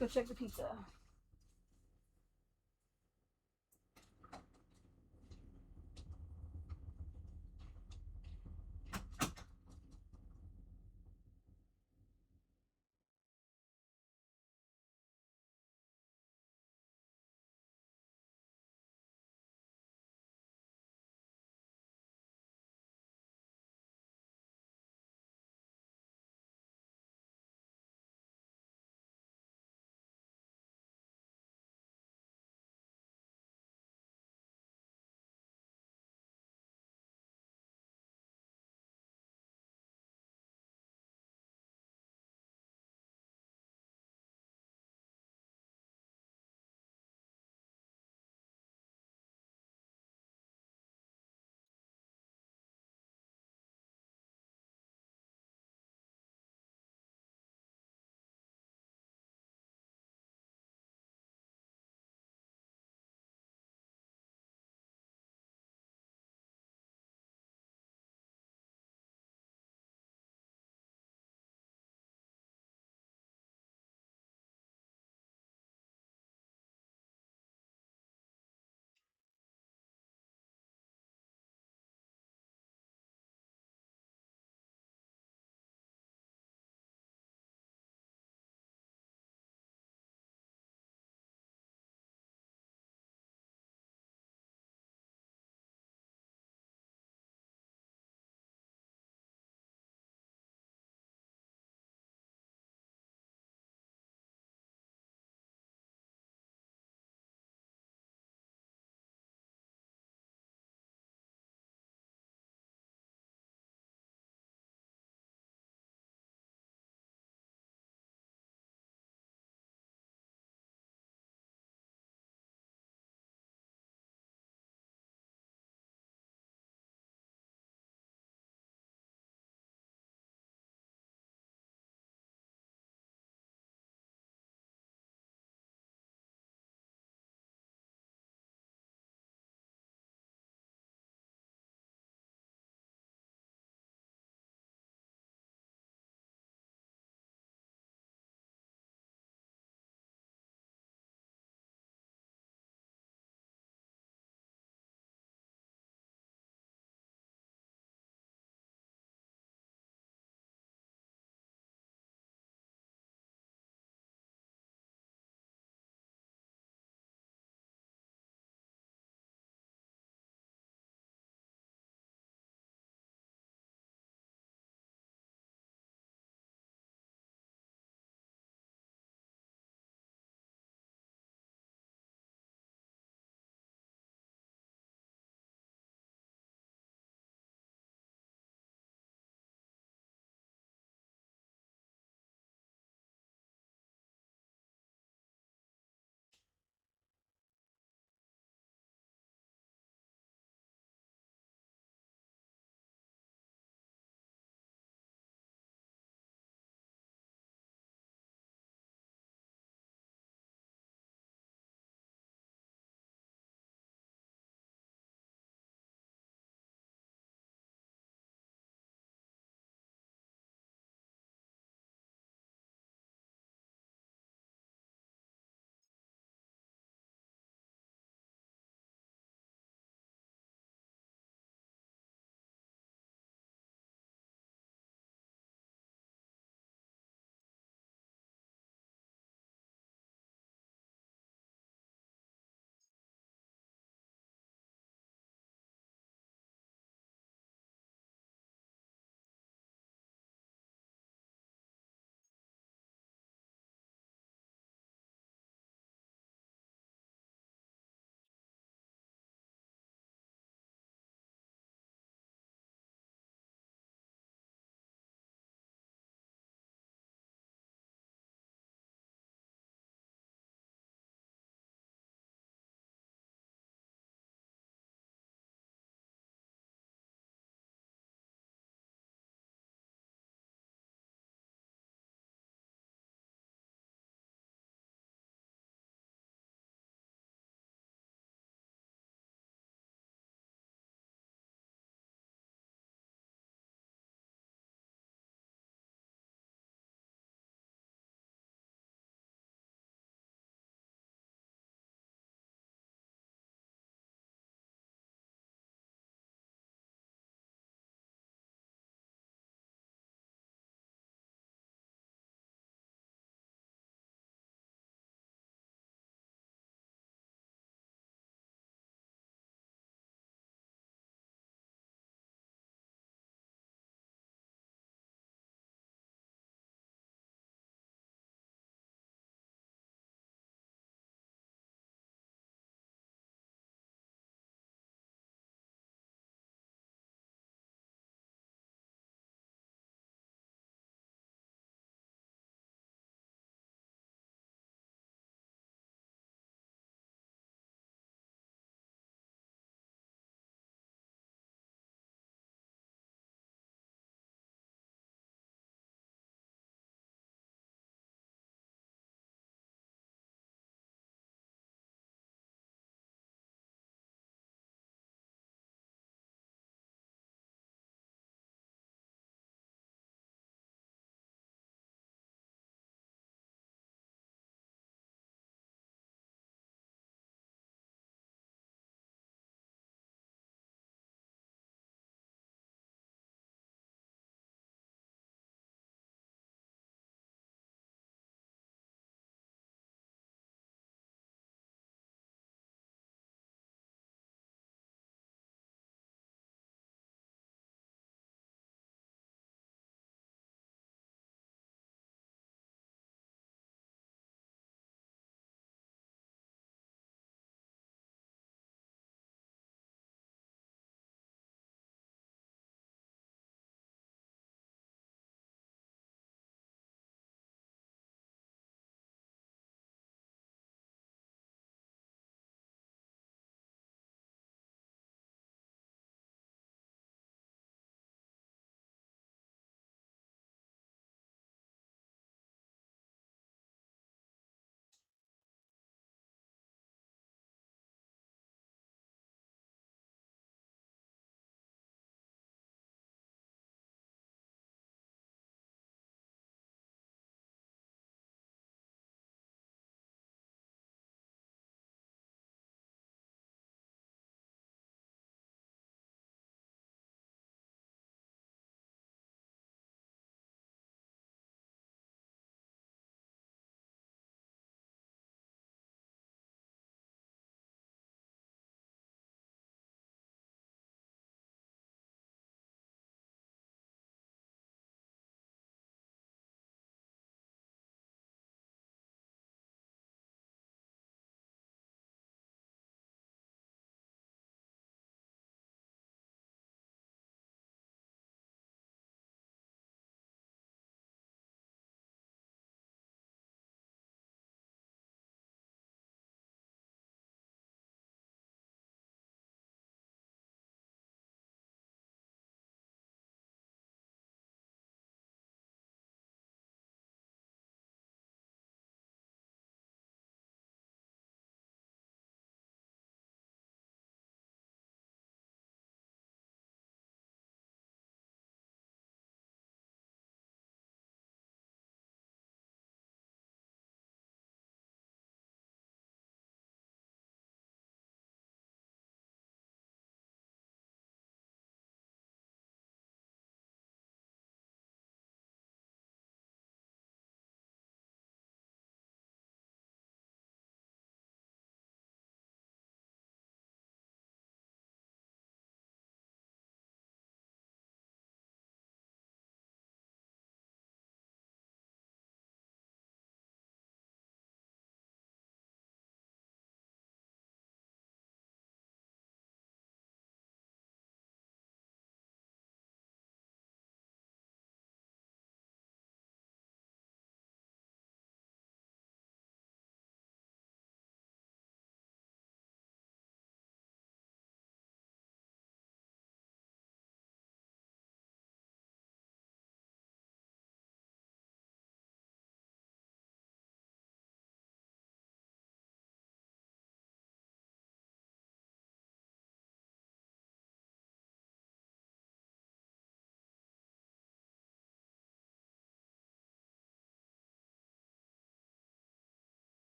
go check the pizza.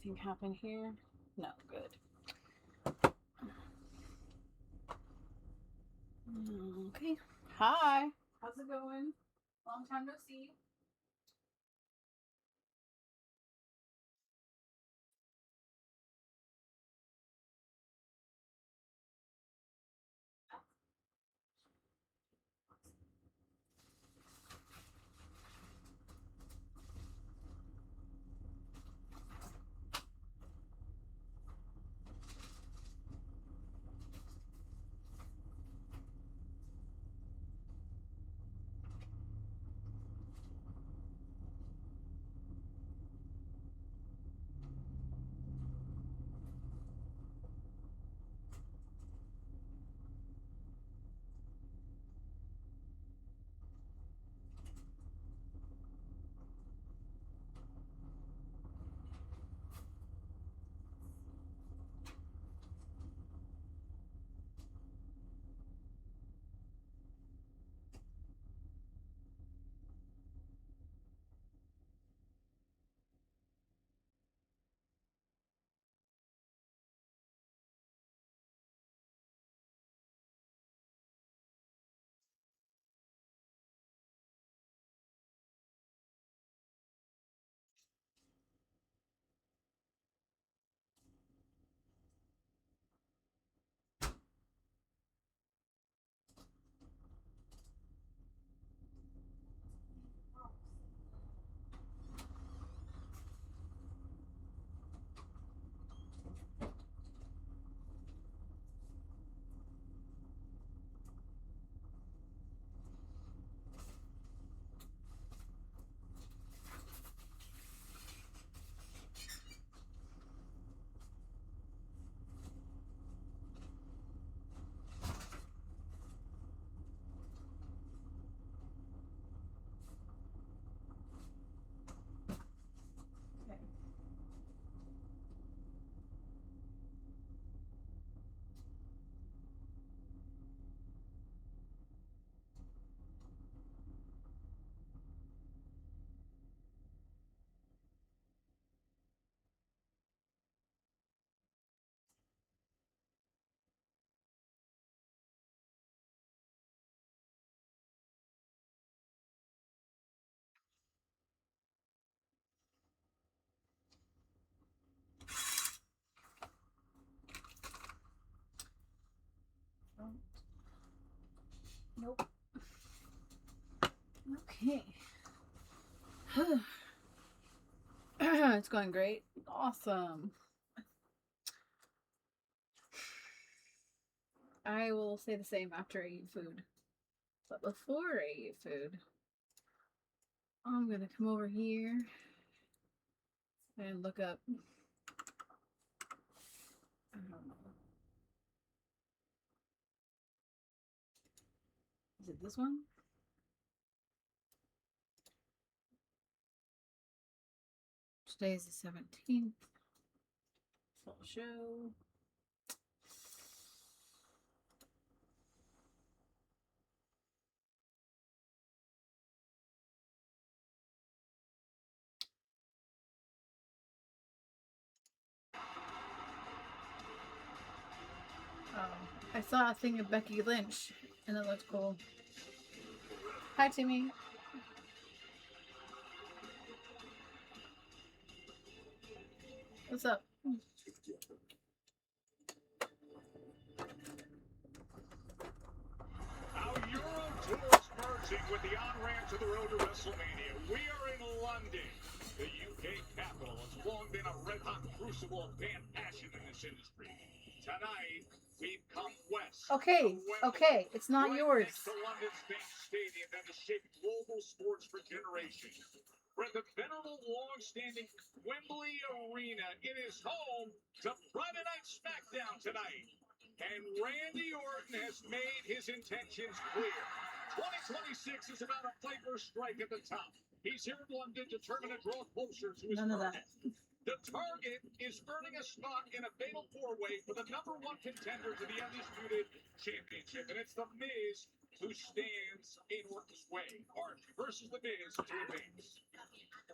anything happen here? No, good. Okay. Hi. How's it going? Long time no see. Okay. Oh, nope. Okay. It's going great. Awesome. I will say the same after I eat food. But before I eat food, I'm going to come over here and look up. I don't know. Is it this one? Today is the 17th. Full show. I saw a thing of Becky Lynch and it looked cool. Hi, Timmy. What's up? Our Euro Tour is merging with the on-ramp to the road to WrestleMania. We are in London. The UK capital has long been a red-hot crucible of fan passion in this industry. Tonight, we've come west. Okay, okay, it's not right yours. next to London's main stadium that has shaped global sports for generations. We're at the venerable, long-standing Wembley Arena. It is home to Friday Night SmackDown tonight. And Randy Orton has made his intentions clear. 2026 is about a fighter strike at the top. He's here in London determined to draw closer to his target. The target is earning a spot in a fatal four-way for the #1 contender to the Undisputed Championship. And it's The Miz who stands in Orton's way. Art versus The Miz to advance.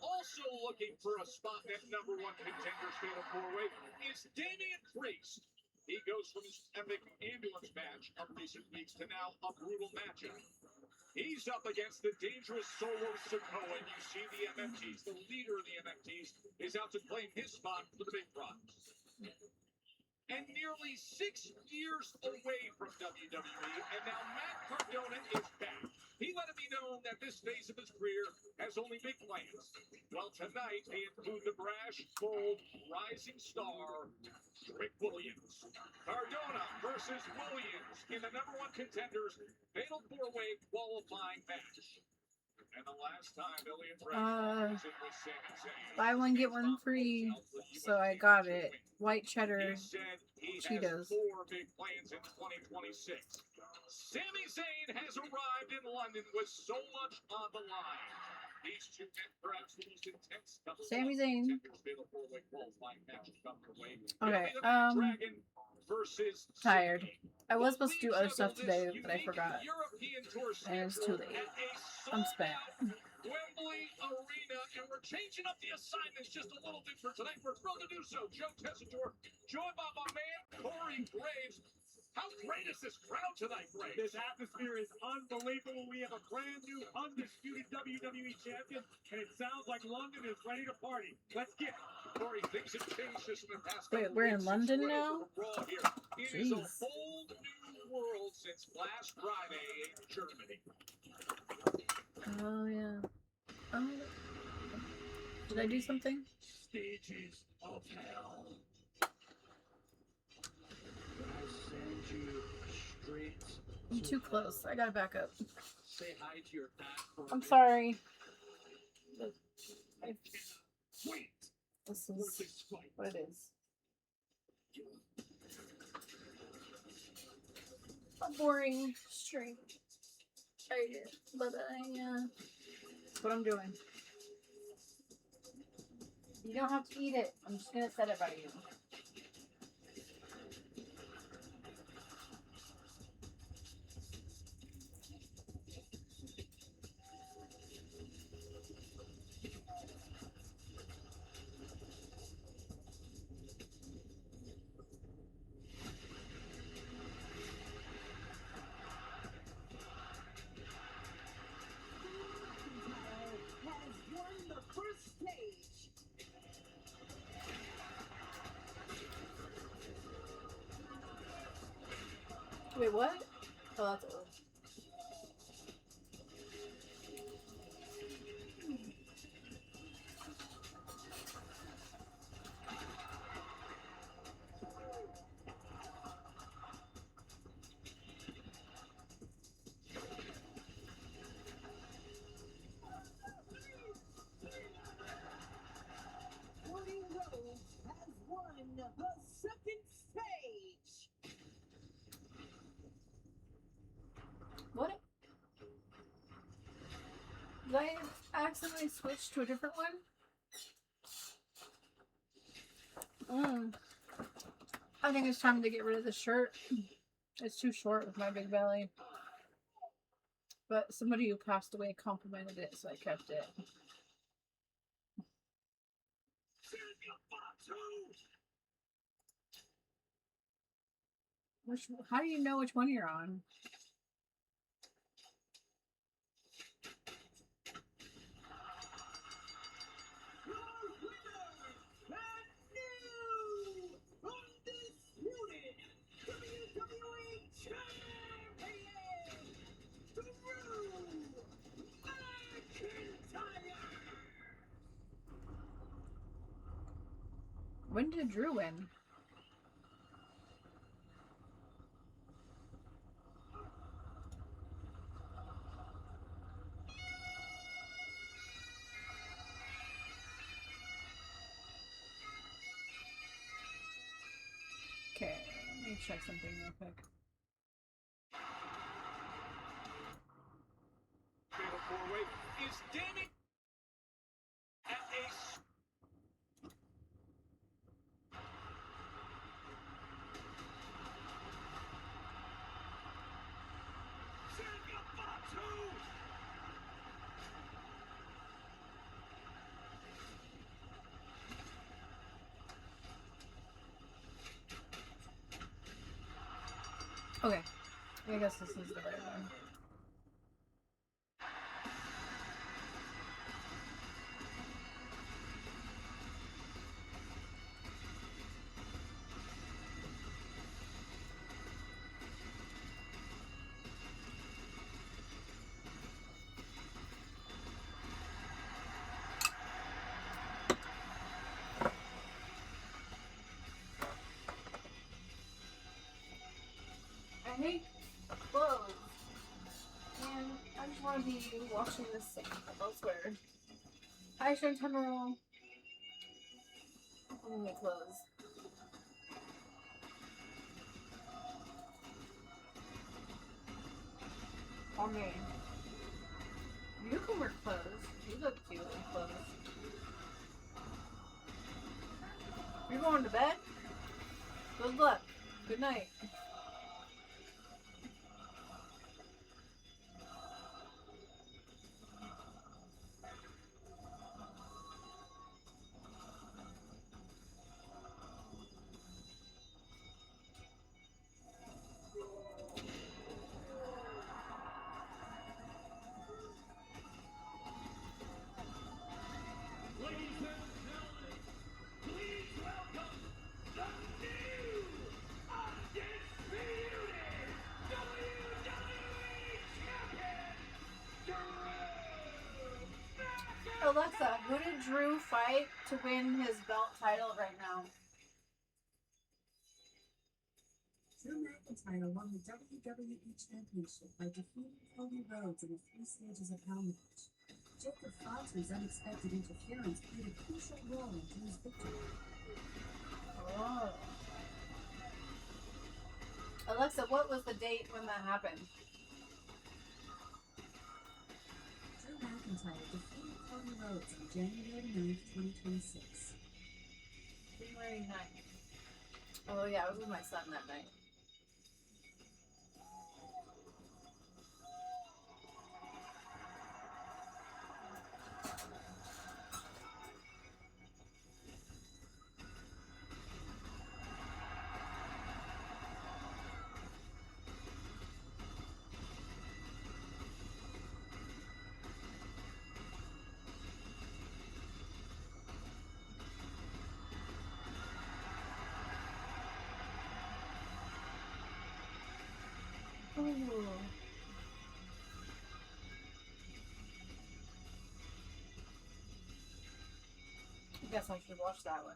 Also looking for a spot in that number one contenders fatal four-way is Damian Priest. He goes from his epic ambulance match of recent weeks to now a brutal matchup. He's up against the dangerous Solo Sikoa, and you see the MFTs. The leader of the MFTs is out to claim his spot for the big prize. And nearly 6 years away from WWE, and now Matt Cardona is back. He let it be known that this phase of his career has only big plans. Well, tonight they include the brash, bold, rising star, Rick Williams. Cardona versus Williams in the number one contenders fatal four-way qualifying match. And the last time Billy and Drake was in with Sami Zayn, buy one get one free. So I got it. White cheddar Cheetos. 4 big plans in 2026. Sami Zayn has arrived in London with so much on the line. These two men perhaps the most intense Sami Zayn. Okay, Dragon versus tired. I was supposed to do other stuff today, but I forgot. And it's too late. I'm spent. Wembley Arena, and we're changing up the assignments just a little bit for tonight. We're thrilled to do so. Joe Tessitore, joined by my man, Corey Graves. How great is this crowd tonight, Graves? This atmosphere is unbelievable. We have a brand new undisputed WWE champion, and it sounds like London is ready to party. Let's get it. Corey, things have changed just in the past. Wait, we're in London now? It is a bold new world since last Friday in Germany. Oh, yeah. Oh. Did I do something? Stages of hell. I send you straight. I'm too close. I gotta back up. Say hi to your dad. I'm sorry. Wait. This is what it is. A boring stream. But that's what I'm doing. You don't have to eat it. I'm just gonna set it by you. Wait, what? Oh, that's old. What? Did I accidentally switch to a different one? I think it's time to get rid of this shirt. It's too short with my big belly. But somebody who passed away complimented it, so I kept it. How do you know which one you're on? When did Drew win? Okay, let me check something real quick. Fatal four-way is Damien at a Okay. I guess this is the right one. I hate clothes. And I just want to be washing this thing elsewhere. Hi, Shantamaro. I'm in my clothes. Oh man. You can wear clothes. You look cute in clothes. You're going to bed? Good luck. Good night. Ladies and gentlemen, please welcome the new undisputed WWE champion, Drew. Alexa, who did Drew fight to win his belt title right now? Drew McIntyre won the WWE Championship by defeating Cody Rhodes in a 3 stages of hell match. Jacob Fawlty's unexpected interference played a crucial role in Drew's victory. Oh. Alexa, what was the date when that happened? Drew McIntyre defeated Cody Rhodes on January 9th, 2026. January 9th. Oh yeah, I was with my son that night. Ooh. I guess I should watch that one.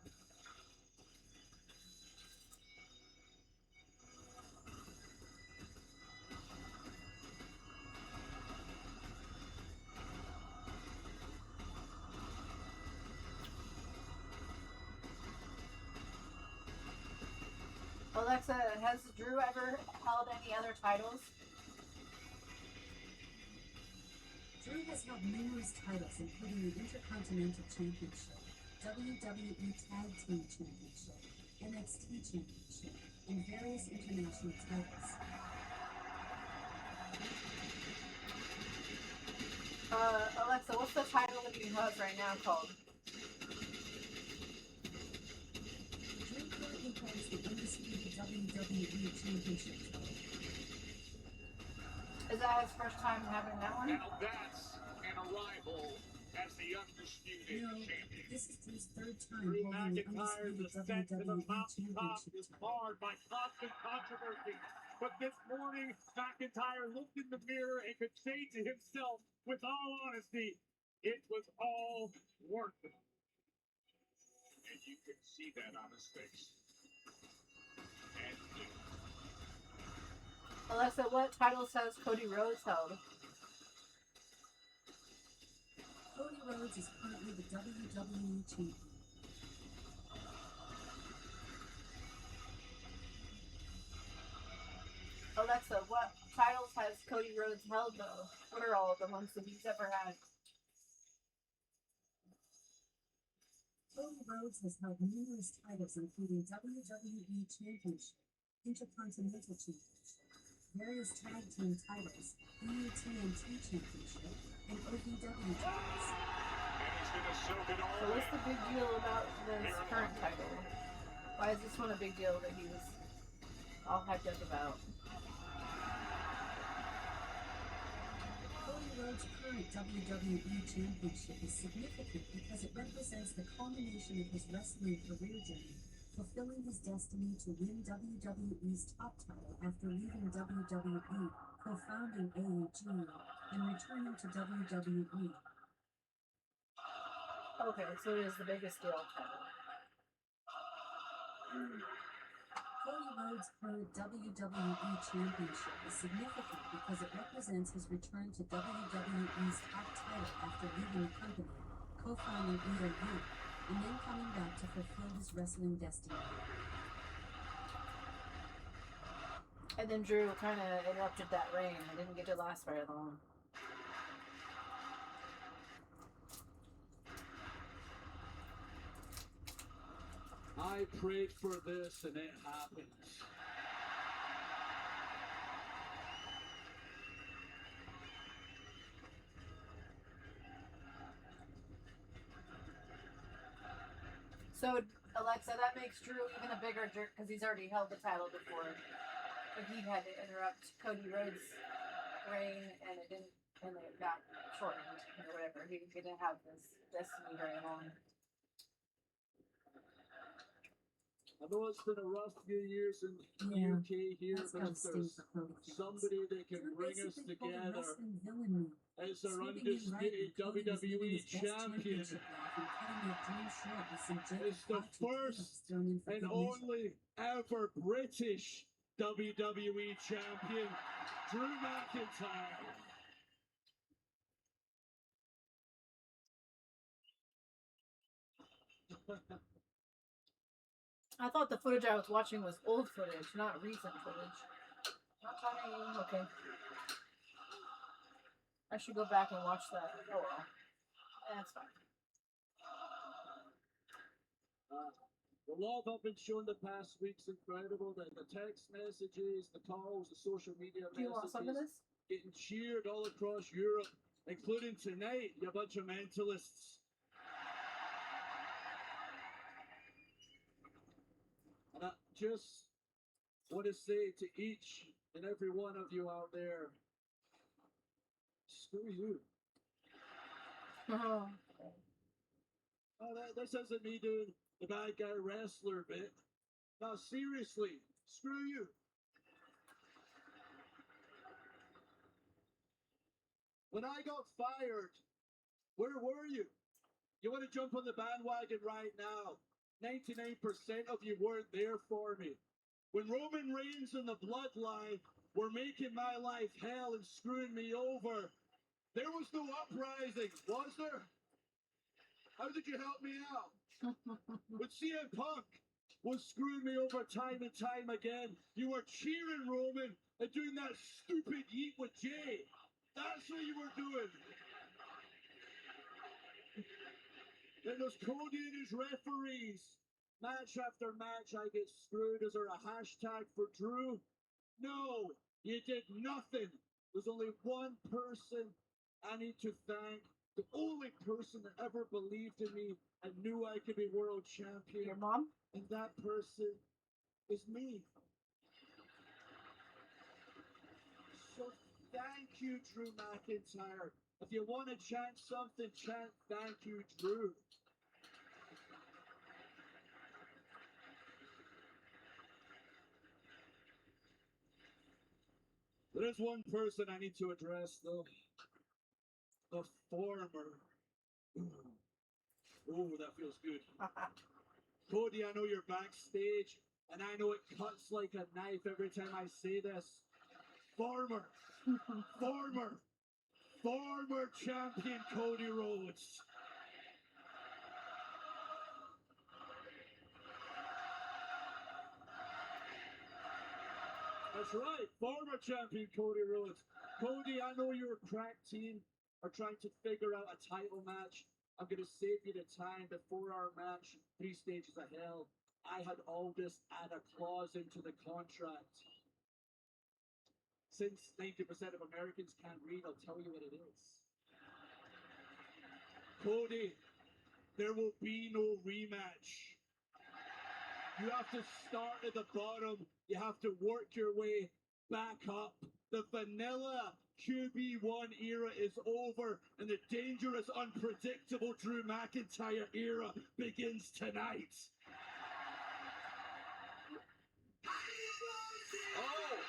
Alexa, has Drew ever held any other titles? Drew has held numerous titles, including the Intercontinental Championship, WWE Tag Team Championship, NXT Championship, and various international titles. Alexa, what's the title that he has right now called? Drew currently holds the undisputed WWE Championship title. Is that his first time having that one? Now that's an arrival as the undisputed No, champion. this is Drew's third time Drew holding the McIntyre's undisputed ascent to the WWE mountaintop Championship is title. marred by constant controversy. But this morning, McIntyre looked in the mirror and could say to himself, with all honesty, it was all worth it. And you can see that on his face. And Alexa, what titles has Cody Rhodes held? Cody Rhodes is currently the WWE Champion. Alexa, what titles has Cody Rhodes held though? What are all of the ones that he's ever had? Cody Rhodes has held numerous titles, including WWE Championship, Intercontinental Championship, various tag team titles, EU TNT Championship, and OVW titles. he's going to soak it all So what's the in. big deal about this current title? Why is this one a big deal that he was all hyped up about? Rhodes' current WWE Championship is significant because it represents the culmination of his wrestling career journey, fulfilling his destiny to win WWE's top title after leaving WWE, co-founding AEG, and returning to WWE. Okay, so it is the biggest deal title. Cody Rhodes' current WWE Championship is significant because it represents his return to WWE's top title after leaving the company, co-founding AEG, and then coming back to fulfill his wrestling destiny. And then Drew kind of interrupted that reign. It didn't get to last very long. I prayed for this and it happened. So, Alexa, that makes Drew even a bigger jerk because he's already held the title before. But he had to interrupt Cody Rhodes' reign and it didn't, and it got shortened or whatever. He didn't have this destiny very long. I know it's been a rough few years in Yeah, UK here, That's but gotta if stay there's for Cody fans. somebody that can Drew bring us basically pulled a together wrestling villain move, as our slipping in right undisputed when Cody was living WWE his best champion, championship life and cutting that dream short with some Jacob it's the Fatu first chaos thrown in for and good measure. only ever British WWE champion, Drew McIntyre. I thought the footage I was watching was old footage, not recent footage. Not funny. Okay. I should go back and watch that. Oh well. That's fine. The love I've been shown the past week's incredible. The text messages, the calls, the social media Do you want some of messages, this? getting cheered all across Europe, including tonight, you bunch of mentalists. And I just want to say to each and every one of you out there, screw you. Oh. Oh, this isn't me doing the bad guy wrestler bit. No, seriously, screw you. When I got fired, where were you? You want to jump on the bandwagon right now? 99% of you weren't there for me. When Roman Reigns and the Bloodline were making my life hell and screwing me over, there was no uprising, was there? How did you help me out? When CM Punk was screwing me over time and time again, you were cheering Roman and doing that stupid yeet with Jay. That's what you were doing. Then there's Cody and his referees. Match after match, I get screwed. Is there a hashtag for Drew? No, you did nothing. There's only one person I need to thank. The only person that ever believed in me and knew I could be world champion. Your mom? And that person is me. So thank you, Drew McIntyre. If you want to chant something, chant thank you, Drew. There is one person I need to address, though. The former. Oh, that feels good. Cody, I know you're backstage, and I know it cuts like a knife every time I say this. Former champion Cody Rhodes. That's right, former champion Cody Rhodes. Cody, I know your crack team are trying to figure out a title match. I'm going to save you the time before our match, 3 stages of hell. I had Aldis add a clause into the contract. Since 90% of Americans can't read, I'll tell you what it is. Cody, there will be no rematch. You have to start at the bottom. You have to work your way back up. The vanilla QB1 era is over, and the dangerous, unpredictable Drew McIntyre era begins tonight. Oh!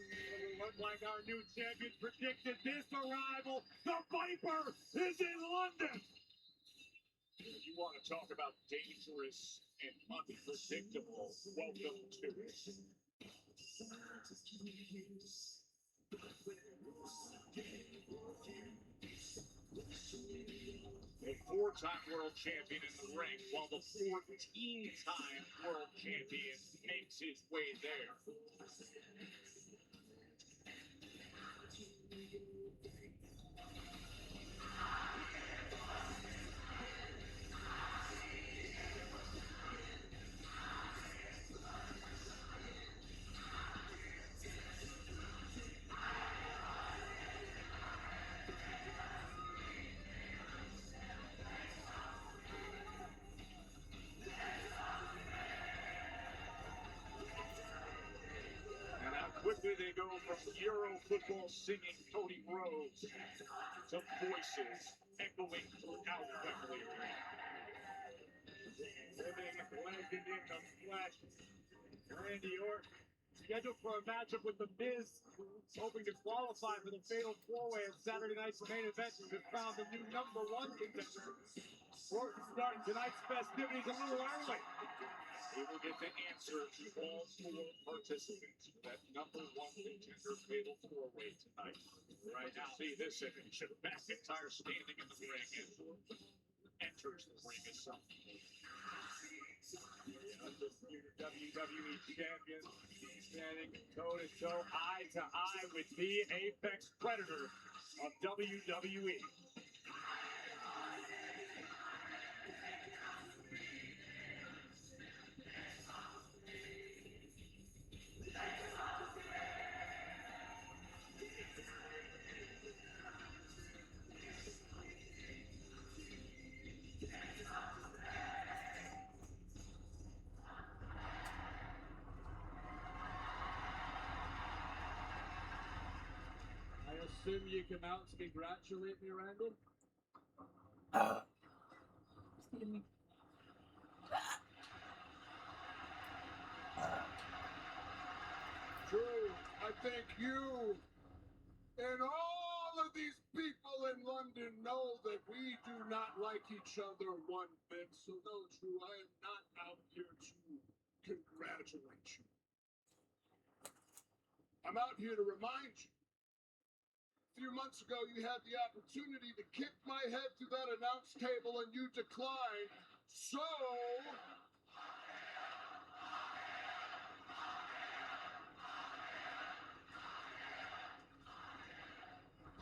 It looked like our new champion predicted this arrival. The Viper is in London. You want to talk about dangerous and unpredictable? Welcome to it. A four-time world champion in the ring, while the 14-time world champion makes his way there. And how quickly they go from Euro football singing Cody Rhodes to voices echoing throughout Wembley Arena. Living legend in the flesh. Randy Orton scheduled for a matchup with The Miz, hoping to qualify for the Fatal 4-Way at Saturday night's main event and has found the new #1 contender. Orton starting tonight's festivities a little early. He will get the answer to all four participants for that #1 contender Fatal 4-Way tonight. Right now, see this image of McIntyre standing in the ring as Orton enters the ring itself. Undisputed WWE champion standing toe-to-toe, eye-to-eye with the Apex Predator of WWE. I assume you come out to congratulate me, Randy? Excuse me. Drew, I think you and all of these people in London know that we do not like each other one bit. So no, Drew, I am not out here to congratulate you. I'm out here to remind you. A few months ago, you had the opportunity to kick my head through that announce table and you declined. So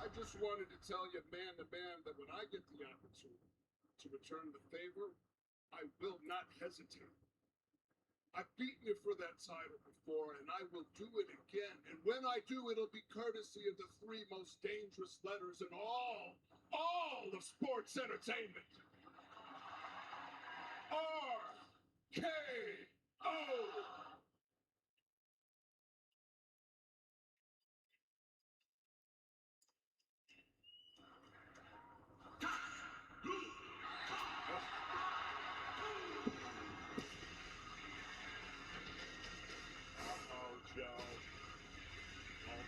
I just wanted to tell you, man to man, that when I get the opportunity to return the favor, I will not hesitate. I've beaten you for that title before, and I will do it again. And when I do, it'll be courtesy of the three most dangerous letters in all of sports entertainment. RKO. Joe.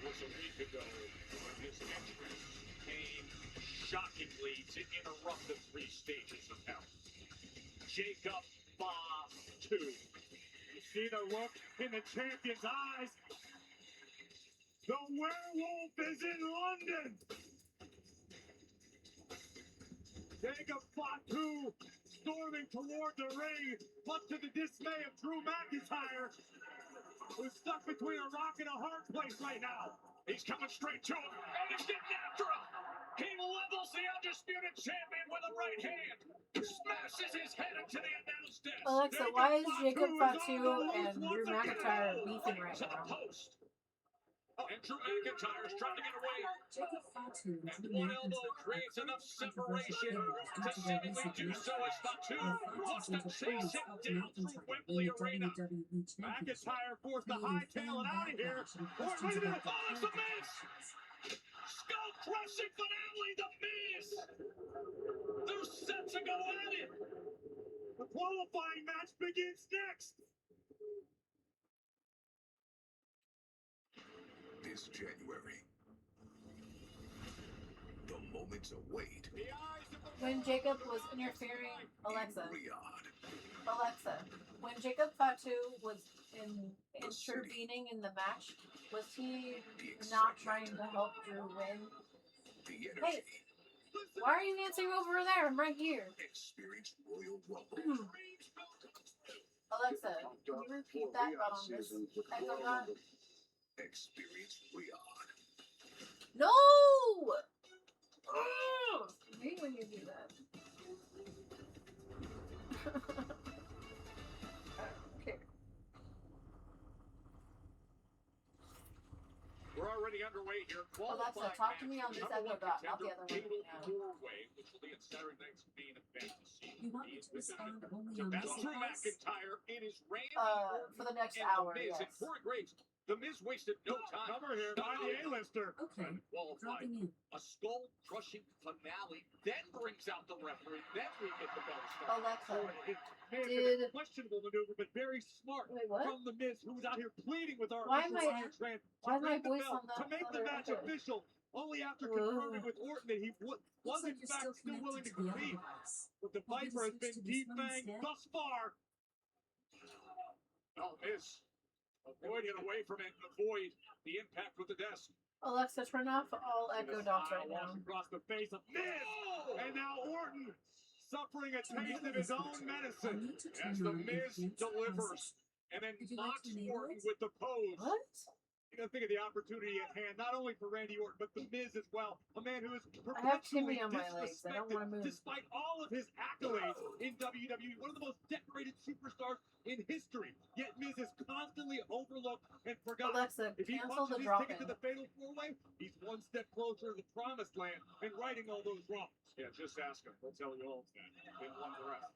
Was a week ago when his entrance came shockingly to interrupt the 3 stages of hell. Jacob Bob 2. You see the look in the champion's eyes? The werewolf is in London! Jacob Fatu storming toward the ring, much to the dismay of Drew McIntyre, who's stuck between a rock and a hard place right now. He's coming straight to him, and he's getting after him. He levels the undisputed champion with a right hand. Smashes his head into the announce desk. Alexa, why is Jacob Fatu and Drew McIntyre beefing right To the now? post. And Drew McIntyre's trying to get away. Jacob Fatu and And Drew one elbow McIntyre creates are enough controversial separation figures to due to their seemingly recent do so matches, as Fatu where wants Fatu's to chase interference him helped down through McIntyre Wembley win the Arena. WWE Championship, McIntyre forced the creating hightail fan and out of here. backlash and Orton, questions look at about this. the Oh, it's the character Miz. connections. Skull crushing finale, the Miz. They're set to go at it. The qualifying match begins next. This January, the moments await The eyes of the When Jacob was interfering, Alexa, in Riyadh. when Jacob Fatu was intervening in the match, was he not trying to help Drew win? The energy. Hey, why are you dancing over there? I'm right here. Experience Royal Rumble. Alexa, can you repeat that but on this echo dot? Experience Riyadh. No! Oh! I hate when you do that. Okay. We're already underway here. Alexa, talk to me on this echo dot, not the other one. Four-way, which will be in Saturday night's main event to see You want me to respond only on That's this Drew advice? McIntyre. It is Randy For the next and hour, The Miz yes. and Corey Graves. The Miz wasted no time. Cover here by the A-lister. Okay, Qualified. dropping in. A skull-crushing finale, then brings out the referee, then we get the bell start. Alexa, It may have been Did- a questionable maneuver, but very smart wait, what? from the Miz, who was out here pleading with our Why am official I- Iron Tran why to my ring the voice bell, on the to make the other match echo? official. Only after Whoa. confirming with Orton that he was Looks in like you're fact still willing connected to to the other compete. device. But the Want me to Viper has switch been to this one defanged instead? thus far. Oh, Miz. Avoiding away from it, avoid the impact with the desk. Alexa, turn off all echo dots right now. Walks across the face of Miz. And now Orton suffering a taste of his own I medicine need to turn As the on Miz enhanced delivers process. and then Would you like mocks to enable Orton it? with the pose. What? You gotta think of the opportunity at hand, not only for Randy Orton, but the Miz as well. A man who is I have perpetually Timmy on my legs. I don't disrespected want to move. despite all of his accolades in WWE. One of the most decorated superstars in history. Yet Miz is constantly overlooked and forgotten. Alexa, If he cancel punches the his drop ticket to in. the Fatal 4-Way, he's one step closer to the promised land and righting all those wrongs. Yeah, just ask him. He'll tell you all of that. Then one the rest.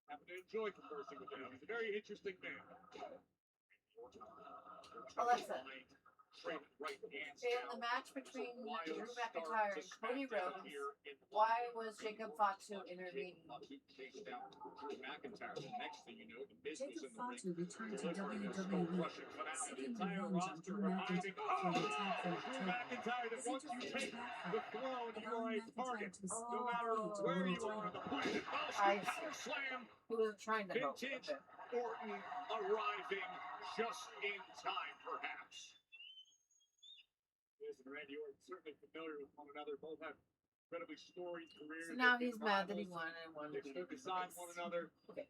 Happen to enjoy conversing with him. He's a very interesting man. Alexa, Straight right hands in down. the match between Wild Drew start McIntyre to and Cody SmackDown Rhodes, here in why London. was Jacob Fatu intervening? Fatu chased down Drew McIntyre. The next thing you know, the Miz was Jacob in the ring. Fatu returned to delivering a WWE, skull-crushing finale. The seeking entire revenge on roster Drew reminding McIntyre for an attack from Drew October. McIntyre that His once you interference take the backfired, throne, you are allowing a target. McIntyre to No restore matter the lead to where win you the are on title. the planet. I Power slam. He wasn't trying to help. Vintage Okay. Orton arriving just in time, perhaps. Miz and Randy Orton certainly familiar with one another. Both have incredibly storied careers. So now They've he's been mad that he rivals. won and wanted They to stood do beside this. one another. Okay.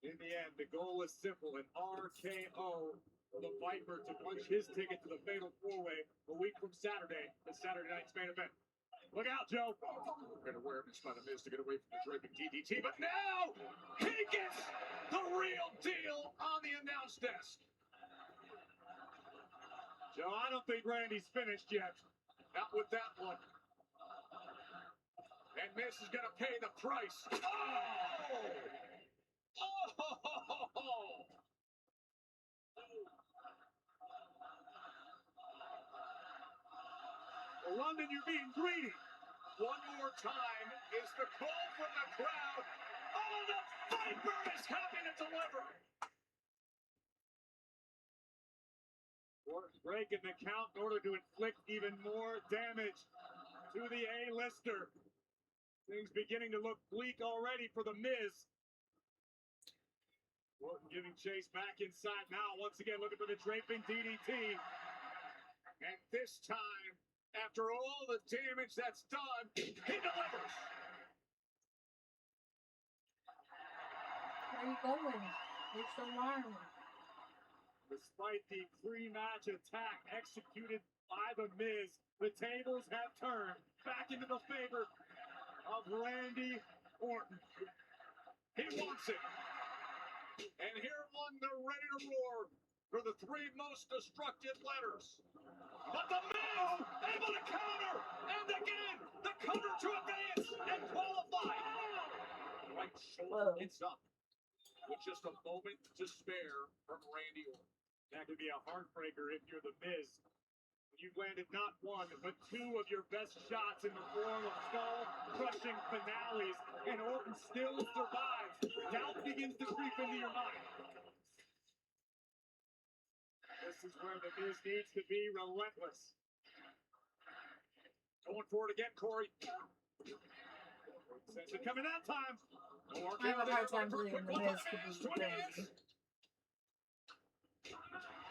In the end, the goal is simple: an RKO for the Viper to punch his ticket to the Fatal 4-Way a week from Saturday, the Saturday night's main event. Look out, Joe! Great awareness by the Miz to get away from the draping DDT, but now he gets the real deal on the announce desk. Joe, I don't think Randy's finished yet. Not with that one. And Miz is going to pay the price. Oh! Oh! Well, London, you're being greedy. One more time is the call from the crowd. Oh, the Viper is happy to deliver. Orton's breaking the count in order to inflict even more damage to the A-lister. Things beginning to look bleak already for the Miz. Orton giving chase back inside now. Once again, looking for the draping DDT. And this time, after all the damage that's done, he delivers. Where are you going? Where's the alarm? Despite the pre-match attack executed by the Miz, the tables have turned back into the favor of Randy Orton. He wants it. And here among the ready to roar for the three most destructive letters. But the Miz able to counter, and again, the cover to advance and qualify. Right shoulder hits up with just a moment to spare from Randy Orton. That could be a heartbreaker if you're the Miz. You've landed not one, but two of your best shots in the form of skull-crushing finales, and Orton still survives. Doubt begins to creep into your mind. This is where the Miz needs to be relentless. Going for it again, Corey. Sense it coming that time. I have a hard time believing the Miz could be crazy.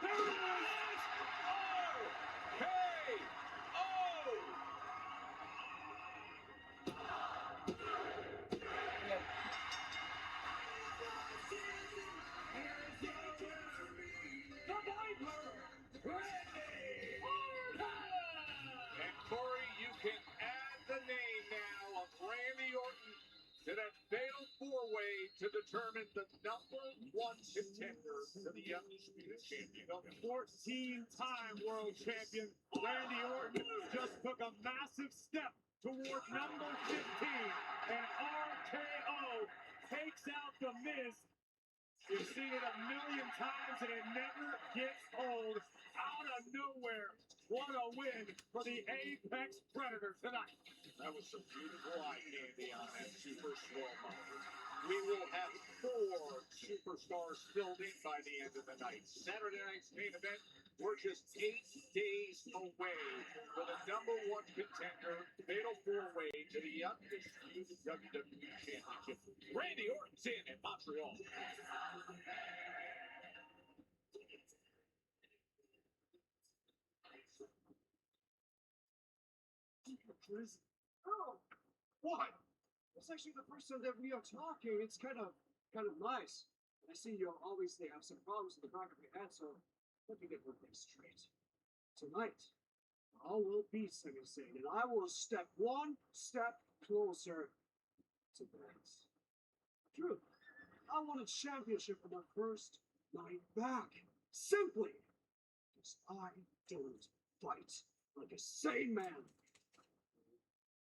There it is! Yep. And Corey, you can add the name now of Randy Orton to that fatal four-way to determine the number one contender to the Undisputed Champion. The 14-time world champion, Randy Orton, just took a massive step toward number 15, and RKO takes out the Miz. You've seen it a million times, and it never gets old. Out of nowhere, what a win for the Apex Predator tonight. That was some beautiful eye candy on that super slow moment. We will have 4 superstars filled in by the end of the night. Saturday night's main event, we're just 8 days away for the number one contender, fatal four-way to the undisputed WWE Championship. Randy Orton's in Montreal. Oh, what? It's actually the first time that we are talking. It's kind of nice. I see you obviously have some problems in the back of your head, so let me get one thing straight. Tonight, all will be Sami Zayn, and I will step one step closer to that. True. I won a championship for my first night back. Simply because I don't fight like a sane man.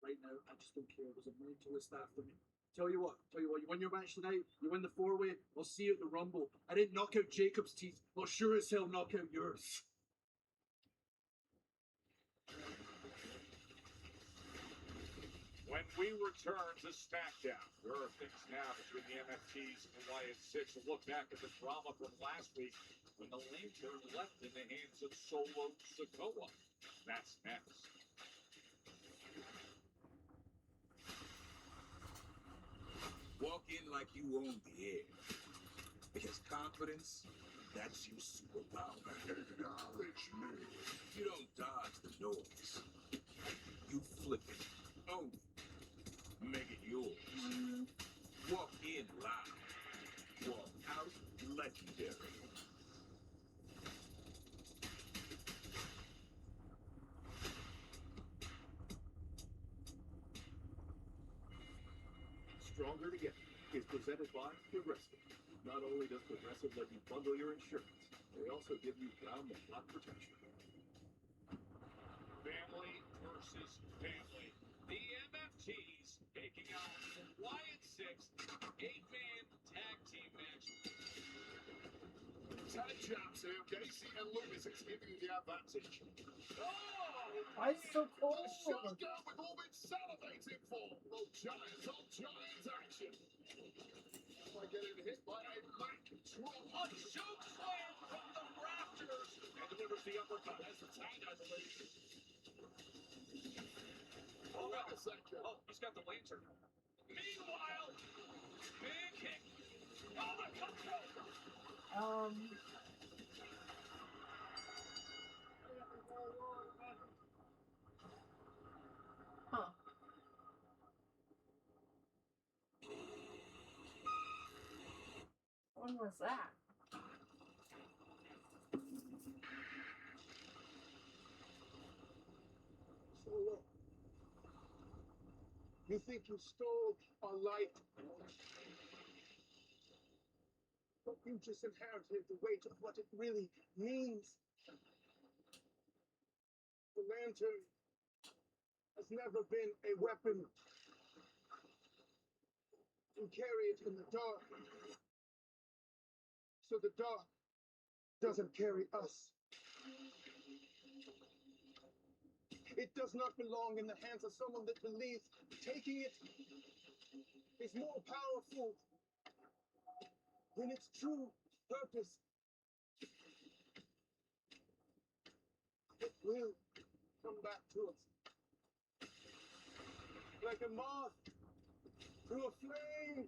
Right now, I just don't care. There's a mentalist after me. Tell you what, you win your match tonight, you win the four-way, I'll see you at the Rumble. I didn't knock out Jacob's teeth, I'll sure as hell knock out yours. When we return to SmackDown, there are things now between the MFTs and the YS6. A look back at the drama from last week when the lantern left in the hands of Solo Sikoa. That's next. Walk in like you own the air. Because confidence, that's your superpower. Acknowledge me. You don't dodge the noise. You flip it, own it, make it yours. Walk in loud. Walk out legendary. Stronger Together is presented by Progressive. Not only does Progressive let you bundle your insurance, they also give you round-the-clock protection. Family versus family. The MFTs taking on the YS6 8-man tag team match. Tag champs here, Gacy and Loomis is giving you the advantage. Why is it so cold? A showdown we've all been salivating for. Old Giants on Giants action. By getting hit by a Mack Truck. A choke slam from the rafters and delivers the uppercut as the tag, I believe. Oh, wait a second. Oh, he's got the lantern. Meanwhile, big kick. Oh, the control. Huh. When was that? So what? You think you stole our light? But You just inherited the weight of what it really means. The lantern has never been a weapon. We carry it in the dark, so the dark doesn't carry us. It does not belong in the hands of someone that believes taking it is more powerful than its true purpose. It will come back to us like a moth through a flame.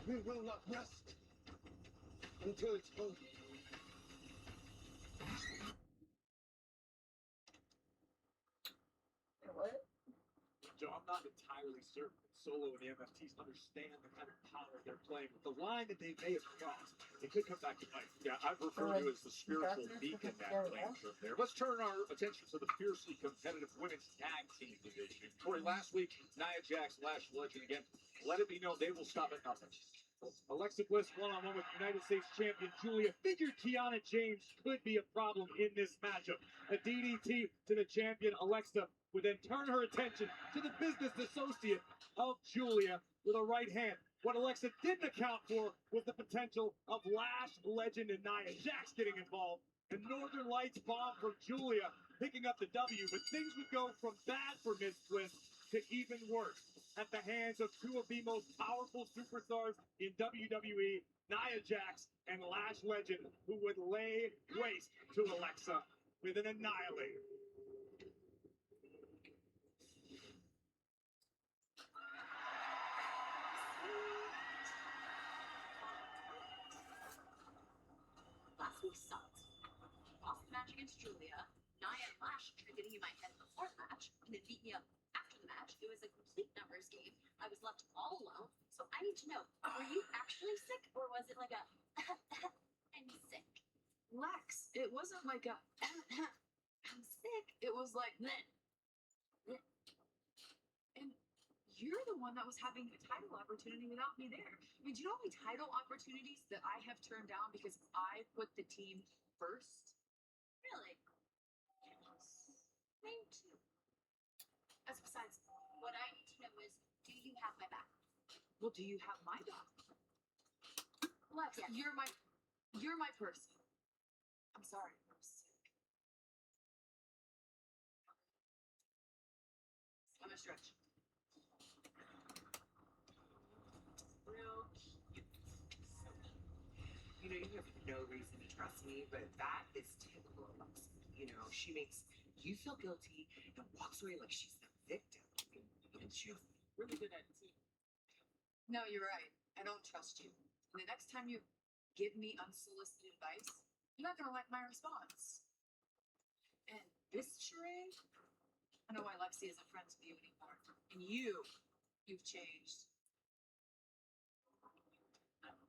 We will not rest until it's home. What? Joe, I'm not entirely certain that Solo and the MFTs understand the kind of power they're playing with. The line that they may have crossed, it could come back to bite. Yeah, I've referred to as the spiritual beacon that claims them there. Let's turn our attention to the fiercely competitive women's tag team division. Corey, last week, Nia Jax, Lash Legend again, let it be known they will stop at nothing. Alexa Bliss one-on-one with United States champion Julia. Figured Kiana James could be a problem in this matchup. A DDT to the champion Alexa would then turn her attention to the business associate of Julia with a right hand. What Alexa didn't account for was the potential of Lash Legend and Nia Jax getting involved. The Northern Lights bomb from Julia picking up the W, but things would go from bad for Miss Bliss to even worse at the hands of two of the most powerful superstars in WWE, Nia Jax and Lash Legend, who would lay waste to Alexa with an annihilator. Last week sucked. Lost the match against Julia. Nia and Lash tried getting in my head before the match, and then beat me up after the match. It was a complete numbers game. I was left all alone. So I need to know, were you actually sick, or was it like a I'm sick? Lex, it wasn't like a I'm sick. It was like and you're the one that was having a title opportunity without me there. I mean, do you know how many title opportunities that I have turned down because I put the team first? Really? Me too. As besides, what I need to know is, do you have my back? Well, do you have my back? Lex, Yes. you're my person. I'm sorry, I'm sick. I'm a stretch. Real cute. You know, you have no reason to trust me, but that is typical of Alexa. You know, she makes you feel guilty and walks away like she's the victim. And she's really good at it. No, you're right. I don't trust you. And the next time you give me unsolicited advice, you're not gonna like my response. And this charade, I know why Lexi isn't friends with you anymore. And you've changed.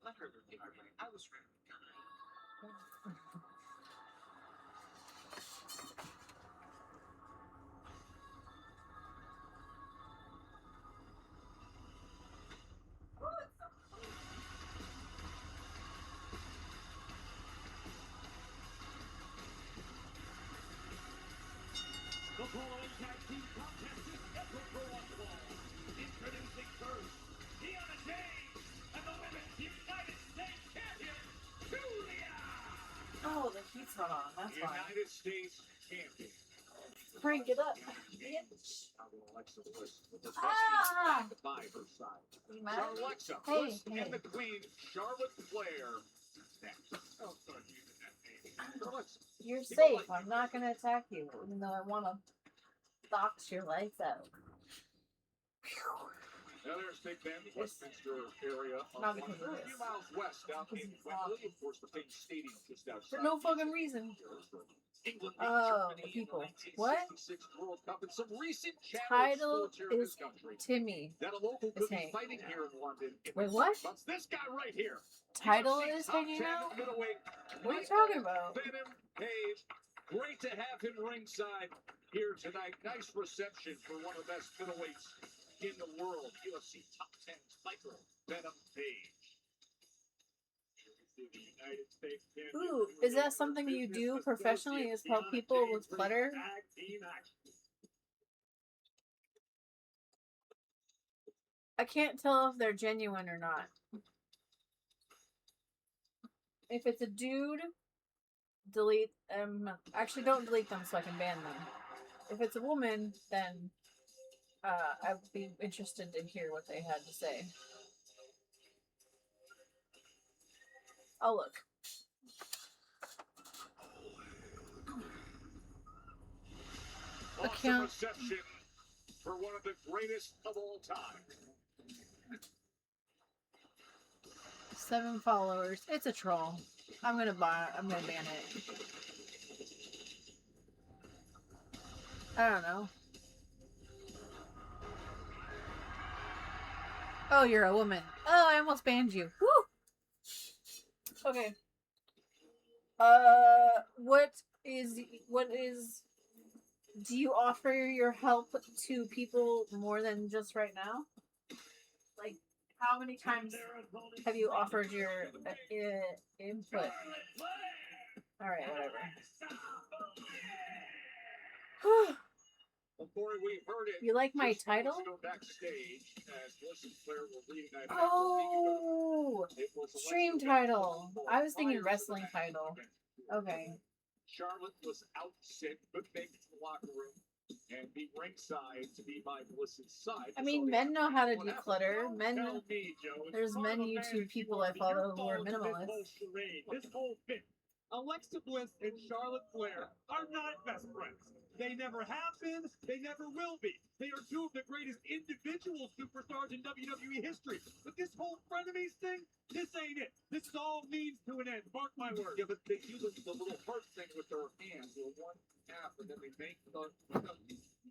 Let her be right. I was right. The following tag team contest is scheduled for one fall. Introducing first, Kiana James and the Women's United States Champion, Julia! Oh, the heat's not on. That's fine. United States champion. Crank it up. Now with Alexa Bliss with the Ah! back by her side. You mad at me? Alexa Hey, Bliss hey. and the Queen, Charlotte Flair. Next. Oh, sorry, using that name. Alexa. You're safe. I'm not gonna attack you, even though I want to box your lights out. Now there's Big Ben, Westminster area. Not because of a this. few miles west down Because in it's not. Wembley, of course, the famous stadium just outside. For no fucking reason. England beat Oh, Germany people. in the What? 1966 World Cup and some recent Title sports here in is this country. Timmy. That a local is could be hanging. fighting here in London. In Wait, the what? months. This guy right here. Title UFC is top hanging 10 out? middleweight. What are you talking about? Venom Page. Great to have him ringside here tonight. Nice reception for one of the best middleweights in the world. UFC top 10 fighter, Venom Page. The United States champion Ooh, is that something you do professionally? Is help people with clutter? Tag team action. I can't tell if they're genuine or not. If it's a dude, delete them. Actually, don't delete them so I can ban them. If it's a woman, then I would be interested to hear what they had to say. I'll look. Awesome Account. reception for one of the greatest of all time. 7 followers. It's a troll. I'm gonna ban it. I don't know. Oh, you're a woman. Oh, I almost banned you. Woo! Okay. What is do you offer your help to people more than just right now? Like, how many times have you offered your input? Alright, whatever. Before we heard it, You like my just moments title? ago backstage, as Bliss and Flair were reunited. Oh! It was Stream Alexa title. Bliss I was thinking prior to wrestling that title. event. Okay. Charlotte was out sick, but made it to the locker room and be ringside to be by Bliss's side. I mean, So men know how to what happened? declutter. Men, Tell me, Joe, it's there's part men of a YouTube managed people I party. follow You're who are falling for This whole minimalists. charade, this whole bit. Alexa Bliss and Charlotte Flair are not best friends. They never have been. They never will be. They are two of the greatest individual superstars in WWE history. But this whole frenemies thing, this ain't it. This is all means to an end. Mark my words. Yeah, but they do the little heart thing with their hands, the one half, and then they make the.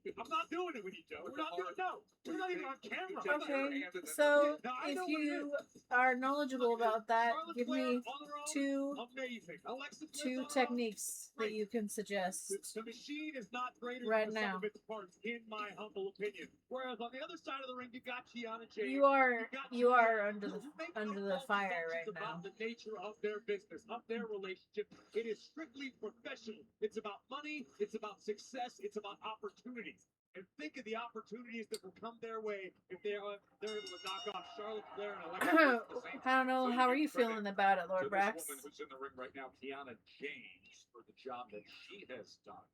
I'm not doing it with you, Joe. We're not doing it. No. We're not even on camera. Okay, so Now, I if know what it you are knowledgeable about that, Charlotte give Flair me on their own, amazing. Alexa Bliss on two her own, techniques that great. you can suggest. The machine is not greater Right than the now. sum of its parts, in my humble opinion. Whereas on the other side of the ring, you got Gianna James. You are got you Julia, are under who make no the false fire right assumptions now. about the nature of their business, of their relationship. It is strictly professional. It's about money. It's about success. It's about opportunities. And think of the opportunities that will come their way if they're able to knock off Charlotte Flair and Alexa Bliss at the same time. I don't know. How are you feeling about it, Lord To this Brax? woman who's in the ring right now, Kiana James, for the job that she has done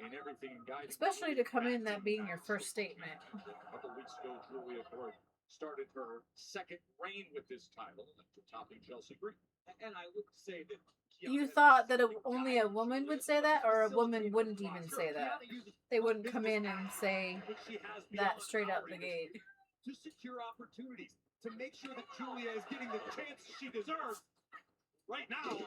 and everything in guiding. Especially to come in that being your first statement. A couple weeks ago, Julia Ford started her second reign with this title after topping Chelsea Green. And I would say that You thought that only a woman would say that, or a woman wouldn't even say that? They wouldn't come in and say that straight out the gate. To secure opportunities, to make sure that Julia is getting the chance she deserves. Right now,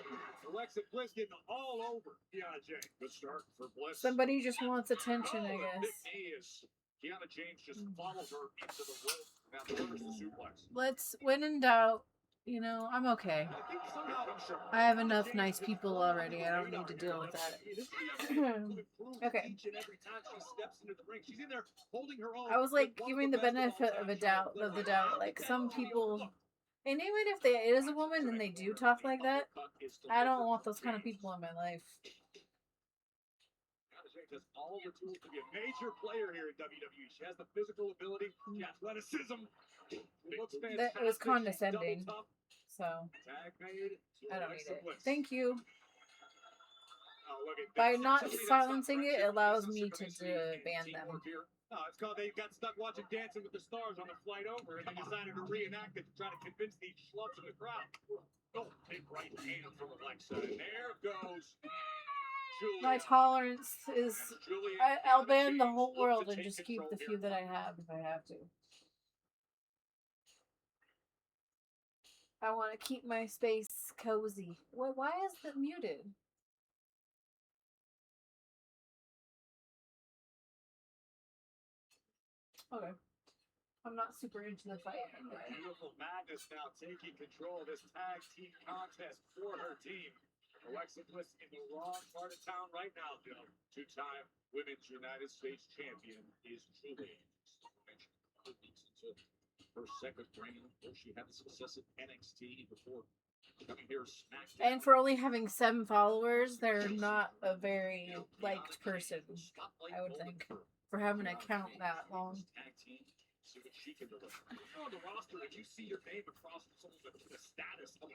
Alexa Bliss getting all over Kiana James. Good start for Bliss. Somebody just wants attention, I guess. Big knee is Kiana James just followed her into the rope. Now delivers the suplex. Let's, when in doubt, you know, I'm okay. I think somehow I have enough nice people already. I don't need to deal with that. Okay. Each and every time she steps into the ring, she's in there holding her own. I was like giving the benefit of the doubt. Like some people, and even if it is a woman and they do talk like that, I don't want those kind of people in my life. Has all the tools to be a major player here in WWE. She has the physical ability, the athleticism. It looks fantastic. That was condescending. Double top. So Tag made. I don't need Alexa it. Bliss. Thank you. Oh, look at By this. not Somebody that's silencing not it, it allows me to Practicing ban them. teamwork here. No, it's called they got stuck watching Dancing with the Stars on the flight over, and they decided to reenact it to try to convince these schlubs in the crowd. Oh, big right hand from Alexa. And there goes Julia. My tolerance is Julia I'll ban Kiana the James whole look world to and take just keep control the few here. that I have if I have to. I want to keep my space cozy. Why is it muted? Okay. I'm not super into the fight. Beautiful Madness now taking control of this tag team contest for her team. Alexa Bliss in the wrong part of town right now, Joe. Two-time Women's United States champion is Julia. Her second reign, where she had the success at NXT before Coming here, SmackDown. And for only having 7 followers, they're not a very liked person, I would think, for having an account that long. See what she can deliver. On the roster, if you see your name across some of the status of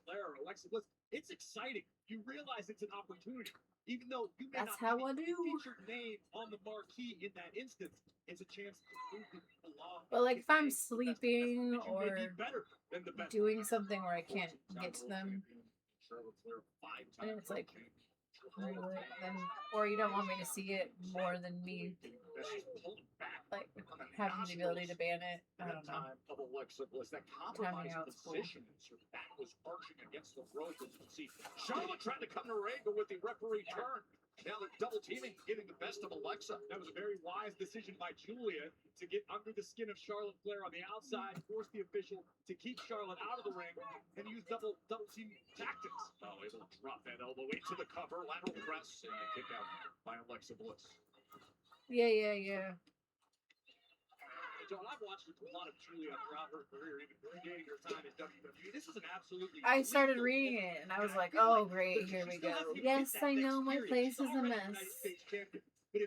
Claire or Alexa Bliss, it's exciting. You realize it's an opportunity. Even though you may That's not how I be do. featured name on the marquee in that instance, it's a chance to prove that you belong. But like if I'm sleeping You may or be better than the best. doing something where I can't get to them, and it's like, then, or you don't want me to see it more than me, like having the ability to ban it. I don't know. Of Alexa Bliss, that Timing compromised out's cool. position as her back was arching against the rope, as you can see. Charlotte tried to come to her aid, but with the referee turn, now they're double teaming, getting the best of Alexa. That was a very wise decision by Julia to get under the skin of Charlotte Flair on the outside, force the official to keep Charlotte out of the ring, and use double team tactics. Oh, able to drop that elbow into the cover, lateral press, and a kick out by Alexa Bliss. Yeah. John, I've watched a lot of Julia throughout her career, even predating her time in WWE. This is an absolutely. I started reading it and I was like, oh great, here we go. Yes, I know my place is a mess.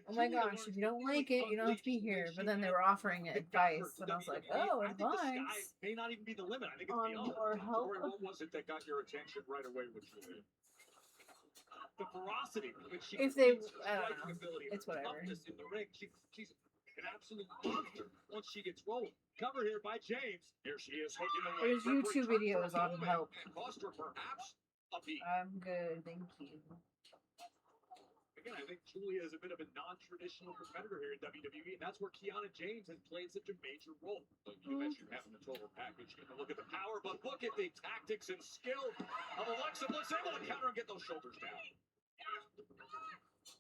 Oh my gosh, if you don't like it, you don't have to be here. But then they were offering advice, and I was like, oh, advice. May not even be the limit. I think it's On beyond. more help. Corey, what was it that got your attention right away with Julia? The ferocity with which she If they, competes, I don't striking know. ability, It's whatever. toughness in the ring. She's an absolute monster once she gets rolling. Cover here by James. Here she is hooking away. There's YouTube videos on help. And cost her perhaps a beat. I'm good, thank you. Again, I think Julia is a bit of a non-traditional competitor here in WWE, and that's where Kiana James has played such a major role. You mentioned having the total package. Take a look at the power, but look at the tactics and skill of Alexa Bliss, able to counter and get those shoulders down.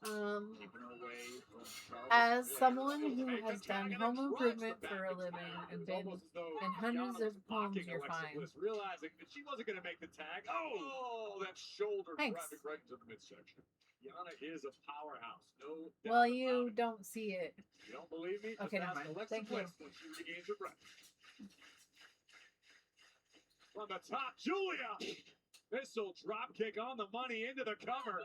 Keeping her away from Charlotte As Flair. someone who Make has the tag done and home then improvement drives the for a back living attack. and It's been almost as though in hundreds Kiana of was mocking homes, you're Alexa fine. Bliss, realizing that she wasn't going to make the tag. Oh, that shoulder Thanks. driving right into the midsection. Kiana is a powerhouse. No doubt Well, about you it. don't see it. You don't believe me? Okay, Just never ask mind. Alexa Thank you. Bliss when she regains her breath. From the top, Julia! Missile drop kick on the money into the cover.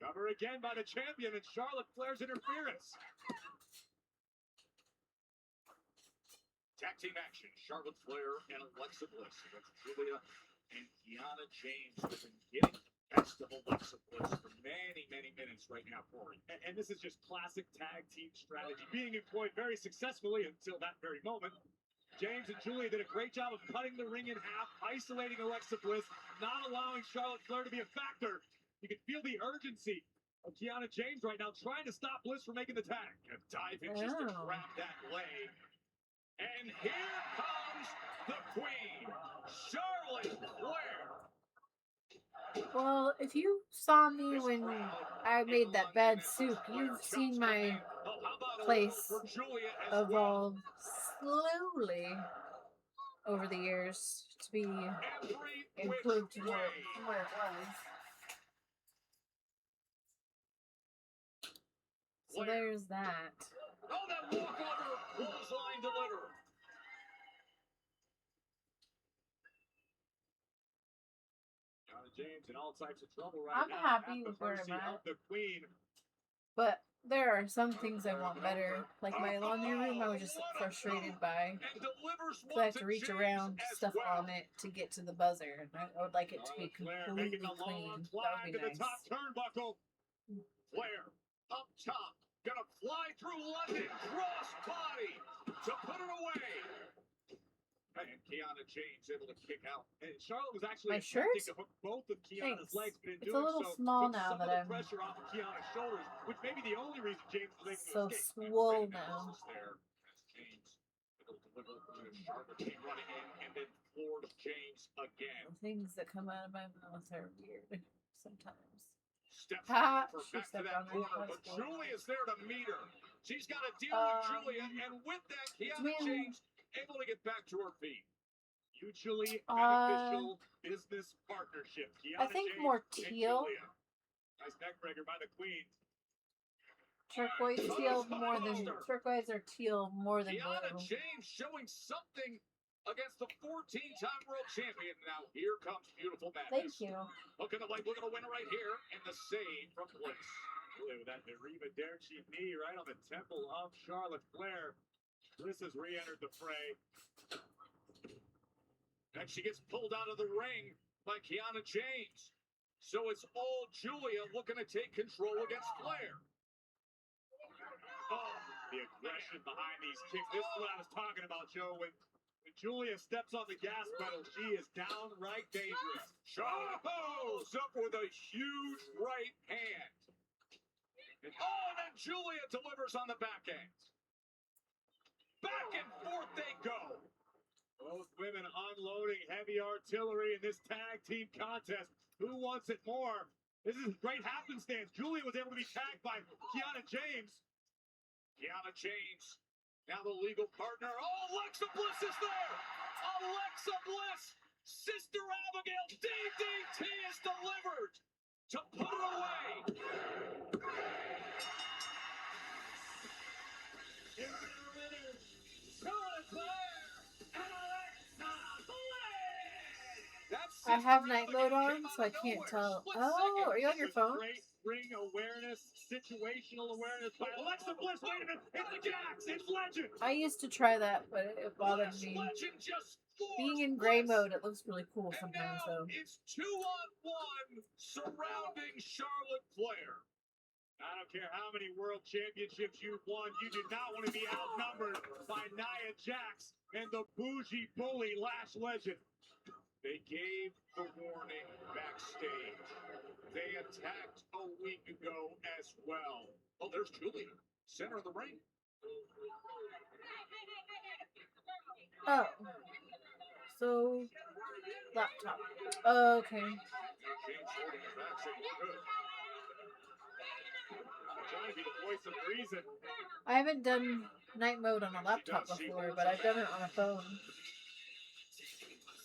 Cover again by the champion and Charlotte Flair's interference. Tag team action. Charlotte Flair and Alexa Bliss against Julia and Kiana James, who have been getting the best of Alexa Bliss for many, many minutes right now, Corey. And this is just classic tag team strategy, being employed very successfully until that very moment. James and Julia did a great job of cutting the ring in half, isolating Alexa Bliss, not allowing Charlotte Flair to be a factor. You can feel the urgency of Kiana James right now, trying to stop Bliss from making the tag. And dive in just to Oh. grab that leg. And here comes the queen, Charlotte Flair. Well, if you saw me when I made that bad soup, you've seen my place evolve slowly over the years to be improved to where it was. So there's that. Oh, that walkover clothesline delivered. Kiana James in all types of trouble right I'm now. happy at the with where I'm mercy at. of the queen. But there are some things I want better. Like my laundry room, I was just frustrated by. And delivers So I have to one reach James around as stuff well. on it to get to the buzzer. And I would like it to be Flair completely making the long clean. That climb would to be the nice. top turnbuckle. Flair up top, gonna fly through London, cross body to put it away. And Kiana James able to kick out. And Charlotte was actually My attempting shirt? to hook both of Kiana's Thanks. legs, but in It's a doing little so, small took now some that of the I'm pressure off of Kiana's shoulders, which may be the only reason James was able to so escape. swole Great now. analysis there as James able to deliver to Charlotte. Came running in and then floors James again. The things that come out of my mouth are weird sometimes. Steps Ha! over She back to stepped that on her. corner, but That's cool. Julia's there to meet her. She's got to deal with Julia, and with that, Kiana man. James able to get back to her feet. Mutually beneficial business partnership. I Kiana think James more and teal. Julia. Nice neckbreaker by the queen. Turquoise teal more than turquoise or teal more than Kiana blue. James showing something against the 14-time world champion. Now here comes beautiful Thank madness. you. Look at the light. Look at the winner right here, and the save from Bliss. With that Arrivederci knee right on the temple of Charlotte Flair. Bliss has re-entered the fray. And she gets pulled out of the ring by Kiana James. So it's all Julia looking to take control against Flair. Oh, the aggression behind these kicks. This is what I was talking about, Joe. When Julia steps on the gas pedal, she is downright dangerous. Charlotte goes up with a huge right hand. And then Julia delivers on the backhand. Back and forth they go. Both women unloading heavy artillery in this tag team contest. Who wants it more? This is great happenstance. Julia was able to be tagged by Kiana James. Kiana James, now the legal partner. Oh, Alexa Bliss is there. Alexa Bliss, Sister Abigail, DDT is delivered to put her away. Here are your winners, Charlotte Flair and Alexa Bliss. I have night mode on, so I can't tell. Oh, are you on your phone? Great ring awareness, situational awareness by Alexa Bliss. Wait a minute, it's the Jax, it's Legend. I used to try that, but it bothered me. Legend just Being in gray mode, it looks really cool sometimes, though. It's 2-on-1 surrounding Charlotte Flair. I don't care how many world championships you've won, you do not want to be outnumbered by Nia Jax and the bougie bully Lash Legend. They gave the warning backstage. They attacked a week ago as well. Oh, there's Julia, center of the ring. Oh. So, laptop. Okay. James holding her back, saying we're good. Trying to be the voice of reason. I haven't done night mode on a laptop before, but I've done it on a phone.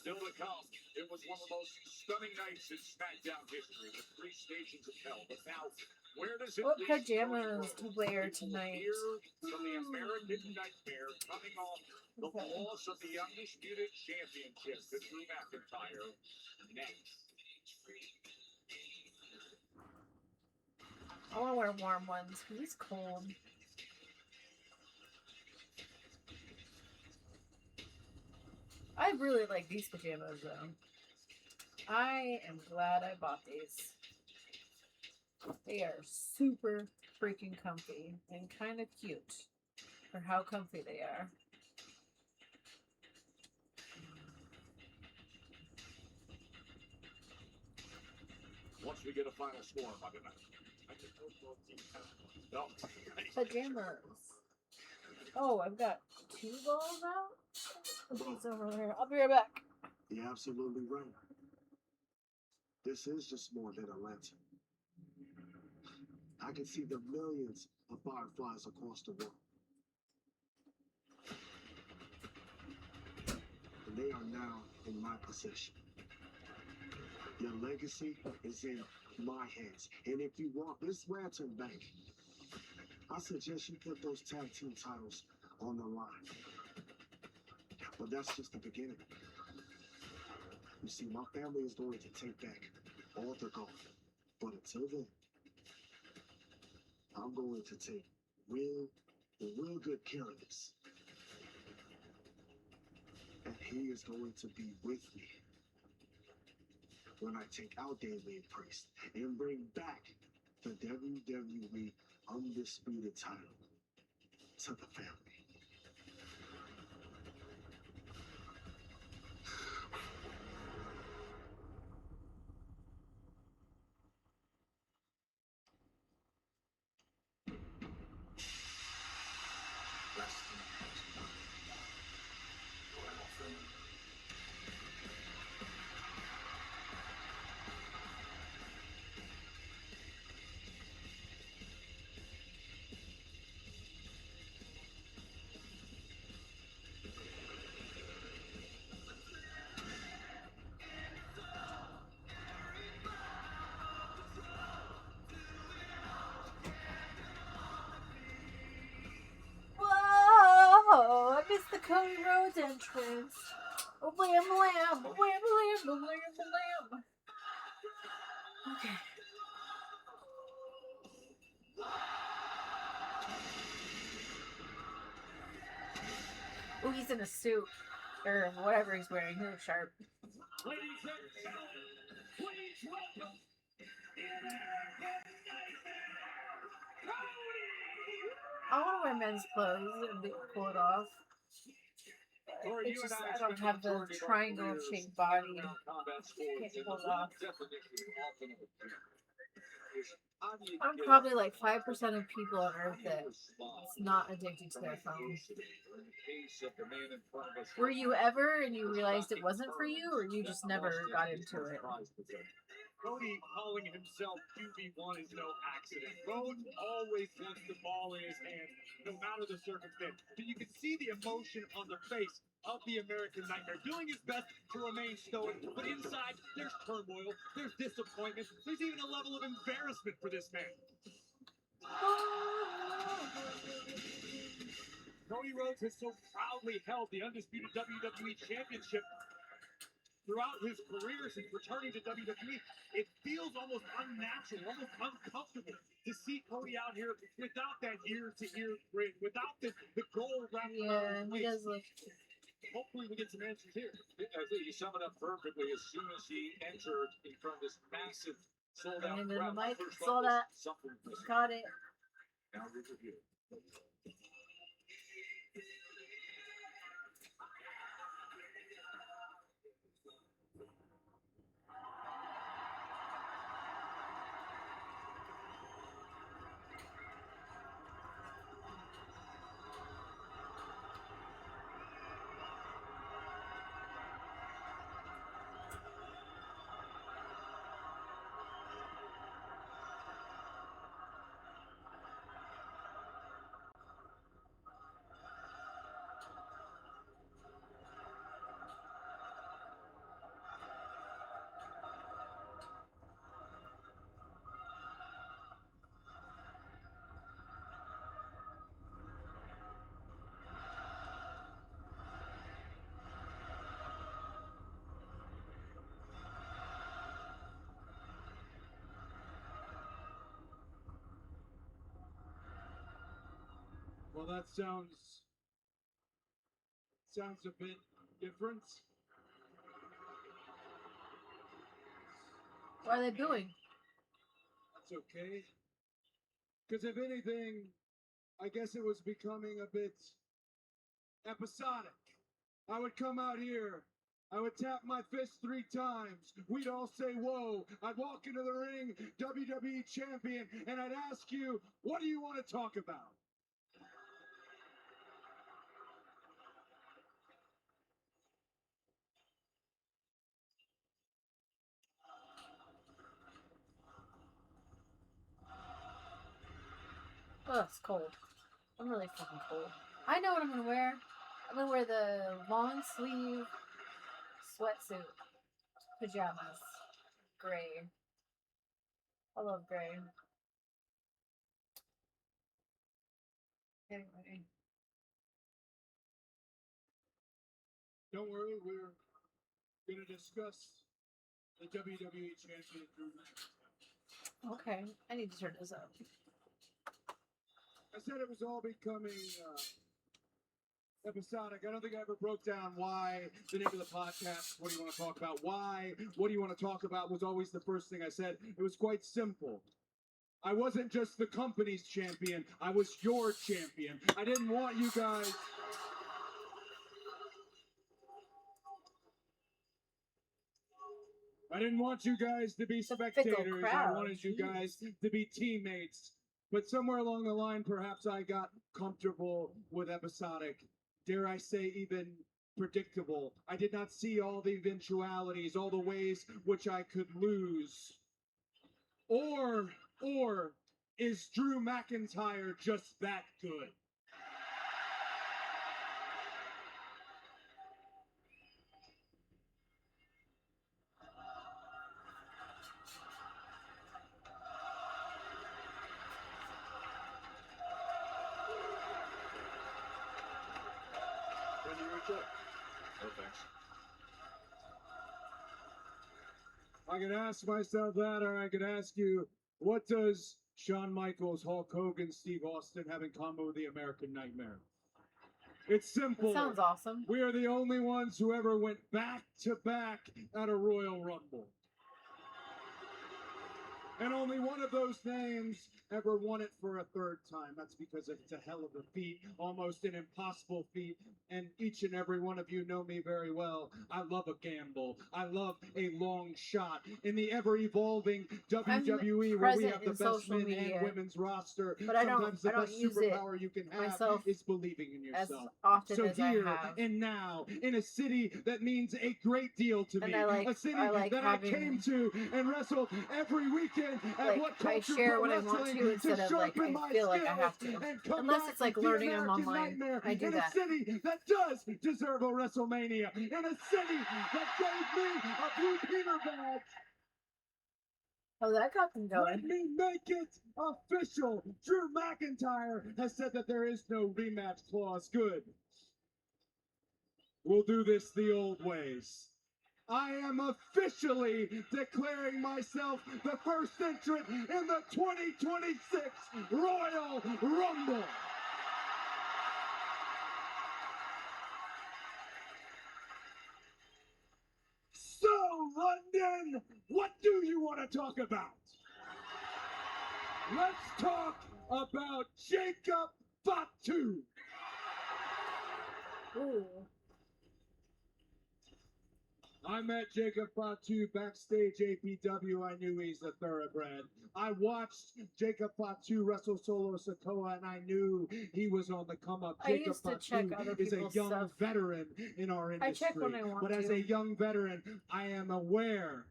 Still to come, it was one of the most stunning nights in SmackDown history, with 3 stations of hell. But now, where does it What lead? pajamas to wear tonight? Here from the American Nightmare, coming off the loss of the Undisputed Championship to Drew McIntyre. Next. I want to wear warm ones because it's cold. I really like these pajamas though. I am glad I bought these. They are super freaking comfy and kind of cute for how comfy they are. Once we get a final score on Monday night. No. Pajamas. Oh, I've got 2 balls out? These over there. I'll be right back. You're absolutely right. This is just more than a lantern. I can see the millions of fireflies across the world. And they are now in my possession. Your legacy is in my hands. And if you want this lantern back, I suggest you put those tag team titles on the line. But that's just the beginning. You see, my family is going to take back all the gold. But until then, I'm going to take real good care of this. And he is going to be with me when I take out Damian Priest and bring back the WWE Undisputed title to the family. Whoa! I missed the Cody Rhodes entrance. Oh, blam, blam, blam, blam, blam, blam. Okay. Oh, he's in a suit. Or whatever he's wearing. He looks sharp. Ladies and gentlemen, please welcome the American Nightmare, Cody! I want to wear men's clothes and pull it off. Corey, It's you and just, I I don't spent have the majority of our triangle careers shaped body. in combat sports, Can't and pull the it off. definition often of a is how do you I'm get probably like 5% of people on Earth that respond is not addicted to their phone. in the case of the man in front of us? Were you ever and you realized it wasn't for you, or you just never got into it? Cody calling himself QB1 is no accident. Rhodes always wants the ball in his hands, no matter the circumstance. But you can see the emotion on the face of the American Nightmare, doing his best to remain stoic, but inside there's turmoil, there's disappointment, there's even a level of embarrassment for this man. Cody Rhodes has so proudly held the undisputed WWE Championship throughout his career since returning to WWE. It feels almost unnatural, almost uncomfortable to see Cody out here without that ear-to-ear grin, without the gold wrapped around his He does waist. look. Hopefully we get some answers here. I think you sum it up perfectly. As soon as he entered in front of this massive sold-out And then the crowd, mic, first saw thought was that. something missing. Got it. Now we review. Well, that sounds a bit different. Why are they booing? That's okay. Because if anything, I guess it was becoming a bit episodic. I would come out here, I would tap my fist 3 times. We'd all say, whoa. I'd walk into the ring, WWE champion, and I'd ask you, what do you want to talk about? Oh, it's cold. I'm really fucking cold. I know what I'm gonna wear. I'm gonna wear the long sleeve sweatsuit pajamas. Gray. I love gray. Anyway. Don't worry, we're going to discuss the WWE champion Drew McIntyre. Okay. I need to turn this up. I said it was all becoming episodic. I don't think I ever broke down why the name of the podcast, what do you want to talk about? Why, what do you want to talk about was always the first thing I said. It was quite simple. I wasn't just the company's champion. I was your champion. I didn't want you guys... I didn't want you guys to be spectators. I wanted you guys to be teammates. But somewhere along the line, perhaps I got comfortable with episodic. Dare I say even predictable. I did not see all the eventualities, all the ways which I could lose. Or is Drew McIntyre just that good? Ready to check? No thanks. I could ask myself that, or I could ask you, what does Shawn Michaels, Hulk Hogan, Steve Austin have in common with the American Nightmare? It's simple. That sounds awesome. We are the only ones who ever went back to back at a Royal Rumble. And only one of those names ever won it for a third time. That's because it's a hell of a feat, almost an impossible feat. And each and every one of you know me very well. I love a gamble. I love a long shot. In the ever-evolving WWE, where we have the best men and women's roster, but I sometimes the best use it superpower you can have myself is believing in as yourself. often So as I here have. and now, in a city that means a great deal to And me, a city that I came to and wrestled every weekend at what I Culture share Pro what I want Wrestling to instead of like sharpen I my feel like I skills have to. and Unless combat it's like the learning them American online. nightmare I do in that. a city that does deserve a WrestleMania, in a city that gave me a blue Peter badge. Oh, that got them Let going. me make it official. Drew McIntyre has said that there is no rematch clause. Good. We'll do this the old ways. I am officially declaring myself the first entrant in the 2026 Royal Rumble. So, London, what do you want to talk about? Let's talk about Jacob Fatu. Ooh. I met Jacob Fatu backstage APW. I knew he's a thoroughbred. I watched Jacob Fatu wrestle Solo Sikoa, and I knew he was on the come up. I Jacob used to Fatu check other is a people's young stuff. veteran in our industry. I check when I want but as to. a young veteran, I am aware.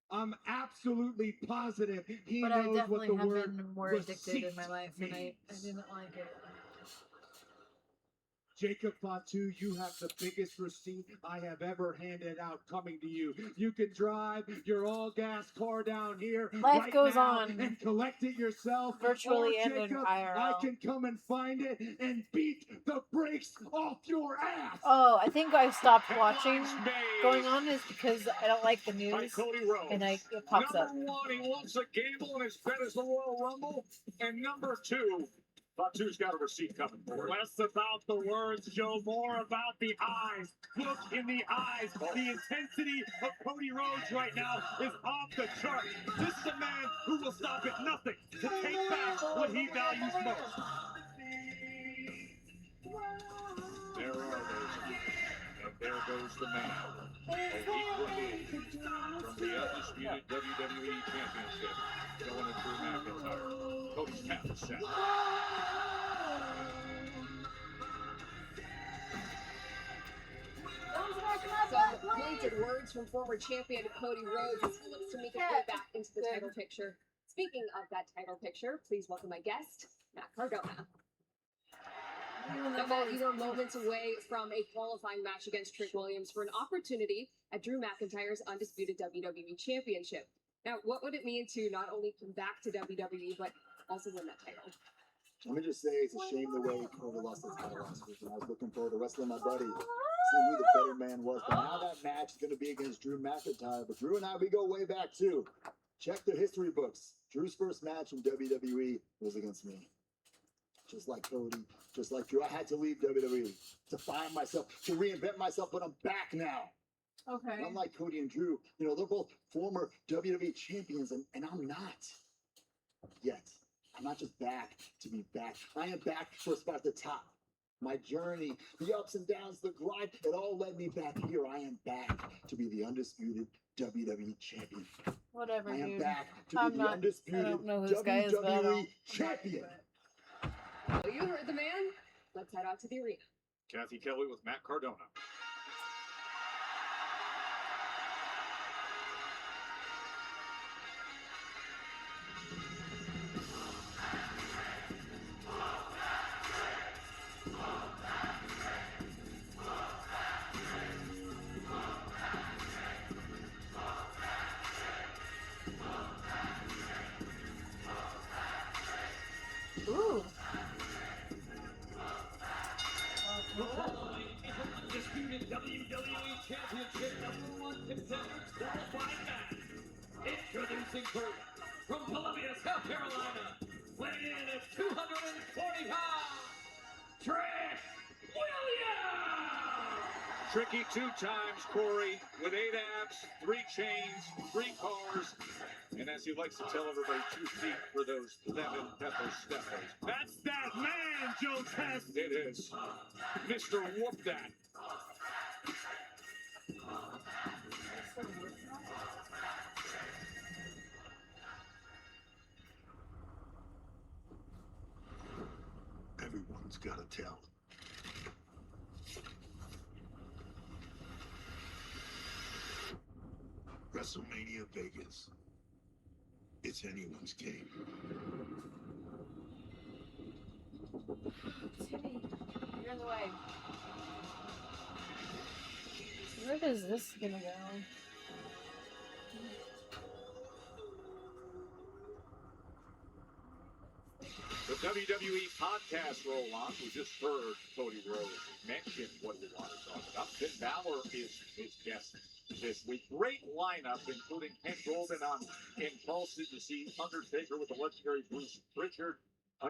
I'm absolutely positive he But I knows what definitely the have word been more addicted in receipt my life, and I means. didn't like it. Jacob Fatu, you have the biggest receipt I have ever handed out coming to you. You can drive your all-gas car down here Life right goes now on. and collect it yourself. Virtually or and in Jacob, IRL. I can come and find it and beat the brakes off your ass. Oh, I think I stopped watching going on is because I don't like the By news, Cody Rhodes. and it pops up. Number one, he wants a gamble and his bet is the Royal Rumble. And number two, Fatu's got a receipt coming for him. Less about the words, Joe, more about the eyes. Look in the eyes. The intensity of Cody Rhodes right now is off the chart. This is a man who will stop at nothing to take back what he values most. There are those people. And there goes the man. A week removed from the undisputed WWE Championship. Going to Drew McIntyre. Cody's tap is set. Some pointed words from former champion Cody Rhodes as he looks to make his way back into the title picture. Speaking of that title picture, please welcome my guest, Matt Cardona. Now, Matt, you are moments away from a qualifying match against Trick Williams for an opportunity at Drew McIntyre's undisputed WWE Championship. Now, what would it mean to not only come back to WWE, but also win that title? Let me just say it's a shame the way Cody lost the title last week. And I was looking forward to wrestling my buddy, seeing who the better man was. But now that match is going to be against Drew McIntyre. But Drew and I, we go way back too. Check the history books. Drew's first match in WWE was against me. Just like Cody, just like Drew, I had to leave WWE to find myself, to reinvent myself. But I'm back now. Okay. And unlike Cody and Drew, you know, they're both former WWE champions, and I'm not yet. I'm not just back to be back. I am back for a spot at the top. My journey, the ups and downs, the grind, it all led me back here. I am back to be the undisputed WWE champion. Whatever, I am dude. back to I'm be the not. I undisputed don't know who this guy is, but I WWE don't. champion. Well, you heard the man. Let's head out to the arena. Kathy Kelly with Matt Cardona. Ooh. Undisputed WWE Championship #1 contender qualified match. Tricky 2 times, Corey, with 8 abs, 3 chains, 3 cars, and as he likes to tell everybody, 2 feet for those lemon pepper steppers. That's that man, Joe Test. It is. Mr. Whoop That. Everyone's got to tell. WrestleMania Vegas. It's anyone's game. Timmy, you're in the way. Where is this gonna go? The WWE podcast roll on. We just heard Cody Rhodes mention what we want to talk about. Finn Balor is his guest this week. Great lineup, including Ken Golden on Impulse to see Undertaker with the legendary Bruce Pritchard.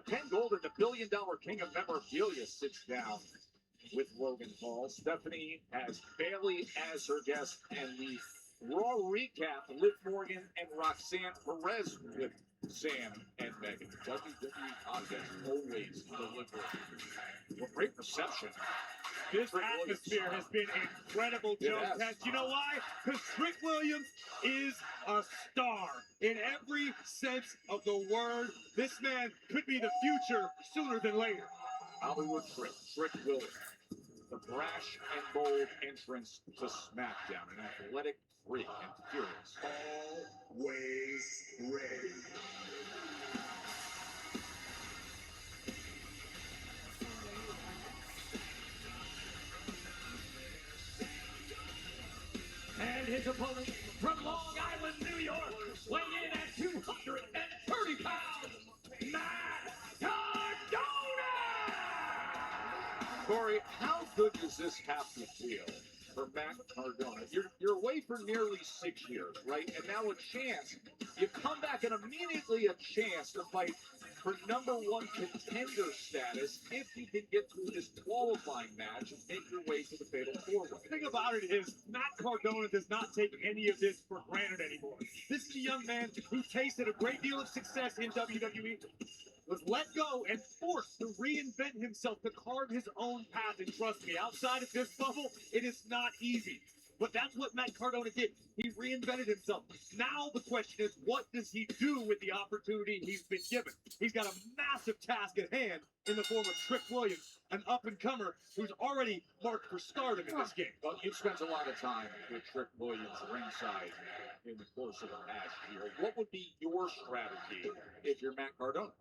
Ken Golden, the billion-dollar king of memorabilia, sits down with Logan Paul. Stephanie has Bailey as her guest, and the Raw recap, Liv Morgan and Roxanne Perez with Sam and Megan. WWE podcast always delivering. Well, great reception. This atmosphere has been incredible, Joe Test. You know why? Because Trick Williams is a star in every sense of the word. This man could be the future sooner than later. Hollywood Trick Williams. The brash and bold entrance to SmackDown. An athletic, free, and furious. Always ready. And his opponent from Long Island, New York, weighing in at 230 pounds, Matt Cardona! Corey, how good does this have to feel for Matt Cardona? You're away for nearly 6 years, right? And now a chance. You come back and immediately a chance to fight for #1 contender status if you can get through this qualifying match and make your way to the Fatal 4-Way. The thing about it is, Matt Cardona does not take any of this for granted anymore. This is a young man who tasted a great deal of success in WWE, was let go and forced to reinvent himself to carve his own path. And trust me, outside of this bubble, it is not easy. But that's what Matt Cardona did. He reinvented himself. Now the question is, what does he do with the opportunity he's been given? He's got a massive task at hand in the form of Trick Williams, an up-and-comer who's already marked for stardom in this game. Well, you've spent a lot of time with Trick Williams ringside in the course of the past year. What would be your strategy if you're Matt Cardona?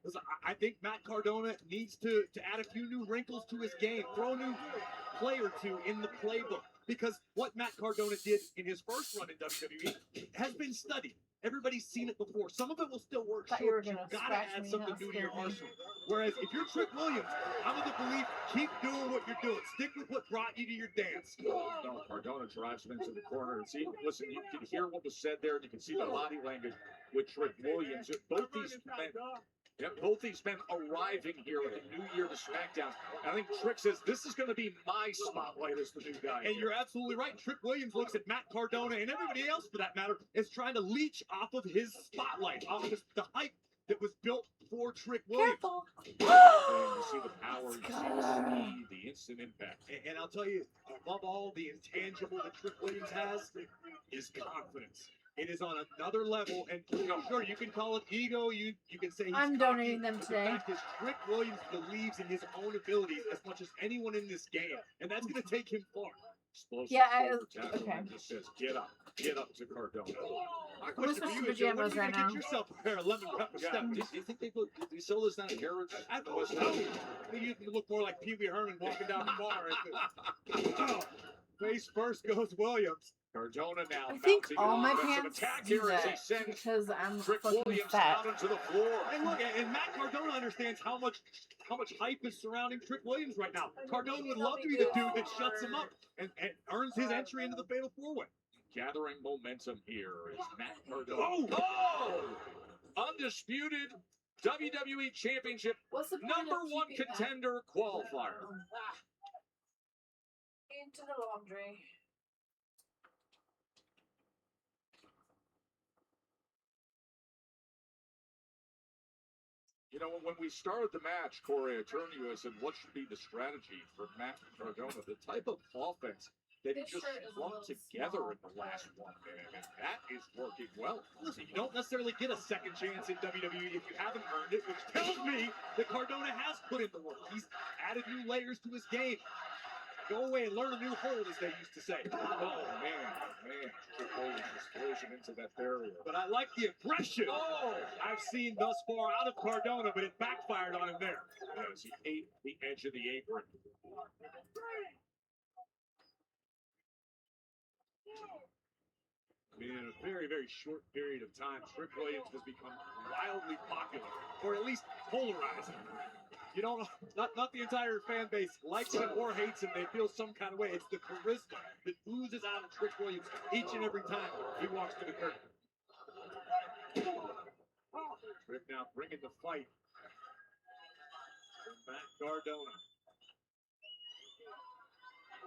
Listen, I think Matt Cardona needs to add a few new wrinkles to his game, throw a new play or two in the playbook. Because what Matt Cardona did in his first run in WWE has been studied. Everybody's seen it before. Some of it will still work. Thought you were gonna gotta scratch add me, something how new to your scary. arsenal. Whereas if you're Trick Williams, I'm of the belief, keep doing what you're doing. Stick with what brought you to your dance. No, Cardona drives him into the corner. And see, listen, you can hear what was said there, and you can see the body language with Trick Williams. Both these men arriving here with a new year to SmackDown. I think Trick says, this is going to be my spotlight as the new guy. And you're absolutely right. Trick Williams looks at Matt Cardona and everybody else for that matter as trying to leech off of his spotlight, off of the hype that was built for Trick Williams. Careful. You see the power, you see the speed, the instant impact. And I'll tell you, above all, the intangible that Trick Williams has is confidence. It is on another level, and sure, you can call it ego. You can say he's I'm cocky. donating them today. The fact is, Trick Williams believes in his own abilities as much as anyone in this game, and that's going to take him far. Explosive Yeah, tackle, okay. and just says, get up to Cardona. My I'm question just for you wearing is, Joe, when are pajamas you right going to now. get yourself a pair of lemon pepper Yeah, steppers? do you think they sell this down at Harrods? I don't know. I think you look more like Pee Wee Herman walking down the bar. Face first goes Williams. Cardona now. I think mounting all an my offensive pants attack do here as he that sends because I'm Trick fucking Williams fat. out into the floor. And look, and Matt Cardona understands how much hype is surrounding Trick Williams right now. Cardona would love to be the dude that shuts him up and earns his entry into the Fatal 4-Way. Gathering momentum here is Matt Cardona. Undisputed WWE Championship What's the point of #1 keeping that? contender qualifier. into the laundry. You know, when we started the match, Corey, I turned to you and said, what should be the strategy for Matt Cardona? The type of offense that he This just shirt is a lumped little together small. in the last 1 minute, and that is working well. Listen, you don't necessarily get a second chance in WWE if you haven't earned it, which tells me that Cardona has put in the work. He's added new layers to his game. Go away and learn a new hold, as they used to say. Oh, man. Trick Williams just throws him into that barrier. But I like the aggression I've seen thus far out of Cardona, but it backfired on him there. As he ate the edge of the apron. I mean, in a very, very short period of time, Trick Williams has become wildly popular, or at least polarizing. You don't, not the entire fan base likes him or hates him. They feel some kind of way. It's the charisma that oozes out of Trick Williams each and every time he walks through the curtain. Trick now bringing the fight. Matt Cardona.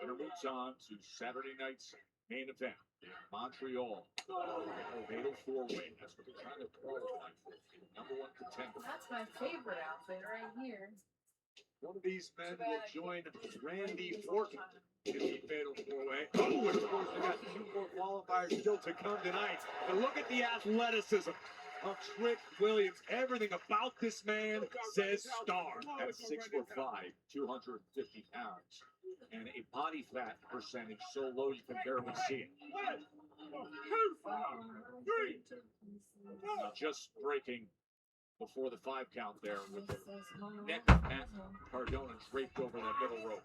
Winner moves on to Saturday night's main event in Montreal. Fatal 4-way. That's what they're trying to qualify for. Number 1 contender. That's my favorite outfit right here. One of these men will join Randy Orton in the Fatal 4-way. Oh, and of course, we got 2 more qualifiers still to come tonight. And look at the athleticism of Trick Williams. Everything about this man says star. At 6'5", 250 pounds, and a body fat percentage so low you can barely see it. Just breaking before the 5 count there with the neck of Matt Cardona draped over that middle rope.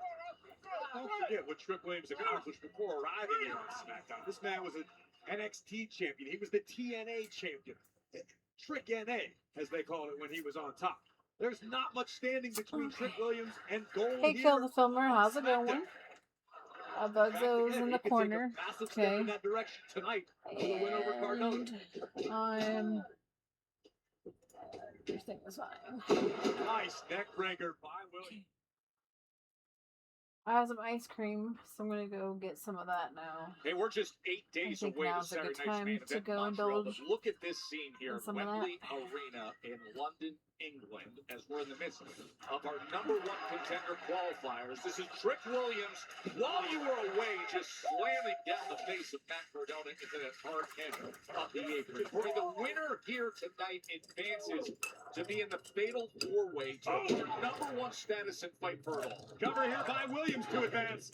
Don't forget what Trick Williams accomplished before arriving here on SmackDown. This man was an NXT champion. He was the TNA champion. Trick NA, as they called it when he was on top. There's not much standing between Trick Williams and gold. Hey, Kill the Filmer, how's it going? Bugzo's in the corner. Okay. In that direction tonight for the win over Cardona. Everything was fine. Nice neck breaker by Williams. I have some ice cream, so I'm gonna go get some of that now. Hey, we're just 8 days I think away to now's a good Saturday night's time main to event go in Montreal. indulge But look at this scene here in at some of Wembley Arena in London, England, as we're in the midst of our number 1 contender qualifiers. This is Trick Williams, while you were away, just slamming down the face of Matt Cardona into that hard end of the apron. For the winner here tonight advances to be in the fatal 4-way to number 1 status and fight for it all. Cover here by Williams to advance.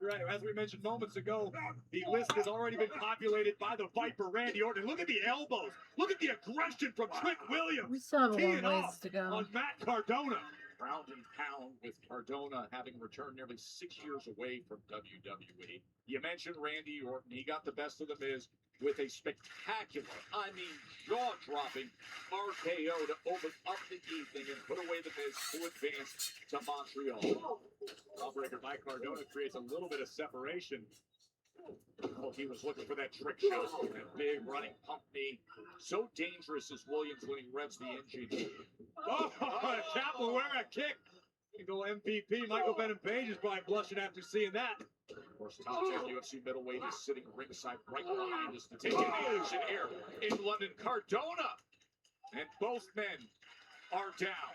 Right, as we mentioned moments ago, the list has already been populated by the Viper, Randy Orton. Look at the elbows. Look at the aggression from Trick Williams. We still have a long Teeing ways off to go. on Matt Cardona. Ground and pound with Cardona having returned nearly 6 years away from WWE. You mentioned Randy Orton. He got the best of the Miz with a spectacular, jaw-dropping RKO to open up the evening and put away the Miz to advance to Montreal. Jawbreaker by Cardona creates a little bit of separation. Oh, he was looking for that trick shot. That big running pump knee. So dangerous is Williams when he revs the engine. Oh, a capoeira kick. Single MVP Michael Venom Page is probably blushing after seeing that. Of course, top 10 UFC middleweight is sitting ringside right behind us to take in the action here in London. Cardona! And both men are down.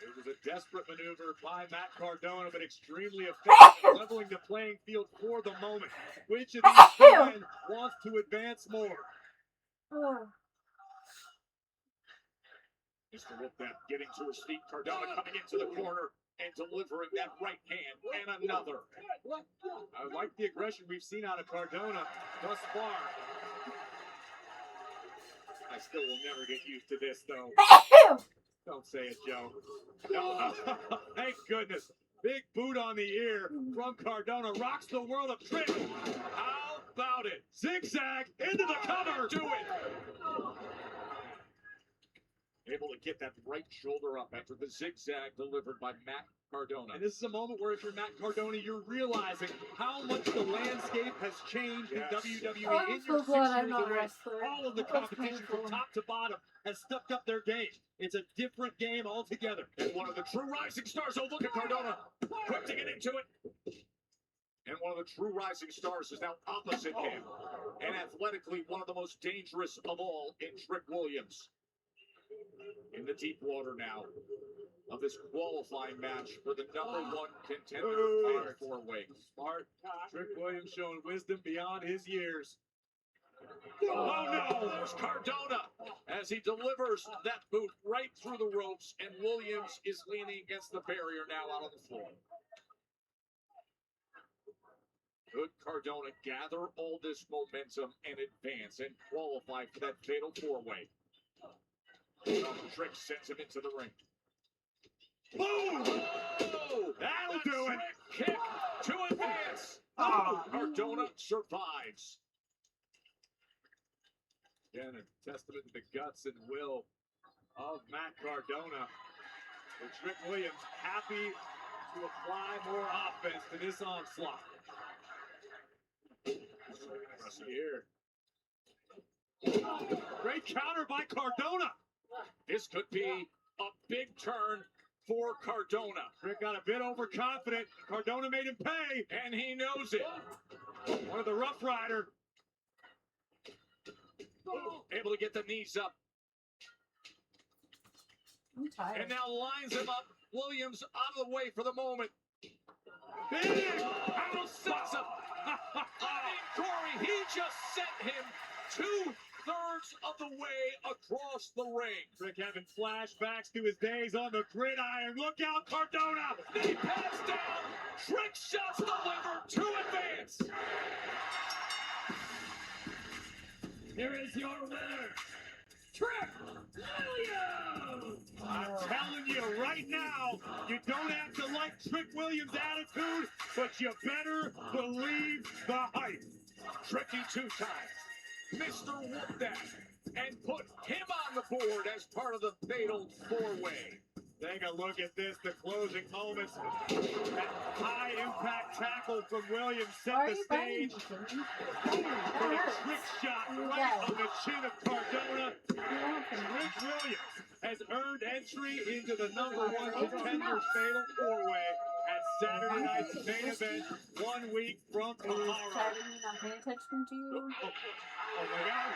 It was a desperate maneuver by Matt Cardona, but extremely effective, leveling the playing field for the moment. Which of these two men wants to advance more? Mr. Wolfpack getting to his feet. Cardona coming into the corner and delivering that right hand and another. I like the aggression we've seen out of Cardona thus far. I still will never get used to this, though. Don't say it, Joe. No. Thank goodness. Big boot on the ear from Cardona. Rocks the world of Trick. How about it? Zigzag into the cover. Do it. Able to get that right shoulder up after the zigzag delivered by Matt Cardona. And this is a moment where if you're Matt Cardona, you're realizing how much the landscape has changed in WWE. I'm in so your 6 glad I'm years not a away, wrestler. all of the That's competition from painful. top to bottom has stepped up their game. It's a different game altogether. And one of the true rising stars. Oh, look at Cardona. Quick to get into it. And one of the true rising stars is now opposite him. And athletically, one of the most dangerous of all in Trick Williams. In the deep water now of this qualifying match for the #1 contender fatal four-way. Smart. Trick Williams showing wisdom beyond his years. Oh no, there's Cardona as he delivers that boot right through the ropes, and Williams is leaning against the barrier now out on the floor. Could Cardona gather all this momentum and advance and qualify for that fatal four-way? Trick sends him into the ring. Boom! Oh, that'll do it. Kick to advance. Oh, Cardona survives. Again, a testament to the guts and will of Matt Cardona. And Trick Williams happy to apply more offense to this onslaught. Here. Great counter by Cardona. This could be a big turn for Cardona. Trick got a bit overconfident. Cardona made him pay. And he knows it. One of the Rough Rider. Able to get the knees up. I'm tired. And now lines him up. Williams out of the way for the moment. Big! How sets him. I mean, Corey, he just sent him 2/3 of the way across the ring. Trick having flashbacks to his days on the gridiron. Look out, Cardona! He passed down. Trick shots delivered to advance. Here is your winner, Trick Williams! I'm telling you right now, you don't have to like Trick Williams' attitude, but you better believe the hype. Tricky 2 times. Mr. Whoop-Dat. And put him on the board as part of the fatal four-way. Take a look at this, the closing moments. That high-impact tackle from Williams set the stage for a trick shot right on the chin of Cardona. Trick Williams has earned entry into the #1 contenders fatal four-way at Saturday night's main event 1 week from tomorrow. Not paying attention to you. Oh my God!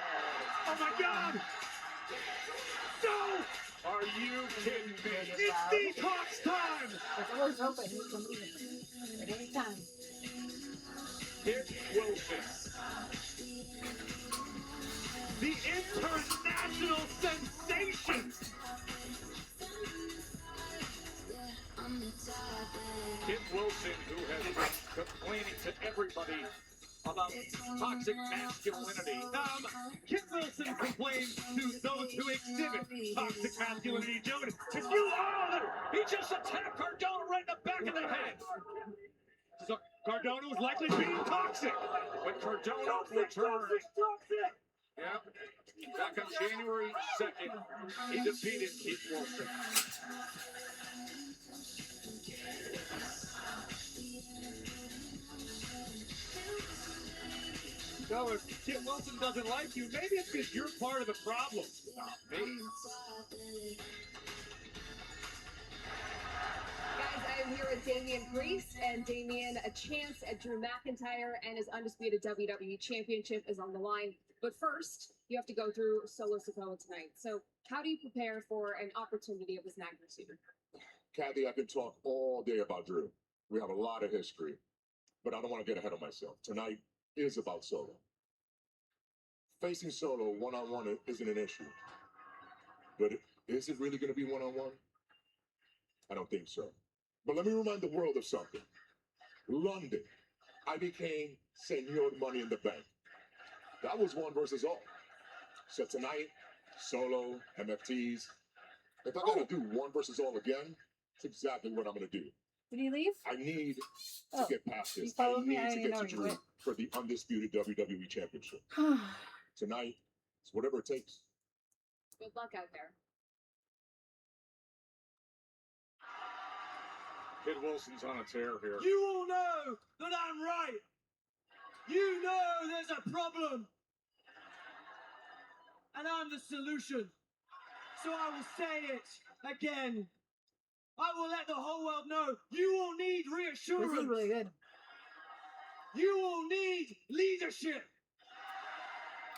Oh my God! No! Are you kidding me? It's detox time! The door's open. You can leave at any time. Kit Wilson. The international sensation! Kit Wilson, who has been complaining to everybody about toxic masculinity. Kit Wilson complains to those who exhibit toxic masculinity. Gentlemen, if you are, He just attacked Cardona right in the back of the head. so Cardona was likely being toxic. But Cardona returned. Yep. Back on January 2nd, he defeated Keith Wilson. So if Kit Wilson doesn't like you, maybe it's because you're part of the problem. Not me. Guys, I am here with Damian Priest, and Damian, a chance at Drew McIntyre and his undisputed WWE Championship is on the line. But first, you have to go through Solo Sikoa tonight. So how do you prepare for an opportunity of this magnitude? Kathy, I could talk all day about Drew. We have a lot of history, but I don't want to get ahead of myself. Tonight is about Solo. Facing Solo one-on-one isn't an issue. But is it really going to be one-on-one? I don't think so. But let me remind the world of something. London, I became Senor Money in the Bank. That was 1 versus all. So tonight, Solo, MFTs. If I gotta do 1 versus all again, it's exactly what I'm gonna do. Did he leave? I need to get past this. You I followed me? need I to didn't get know to you Drew went. for the undisputed WWE Championship. Tonight, it's whatever it takes. Good luck out there. Kit Wilson's on a tear here. You all know that I'm right. You know there's a problem. And I'm the solution. So I will say it again. I will let the whole world know you all need This reassurance. is really good. You will need leadership.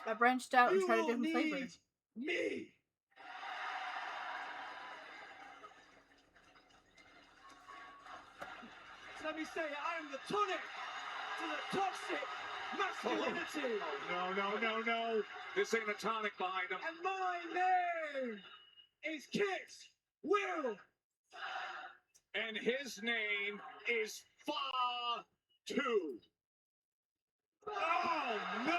I branched out and You tried a will different flavor. need me. Let me say, I am the tonic to the toxic masculinity. No. This ain't a tonic behind him. And my name is Kit Will. And his name is Fa2. Oh, no.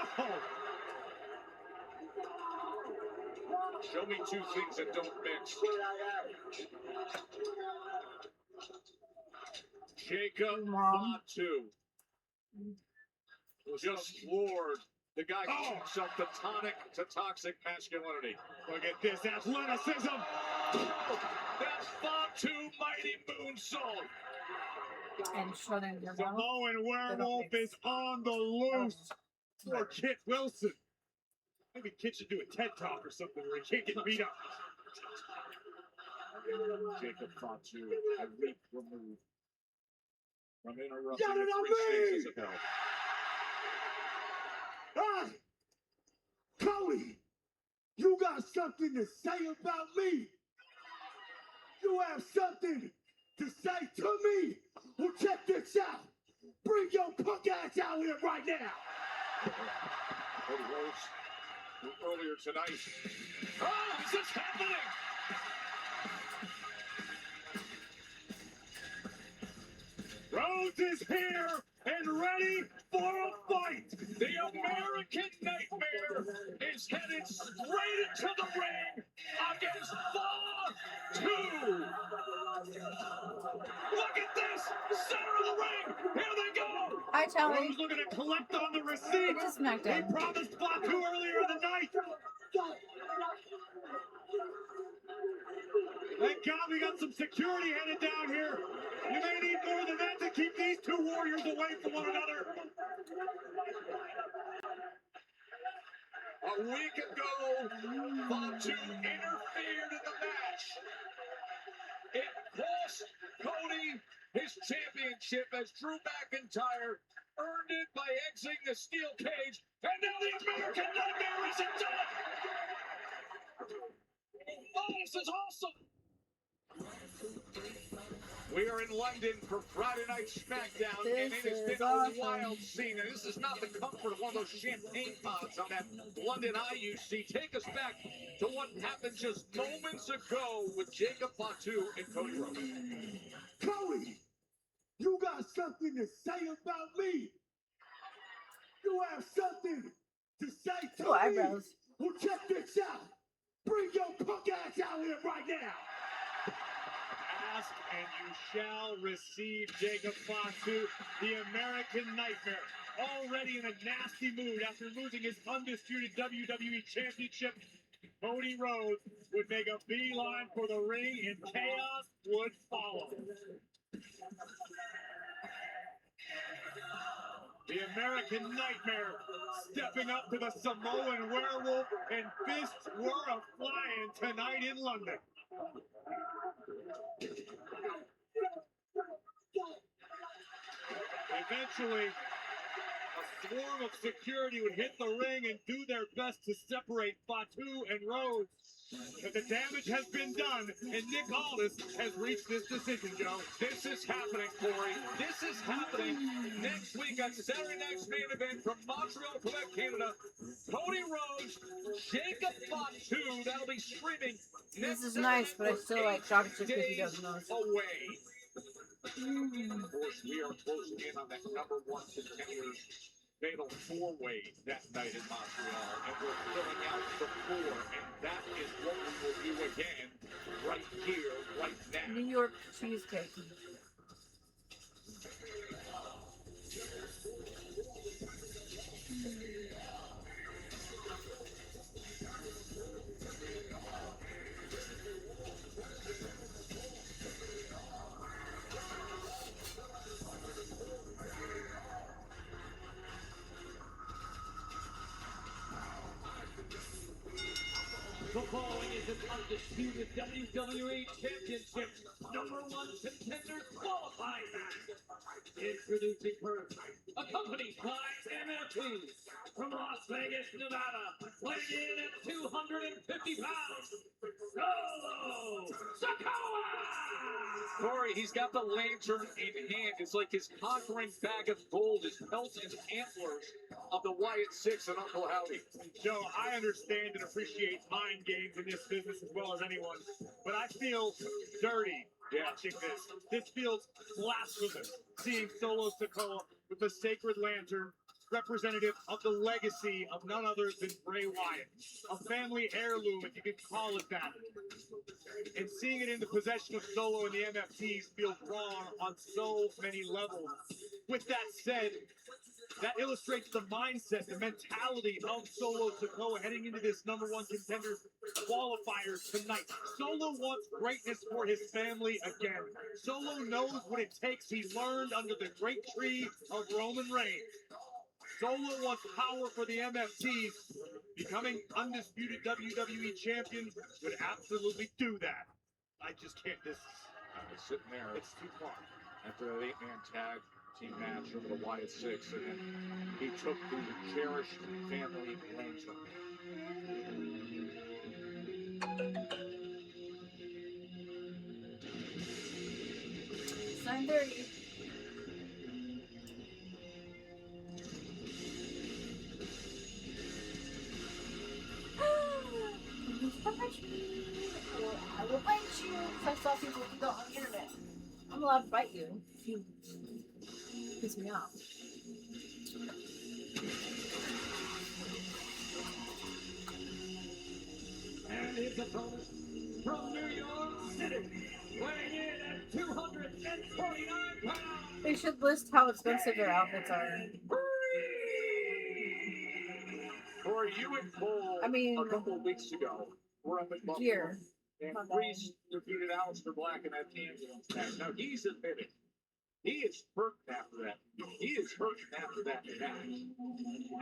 Show me two things that don't mix. Jacob Fa2 just floored the guy calling himself the tonic to toxic masculinity. Look at this athleticism. That's Fa2 mighty moonsault. And shutting your mouth. Samoan Werewolf is on the loose for Kit Wilson. Maybe Kit should do a TED Talk or something where he can't get beat up. Jacob Fa2, a week removed from interrupting the 3 stages of hell. Ah! Cody, you got something to say about me? You have something to say to me? Well, check this out. Bring your punk ass out here right now. Cody Rhodes, earlier tonight. Oh, is this happening? Rhodes is here and ready for a fight. The American Nightmare is headed straight into the ring against Fa2. Look at this! Center of the ring! Here they go! I tell Rhodes looking to collect on the receipt. It is SmackDown. He promised Fa2 earlier in the night. Thank God we got some security headed down here. You may need more than that to keep these two warriors away from one another. A week ago, Fa2 interfered in the match. It cost Cody his championship as Drew McIntyre earned it by exiting the steel cage, and now the American Nightmare is done. Oh, this is awesome. We are in London for Friday Night SmackDown, and it has been a wild scene. And this is not the comfort of one of those champagne pods on that London Eye you see. Take us back to what happened just moments ago with Jacob Fa2 and Cody Rhodes. Cody, you got something to say about me? You have something to say to me? Eyebrows. Well, check this out. Bring your punk ass out here right now. Ask and you shall receive. Jacob Fa2, the American Nightmare, already in a nasty mood after losing his undisputed WWE Championship. Cody Rhodes would make a beeline for the ring and chaos would follow. The American Nightmare stepping up to the Samoan Werewolf, and fists were a-flying tonight in London. Eventually, a swarm of security would hit the ring and do their best to separate Fa2 and Rhodes. But the damage has been done, and Nick Aldis has reached this decision, Joe. This is happening, Corey. This is happening next week on Saturday Night's Main Event from Montreal, Quebec, Canada. Cody Rhodes, Jacob Fa2. That'll be streaming. This is nice, but I still like chocolate chip cookie dough the most. Away. Of course, we are closing in on that #1 contender fatal 4-way that night in Montreal, and we're filling out the 4, and that is what we will do again right here, right now. New York cheesecake. The following is an undisputed WWE Championship #1 contender qualifying match. Introducing first, accompanied by MFT from Las Vegas, Nevada, weighing in at 250 pounds, Solo Sikoa! Corey, he's got the lantern in hand. It's like his conquering bag of gold is pelted antlers of the Wyatt Six and Uncle Howdy. Joe, I understand and appreciate mind games in this business as well as anyone, but I feel dirty watching this. This feels blasphemous, seeing Solo Sikoa with the sacred lantern, representative of the legacy of none other than Bray Wyatt. A family heirloom, if you could call it that. And seeing it in the possession of Solo and the MFTs feels wrong on so many levels. With that said, that illustrates the mindset, the mentality of Solo Sikoa heading into this #1 contender qualifiers tonight. Solo wants greatness for his family again. Solo knows what it takes. He learned under the great tree of Roman Reigns. Solo wants power for the MFTs. Becoming undisputed WWE champion would absolutely do that. I just can't. This He's sitting there. it's too far. After that 8-man tag team match over the Wyatt Six, and then he took the cherished family lantern. 9:30. Punch me, or I will bite you. Because I saw people do that on the internet. I'm allowed to bite you if you piss me off. And his opponent from New York City, weighing in at 249 pounds. They should list how expensive their outfits are. Corey, you and Cole, a couple of weeks ago, were up in Buffalo. Gear. And Priest defeated Aleister Black in that ambulance match. Now, he's admitted he is hurt after that. He is hurt after that match.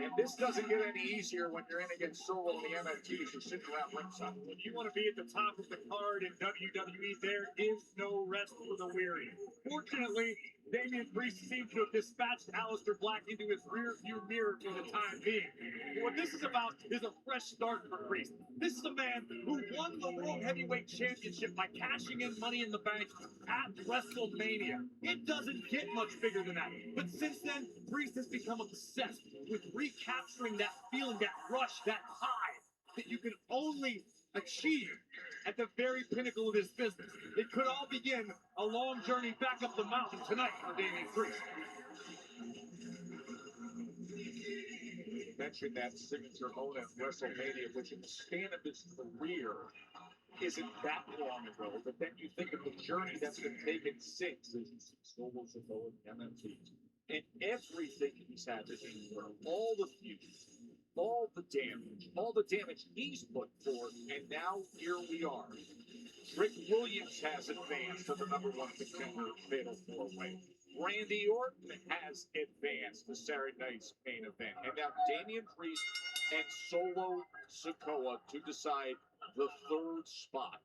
And this doesn't get any easier when you're in against Solo and the MFTs who sit around ringside. When you want to be at the top of the card in WWE, there is no rest for the weary. Fortunately, Damian Priest seems to have dispatched Aleister Black into his rear-view mirror for the time being. But what this is about is a fresh start for Priest. This is a man who won the World Heavyweight Championship by cashing in Money in the Bank at WrestleMania. It doesn't get much bigger than that. But since then, Priest has become obsessed with recapturing that feeling, that rush, that high that you can only achieve at the very pinnacle of this business. It could all begin a long journey back up the mountain tonight for Damian Priest. You mentioned that signature moment at WrestleMania, which in the span of his career isn't that long ago, but then you think of the journey that's been taken since, as you see Solo Sikoa and MFTs, and everything he's had to do, all the feuds, all the damage he's put forth, and now here we are. Trick Williams has advanced to the #1 contender fatal 4-way. Randy Orton has advanced to Saturday night's main event. And now Damian Priest and Solo Sikoa to decide the third spot.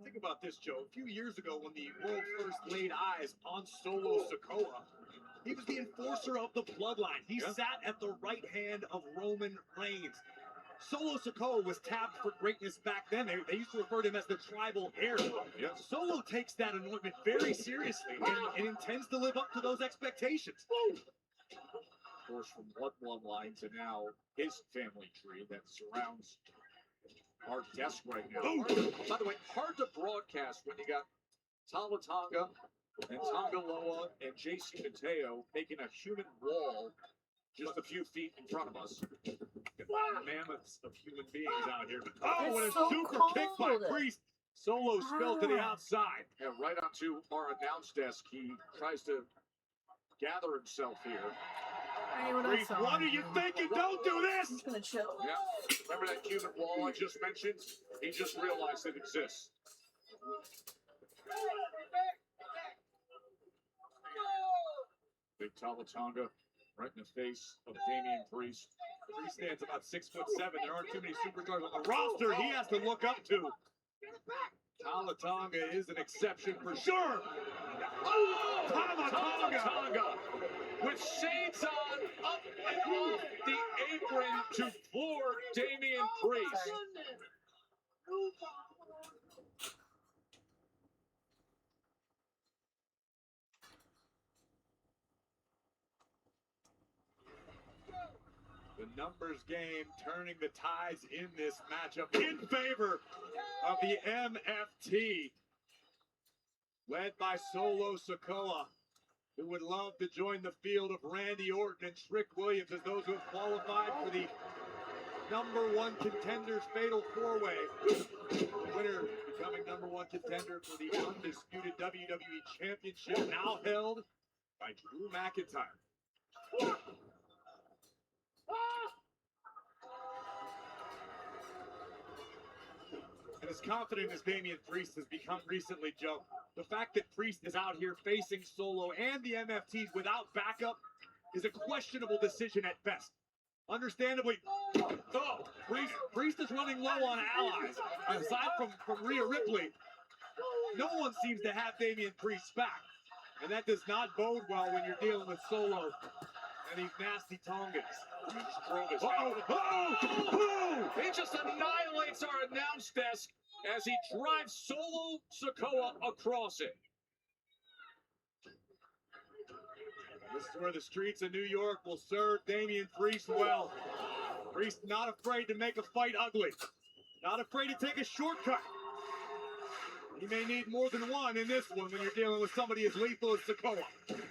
Think about this, Joe. A few years ago, when the world first laid eyes on Solo Sikoa, he was the enforcer of the bloodline. He sat at the right hand of Roman Reigns. Solo Sikoa was tapped for greatness back then. They used to refer to him as the tribal heir. Solo takes that anointment very seriously and intends to live up to those expectations. Of course, from bloodline to now his family tree that surrounds our desk right now. By the way, hard to broadcast when you got Tama Tonga and Tonga Loa and JC Mateo making a human wall just a few feet in front of us. Mammoths of human beings out here. Oh, It's what a so super kick by cold. Priest. Solo spilled to the outside. And right onto our announce desk, he tries to gather himself here. Priest, what are you thinking? Don't do this! I'm gonna chill. Yeah. Remember that human wall I just mentioned? He just realized it exists. Big Tama Tonga right in the face of Damian Priest. He stands about 6'7". There aren't too many superstars on the roster he has to look up to. Talatonga is an exception for sure. Tonga with shades on, up and off the apron to floor Damian Priest. The numbers game turning the tides in this matchup in favor of the MFT. Led by Solo Sikoa, who would love to join the field of Randy Orton and Trick Williams as those who have qualified for the #1 contenders fatal four-way. Winner becoming #1 contender for the undisputed WWE Championship, now held by Drew McIntyre. And as confident as Damian Priest has become recently, Joe, the fact that Priest is out here facing Solo and the MFTs without backup is a questionable decision at best. Understandably, Priest is running low on allies. Aside from Rhea Ripley, no one seems to have Damian Priest's back. And that does not bode well when you're dealing with Solo and these nasty Tongans. Strongest. He just annihilates our announce desk as he drives Solo Sikoa across it. This is where the streets of New York will serve Damian Priest well. Priest not afraid to make a fight ugly. Not afraid to take a shortcut. He may need more than one in this one when you're dealing with somebody as lethal as Sikoa.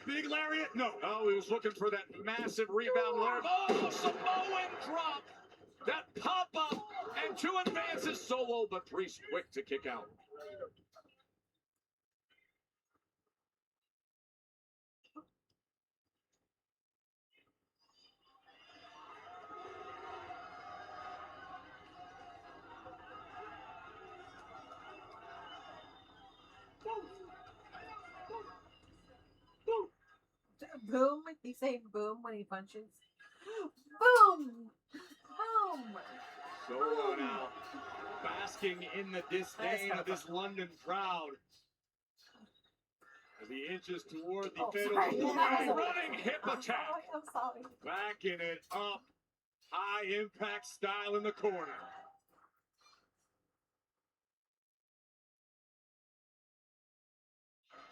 Big lariat? No. Oh, he was looking for that massive rebound lariat. Oh, Samoan drop. That pop-up and 2 advances Solo, but Priest quick to kick out. Boom. He's saying boom when he punches. Boom. Boom. Solo now basking in the disdain of this London crowd as he inches toward the fatal Running hip attack. I'm sorry. backing it up, high impact style in the corner.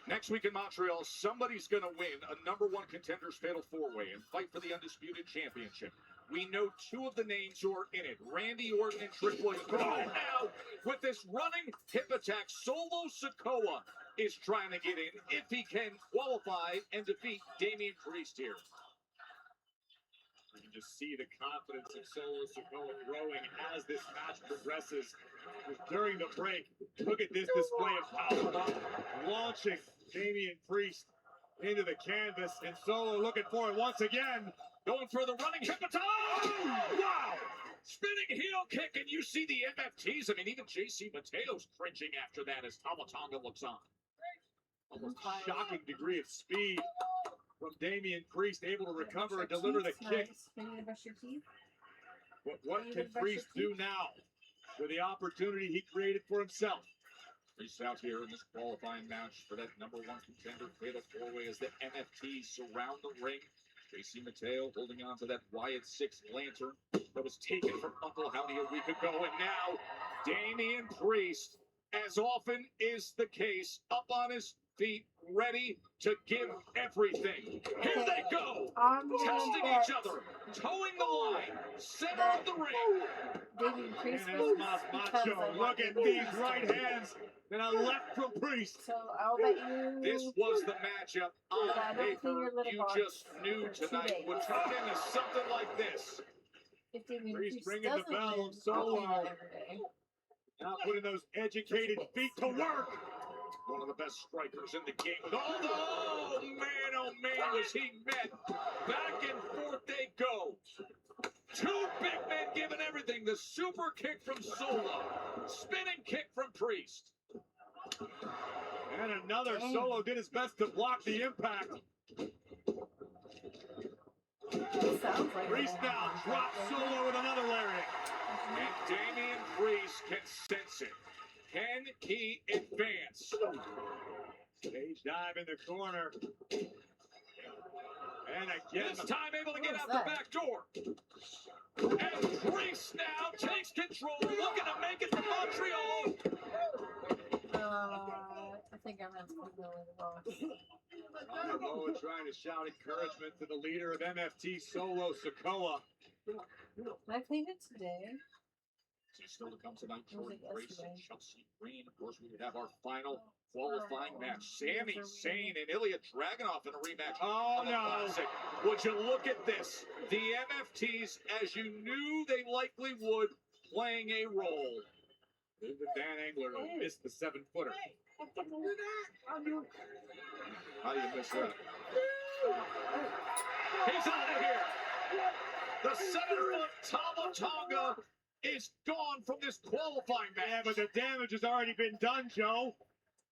Next week in Montreal, somebody's going to win a #1 contenders fatal four-way and fight for the undisputed championship. We know 2 of the names who are in it, Randy Orton and Trick Williams. But right now, with this running hip attack, Solo Sikoa is trying to get in if he can qualify and defeat Damian Priest here. You can just see the confidence of Solo Sikoa growing as this match progresses. During the break, look at this display of power, launching Damian Priest into the canvas, and Solo looking for it once again. Going for the running hip attack. Oh, wow! Spinning heel kick, and you see the MFTs. I mean, even JC Mateo's cringing after that as Talatonga looks on. Almost shocking degree of speed from Damian Priest, able to recover and deliver the kick. What can Priest do now with the opportunity he created for himself? Priest out here in this qualifying match for that #1 contender fatal four-way as the MFTs surround the ring. JC Mateo holding on to that Wyatt 6 lantern that was taken from Uncle Howdy a week ago. And now, Damian Priest, as often is the case, up on his feet, ready to give everything. Here they go, testing each other, towing the line, center of the ring. Damian Priest And it's Macho. Look at these right hands and a left from Priest. So I'll bet you. This was the matchup on I don't see your paper little you box just knew for 2 tonight days. would turn into something like this. If Damian Priest Priest ringing the doesn't bell, win, I'll Solo. do that every day. Now putting those educated feet to work. One of the best strikers in the game. Oh man, was he met. Back and forth they go. 2 big men giving everything. The super kick from Solo. Spinning kick from Priest. And another. Solo did his best to block the impact. Sounds like Priest now drops Solo with another lariat. And Damian Priest can sense it. Can he advance? Stage dive in the corner. And again. This time able to get out that? the back door. And Priest now takes control, looking to make it to Montreal. I think I'm going to go with the boss. Samoa trying to shout encouragement to the leader of MFT, Solo Sikoa. Did I clean it today? So still to come tonight, Or was Jordan it Grace and yesterday? Chelsea Green. Of course, we would have our final qualifying match. Sami Zayn and Ilya Dragunov in a rematch. Oh, on the no. Classic. Would you look at this? The MFTs, as you knew they likely would, playing a role. Even Dan Engler missed the 7-footer. How do you miss that? He's out of here. The 7-foot Tama Tonga is gone from this qualifying match. Yeah, but the damage has already been done, Joe.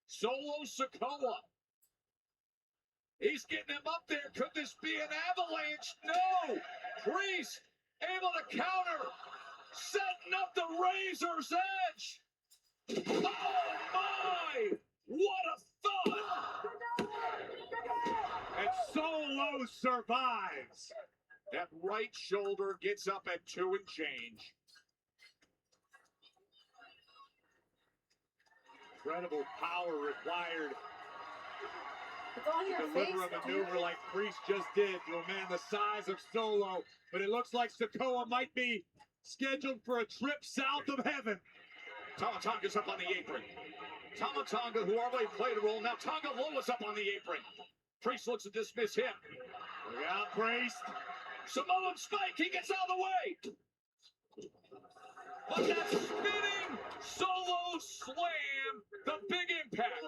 Solo Sikoa. He's getting him up there. Could this be an avalanche? No. Priest able to counter. Setting up the razor's edge. Oh my! What a thud! And Solo survives. That right shoulder gets up at 2 and change. Incredible power required It's on to your face. deliver a maneuver like Priest just did to a man the size of Solo. But it looks like Sikoa might be scheduled for a trip south of heaven. Tama Tonga's up on the apron. Tama Tonga, who already played a role, now Tonga Loa's up on the apron. Priest looks to dismiss him. Look out, Priest. Samoan Spike, he gets out of the way. But that spinning Solo slam, the big impact.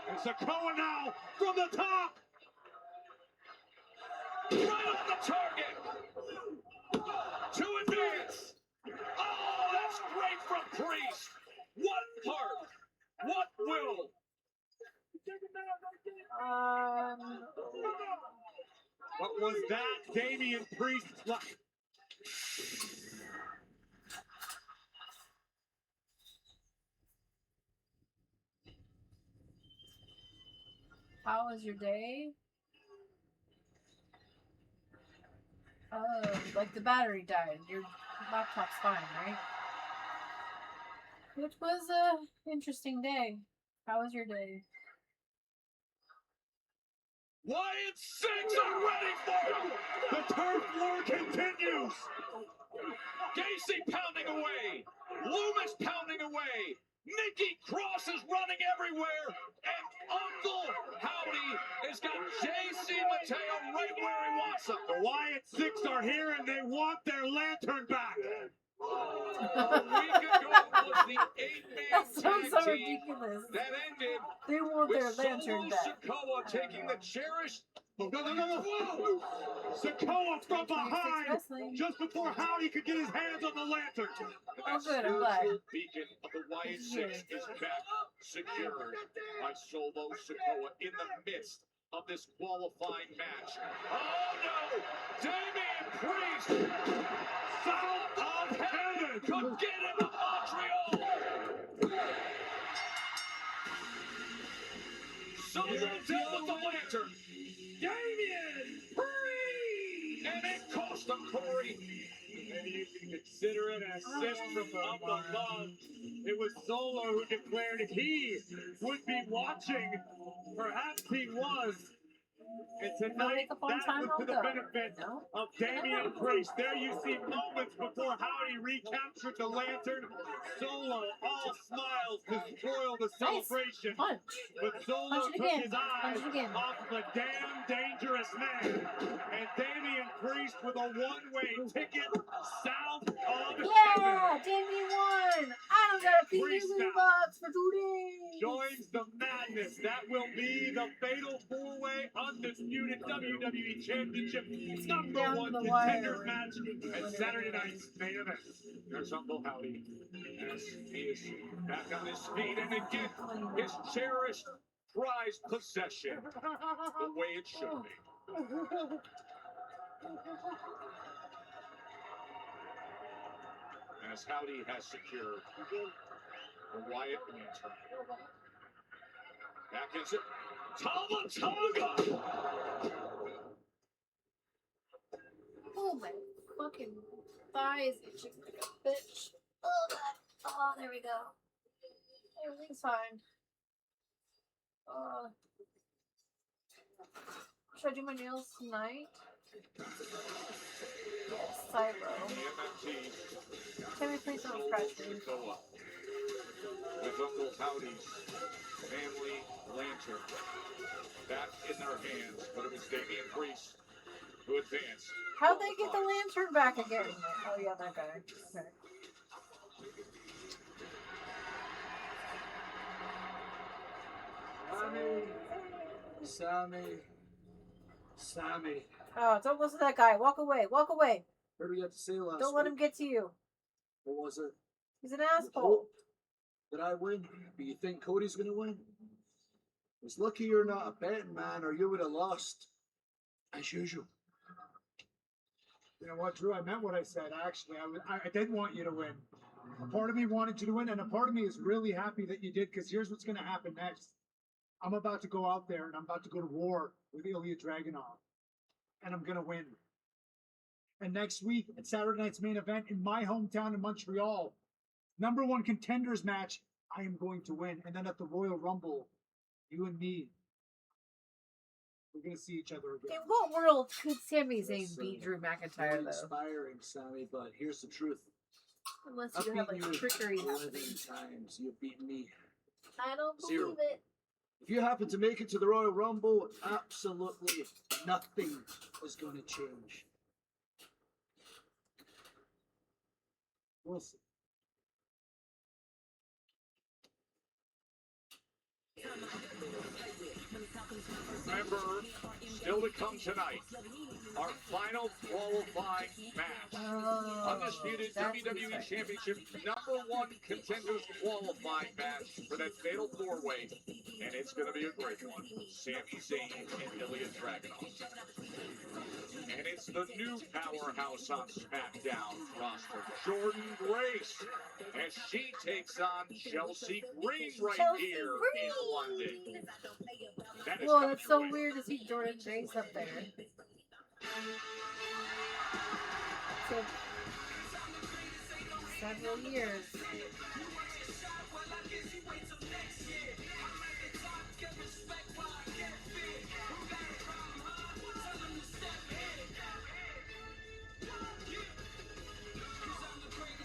And Sikoa now from the top. Right on the target. To advance. Oh, that's great from Priest. What heart. What will. What was that? Damian Priest. How was your day? Oh, like the battery died. Your laptop's fine, right? It was a interesting day. How was your day? Wyatt 6 are ready for him. The turf war continues. Gacy pounding away. Loomis pounding away. Nikki Cross is running everywhere. And Uncle Howdy has got JC Mateo right where he wants him. The Wyatt 6 are here and they want their lantern back. A week ago was the 8-man That sounds tag so team ridiculous. that ended They want with their lantern Solo back. Sikoa taking the cherished. Oh, no. Whoa! Sikoa from behind Wrestling. just before Howdy could get his hands on the lantern. Oh, good, I'm glad. Spiritual beacon of the Wyatt 6 is back, secured by Solo Sikoa in the midst of this qualifying match. Oh no! Damian Priest, South of heaven, could get him to Montreal. Solo dealt with the lantern. Damian Priest, and it cost him, Corey. Maybe you can consider it an assist from up above. It was Solo who declared he would be watching. Perhaps he was. And tonight, that was to the benefit of Damian Priest. There you see moments before Howdy recaptured the lantern. Solo, all smiles to spoil the celebration. Punch. But Solo Punch it took again. his eyes Punch it again. off of a damn dangerous man. And Damian Priest with a one-way ticket south of Yeah, heaven. Damian won. I don't got a Priest PG now box for 2 days. joins the madness. That will be the fatal four-way undisputed WWE Championship number Down to one the contender wire. match at Saturday night's main event. There's Uncle Howdy. Yes, he is back on his feet and again his cherished, prized possession. The way it should be. As Howdy has secured the Wyatt lantern. Back is it. Tamatonga! Oh, my fucking thighs itching like a bitch. Oh, God. Oh, there we go. Everything's fine. Should I do my nails tonight? Yes, I will. Can we please don't scratch me? With Uncle Howdy's family lantern back in their hands, but it was Damian Priest who advanced. How'd they get the lantern back again? Oh, yeah, that guy. Okay. Sammy. Oh, don't listen to that guy. Walk away. Walk away. What did we have to say last Don't let him get to you. What was it? He's an You asshole. hope that I win, but you think Cody's gonna win? It's lucky you're not a betting man, or you would have lost, as usual. You know what, Drew? I meant what I said. Actually, I did want you to win. A part of me wanted you to win, and a part of me is really happy that you did, because here's what's going to happen next. I'm about to go out there, and I'm about to go to war with Ilya Dragunov, and I'm going to win. And next week, at Saturday night's main event in my hometown in Montreal, #1 contenders match, I am going to win. And then at the Royal Rumble, you and me, we're going to see each other again. In what world could Sami Zayn beat Drew McIntyre, though? Inspiring, Sammy, but here's the truth. Unless I've you have, beaten like, you trickery 11 happening. times. You've beaten me. I don't believe 0. it. If you happen to make it to the Royal Rumble, absolutely nothing is going to change. We'll see. Remember, still to come tonight, our final qualifying match. Undisputed WWE Championship #1 contenders qualifying match for that fatal 4-way. And it's going to be a great one. Sami Zayn and Ilya Dragunov. And it's the new powerhouse on SmackDown roster, Jordan Grace, as she takes on Chelsea Green here in London. That is Whoa, coming that's your so way. weird to see Jordan Grace up there. Took several years.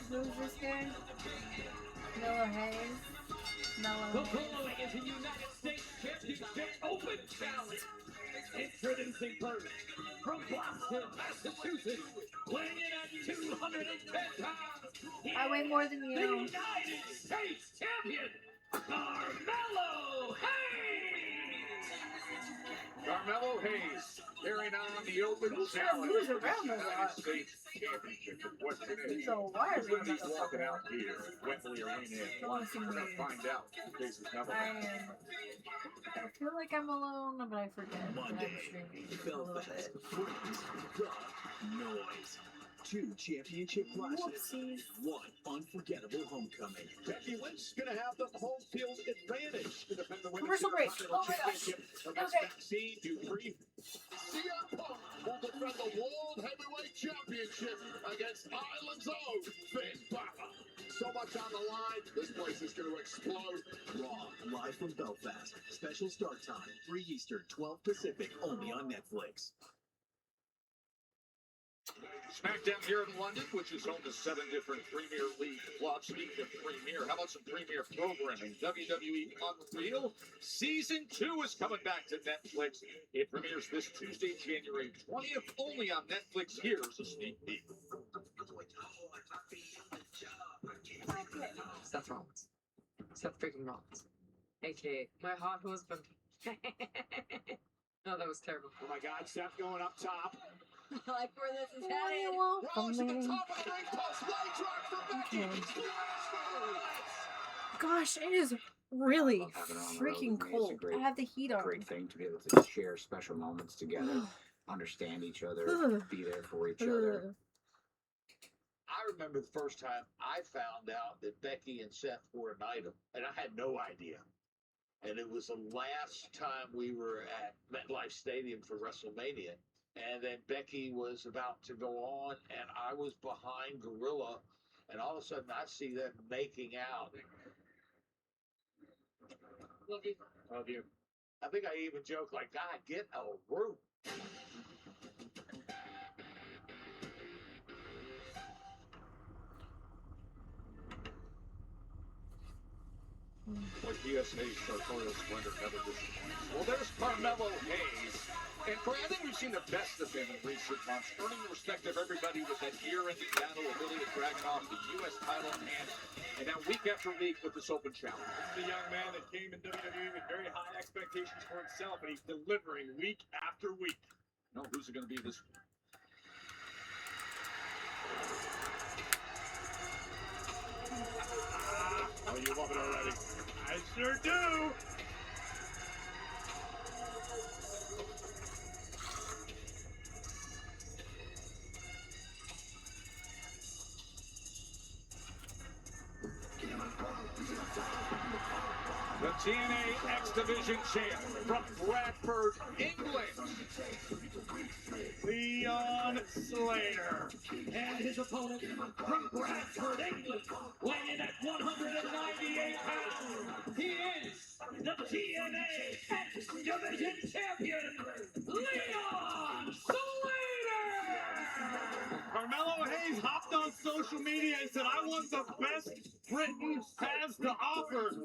Who's this guy? Miller Hayes. The following is a United States Championship Open Challenge. Introducing first, from Boston, Massachusetts, weighing in at 210 pounds. I weigh more than The you. United States Champion, Carmelo Hayes. Carmelo Hayes carrying on the open He sure challenge moves for the around a United lot. States Championship. The question is, He's a wiry who's going to be motherfucker. walking out here at Wembley Arena in London? We're going to find out who faces Neville. I feel like I'm alone, but I forget that I'm streaming a little bit. The noise. 2 championship clashes. Whoopsies. 1 unforgettable homecoming. Becky Lynch going to have the home field advantage to defend the women's Commercial break. Oh my gosh. against Okay. Maxine Dupree. CM Punk will defend the World Heavyweight Championship against Island's own Finn Balor. So much on the line, this place is going to explode. Raw, live from Belfast. Special start time, 3 Eastern, 12 Pacific, only on Netflix. SmackDown here in London, which is home to 7 different Premier League clubs. Speaking of Premier, how about some Premier programming? WWE Unreal Season 2 is coming back to Netflix. It premieres this Tuesday, January 20th, only on Netflix. Here's a sneak peek. Seth Rollins. Seth freaking Rollins. AKA my hot husband. No, that was terrible. Oh my God, Seth going up top. I like where this is What do you headed. want Rollins from at the me? top of the ring post, leg drop for Becky. Okay. Splash for Rollins. Gosh, it is really freaking cold. I have the heat on. Great thing to be able to share special moments together. understand each other, be there for each other. I remember the first time I found out that Becky and Seth were an item, and I had no idea. And it was the last time we were at MetLife Stadium for WrestleMania. And then Becky was about to go on, and I was behind Gorilla, and all of a sudden I see them making out. Love you. Love you. I think I even joked like, God, get a room. What USA's sartorial splendor never disappoints. Well, there's Carmelo Hayes. And Corey, I think we've seen the best of him in recent months, earning the respect of everybody with that year-ending battle of really dragging off the U.S. title in hand, and now week after week with this open challenge. This is a young man that came in WWE with very high expectations for himself, and he's delivering week after week. No, who's it going to be this week? Oh, you love it already. I sure do. The TNA X Division champ from Bradford, England, Leon Slater. And his opponent from Bradford, England, weighing in at 198 pounds. He is the TNA X Division champion, Leon Slater. Carmelo Hayes hopped on social media and said, I want the best Britain has to offer.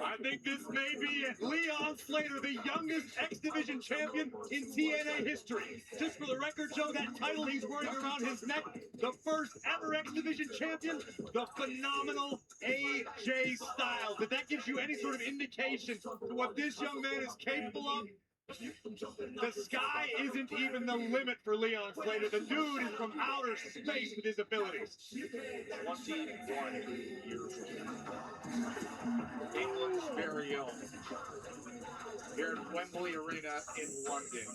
I think this may be it. Leon Slater, the youngest X Division champion in TNA history. Just for the record, Joe, that title he's wearing around his neck, the first ever X Division champion, the phenomenal AJ Styles. If that gives you any sort of indication to what this young man is capable of, the sky isn't even the limit for Leon Slater. The dude is from outer space with his abilities. 21 years old. England's very own. Here at Wembley Arena in London.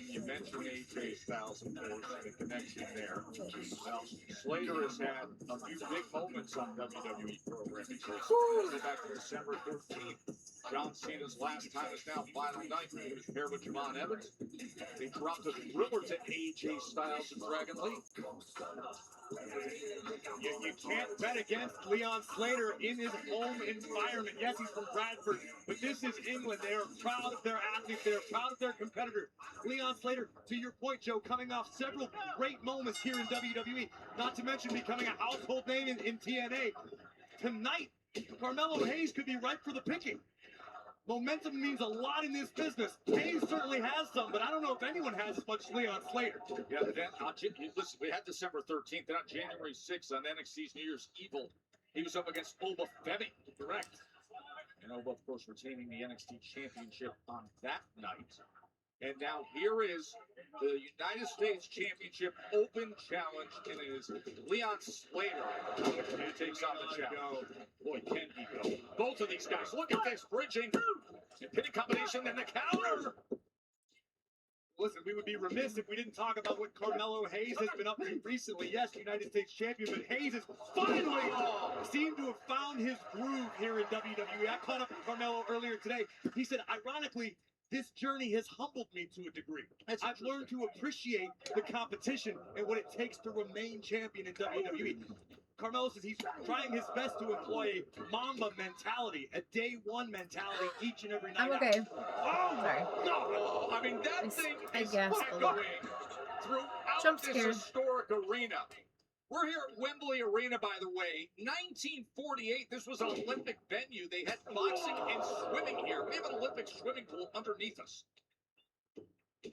You mentioned AJ Styles, of course, the connection there. Well, Slater has had a few big moments on WWE programming. So let's go back to December 13th. John Cena's last time is now final night. He was paired with Javon Evans. They dropped a thriller to AJ Styles and Dragon Lee. You can't bet against Leon Slater in his home environment. Yes, he's from Bradford, but this is England. They are proud of their athletes. They are proud of their competitors. Leon Slater, to your point, Joe, coming off several great moments here in WWE, not to mention becoming a household name in TNA. Tonight, Carmelo Hayes could be ripe for the picking. Momentum means a lot in this business. Hayes certainly has some, but I don't know if anyone has as much Leon Slater. Yeah, but then, listen, we had December 13th, then on January 6th on NXT's New Year's Evil, he was up against Oba Femi. Correct. And Oba, of course, retaining the NXT Championship on that night. And now here is the United States Championship Open Challenge, and it is Leon Slater who takes on the challenge. Boy, can he go. Both of these guys, look at this, bridging, and pinning combination, and the counter. Listen, we would be remiss if we didn't talk about what Carmelo Hayes has been up to recently. Yes, United States champion, but Hayes has finally seemed to have found his groove here in WWE. I caught up with Carmelo earlier today. He said, ironically, this journey has humbled me to a degree. I've learned to appreciate the competition and what it takes to remain champion in WWE. Carmelo says he's trying his best to employ a Mamba mentality, a day one mentality each and every night. I'm okay. Oh, sorry. No, I mean, that thing is gasped a lot. echoing throughout Jump this scared. historic arena. We're here at Wembley Arena, by the way. 1948, this was an Olympic venue. They had boxing and swimming here. We have an Olympic swimming pool underneath us. You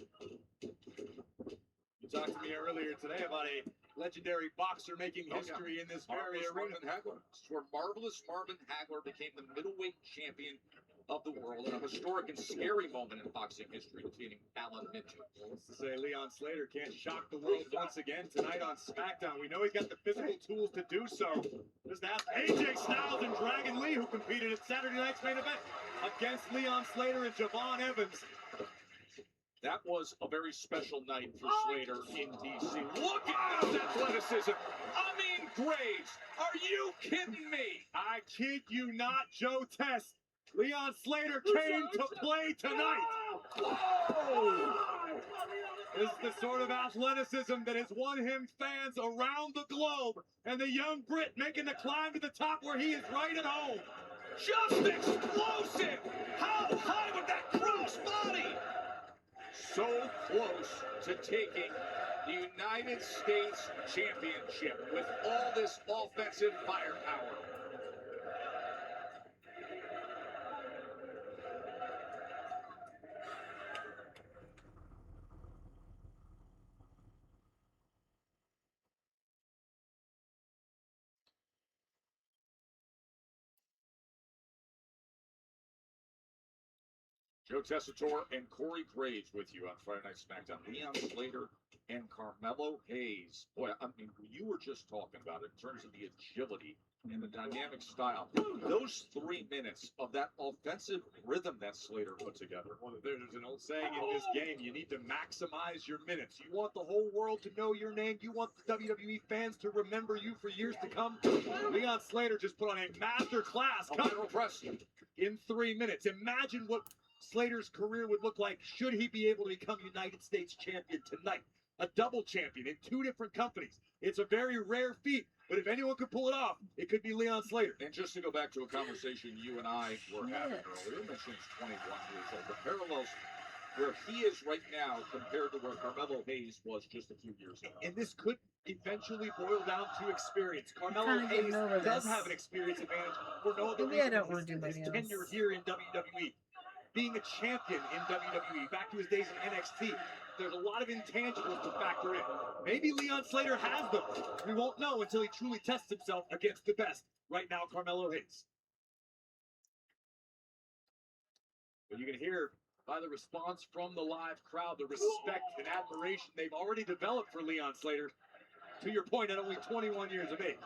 talked to me earlier today about a legendary boxer making history in this very arena. Marvin Hagler. This is where Marvelous Marvin Hagler became the middleweight champion of the world in a historic and scary moment in boxing history, defeating Alan Mitchell. What's to say Leon Slater can't shock the world once again tonight on SmackDown. We know he's got the physical tools to do so. Just ask AJ Styles and Dragon Lee, who competed at Saturday night's main event against Leon Slater and Javon Evans. That was a very special night for Slater in D.C. Look at his athleticism. I mean, Graves, are you kidding me? I kid you not, Joe Test. Leon Slater came to play tonight. Whoa! This is the sort of athleticism that has won him fans around the globe, and the young Brit making the climb to the top where he is right at home. Just explosive! How high with that cross body? So close to taking the United States Championship with all this offensive firepower. Joe Tessitore and Corey Graves with you on Friday Night SmackDown. Leon Slater and Carmelo Hayes. Boy, I mean, you were just talking about it in terms of the agility and the dynamic style. Those 3 minutes of that offensive rhythm that Slater put together. Well, there's an old saying in this game, you need to maximize your minutes. You want the whole world to know your name. You want the WWE fans to remember you for years to come. Leon Slater just put on a master class in 3 minutes. Imagine what Slater's career would look like should he be able to become United States champion tonight. A double champion in 2 different companies. It's a very rare feat, but if anyone could pull it off, it could be Leon Slater. And just to go back to a conversation you and I were having earlier, you mentioned he's 21 years old. The parallels where he is right now compared to where Carmelo Hayes was just a few years ago. And this could eventually boil down to experience. Carmelo Hayes does have an experience advantage for no other reason than his tenure here in WWE. Being a champion in WWE, back to his days in NXT, there's a lot of intangibles to factor in. Maybe Leon Slater has them. We won't know until he truly tests himself against the best. Right now, Carmelo Hayes. But you can hear by the response from the live crowd, the respect and admiration they've already developed for Leon Slater. To your point, at only 21 years of age.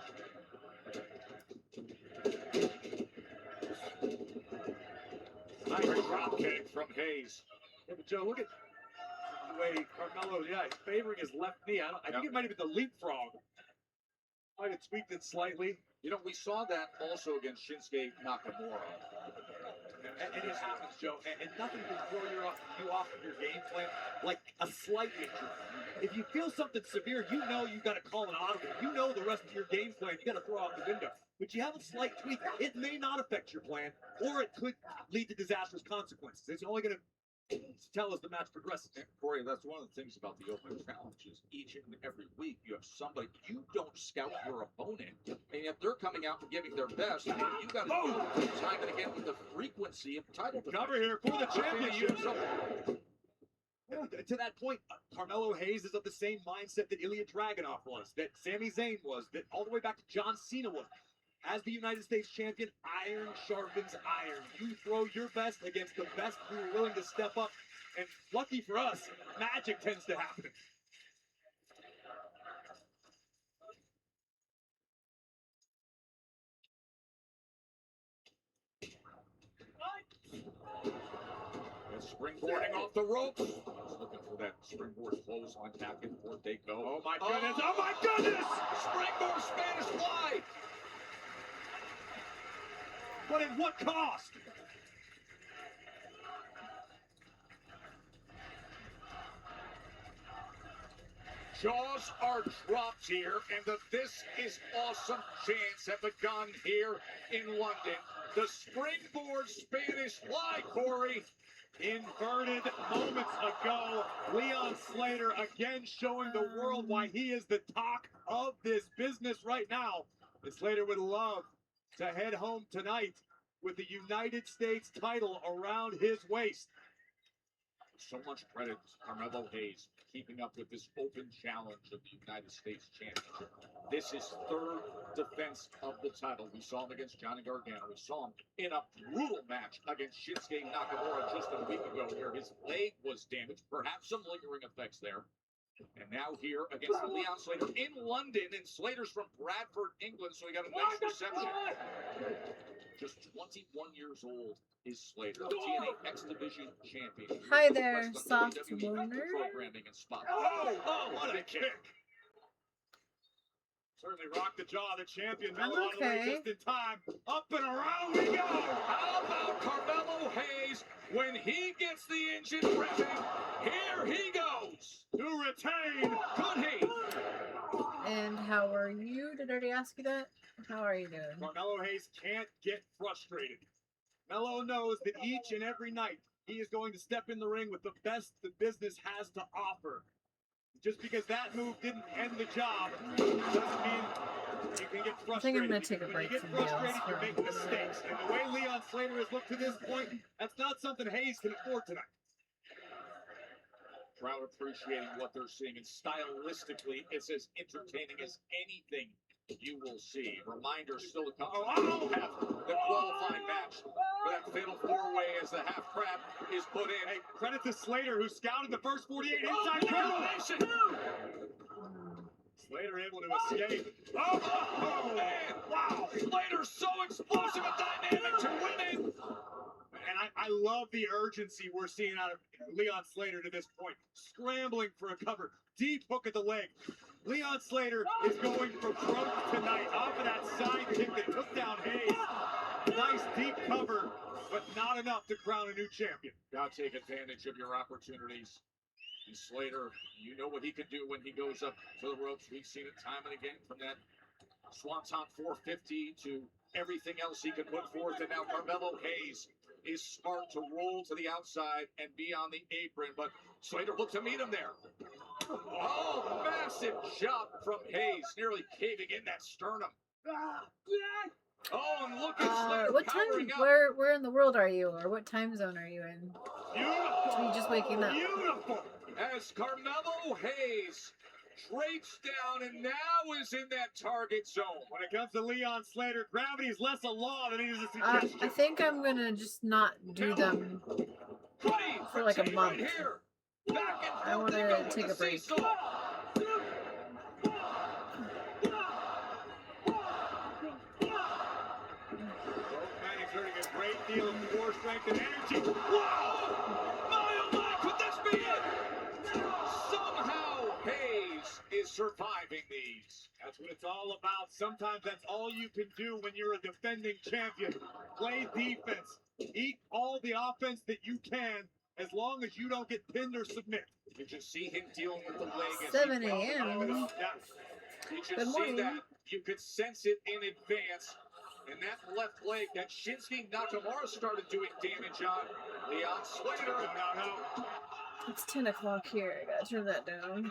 Nice drop kick from Hayes. Yeah, but Joe, look at the way Carmelo, he's favoring his left knee. I think it might have been the leapfrog. Might have tweaked it slightly. You know, we saw that also against Shinsuke Nakamura. And it happens, Joe. And nothing can throw you off of your game plan like a slight injury. If you feel something severe, you know you've got to call an audible. You know the rest of your game plan you got to throw out the window. But you have a slight tweak, it may not affect your plan, or it could lead to disastrous consequences. It's only going to tell us the match progresses. And Corey, that's one of the things about the open challenges. Each and every week, you have somebody, you don't scout your opponent. And if they're coming out and giving their best, and you got to do time and again with the frequency of title. Cover here for the championship. To that point, Carmelo Hayes is of the same mindset that Ilya Dragunov was, that Sami Zayn was, that all the way back to John Cena was. As the United States champion, iron sharpens iron. You throw your best against the best who are willing to step up. And lucky for us, magic tends to happen. And springboarding off the ropes. He's looking for that springboard clothesline back and forth they go. Oh my goodness! Oh my goodness! Springboard Spanish fly! But at what cost? Jaws are dropped here, and the This Is Awesome chants have begun here in London. The springboard Spanish fly, Corey. Inverted moments ago, Leon Slater again showing the world why he is the talk of this business right now. And Slater would love to head home tonight with the United States title around his waist. So much credit to Carmelo Hayes keeping up with this open challenge of the United States Championship. This is third defense of the title. We saw him against Johnny Gargano. We saw him in a brutal match against Shinsuke Nakamura just a week ago where his leg was damaged, perhaps some lingering effects there. And now here against Leon Slater in London, and Slater's from Bradford, England, so he got a nice reception. Just 21 years old is Slater, TNA X Division champion. Hi there, soft loner. Programming and spot. Oh, what a kick! Certainly rocked the jaw of the champion. I'm Mello on the way okay. just in time. Up and around we go! How about Carmelo Hayes when he gets the engine revving? Here he goes To retain. Could he? And how are you? Did I already ask you that? How are you doing? Carmelo Hayes can't get frustrated. Mello knows that each and every night he is going to step in the ring with the best the business has to offer. Just because that move didn't end the job doesn't mean you can get frustrated. I think I'm going to take a break When you from get frustrated, nails you for make mistakes. And the way Leon Slater has looked to this point, that's not something Hayes can afford tonight. Crowd appreciating what they're seeing, and stylistically, it's as entertaining as anything you will see. Reminder still to come. Have the qualifying match for that fatal four-way as the half crab is put in. Hey, credit to Slater, who scouted the first 48 inside Combination. Slater able to escape. Oh, man! Wow! Slater's so explosive and dynamic to winning. And I love the urgency we're seeing out of Leon Slater to this point. Scrambling for a cover. Deep hook at the leg. Leon Slater is going for broke tonight off of that side kick that took down Hayes. Nice deep cover, but not enough to crown a new champion. Gotta take advantage of your opportunities. And Slater, you know what he can do when he goes up to the ropes. We've seen it time and again, from that Swanton 450 to everything else he can put forth. And now Carmelo Hayes is smart to roll to the outside and be on the apron, but Slater looked to meet him there. Oh, massive jump from Hayes, nearly caving in that sternum. Oh, and look at Slater what time? powering up. Where in the world are you, or what time zone are you in? Beautiful. Are you just waking up? Beautiful. As Carmelo Hayes drapes down and now is in that target zone. When it comes to Leon Slater, gravity is less a law than it is a suggestion. I think I'm gonna just not do them for like a month. I want to take a break. Exerting a great deal of core strength and energy. Whoa! My oh my, could this be it? Somehow Hayes is surviving these. That's what it's all about. Sometimes that's all you can do when you're a defending champion. Play defense. Eat all the offense that you can, as long as you don't get pinned or submit. You just see him dealing with the leg. 7 a.m. You Good just see morning. that. You could sense it in advance. And that left leg that Shinsuke Nakamura started doing damage on. Leon Slater. No. It's 10 o'clock here. I gotta turn that down.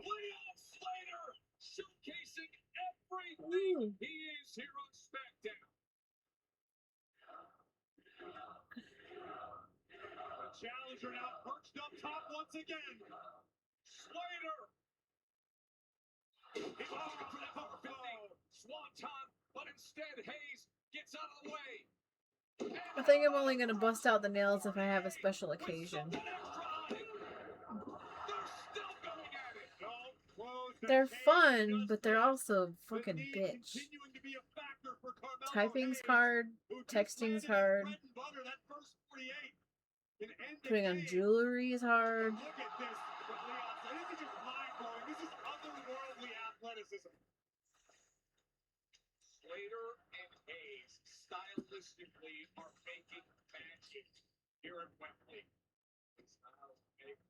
Leon Slater showcasing everything he is here on SmackDown. The challenger now perched up top once again. Slater. He was looking for that 450 Swanton, but instead Hayes gets out of the way. I think I'm only gonna bust out the nails if I have a special occasion. They're fun, but they're also fucking bitch. Typing's hard, texting's hard, putting on jewelry is hard. Look at this. This is just mind-blowing. This is otherworldly athleticism. Slater and Hayes stylistically are making magic here at Wembley.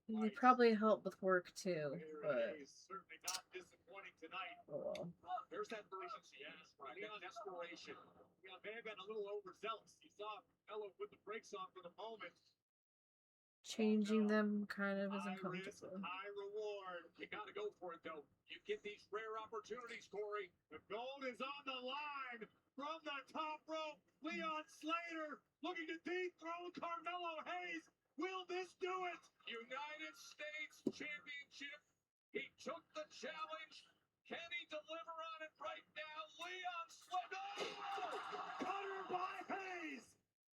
They probably help with work too, but Certainly not disappointing tonight. oh well. There's that urgency, right? That desperation. You know, may have been a little overzealous. You saw Mello put the brakes on for the moment. Changing them kind of is High risk, uncomfortable. high reward. You gotta go for it, though. You get these rare opportunities, Corey. The gold is on the line from the top rope. Leon Slater looking to dethrone Carmelo Hayes. Will this do it? United States Championship. He took the challenge. Can he deliver on it right now? Leon Slater. Cutter by Hayes.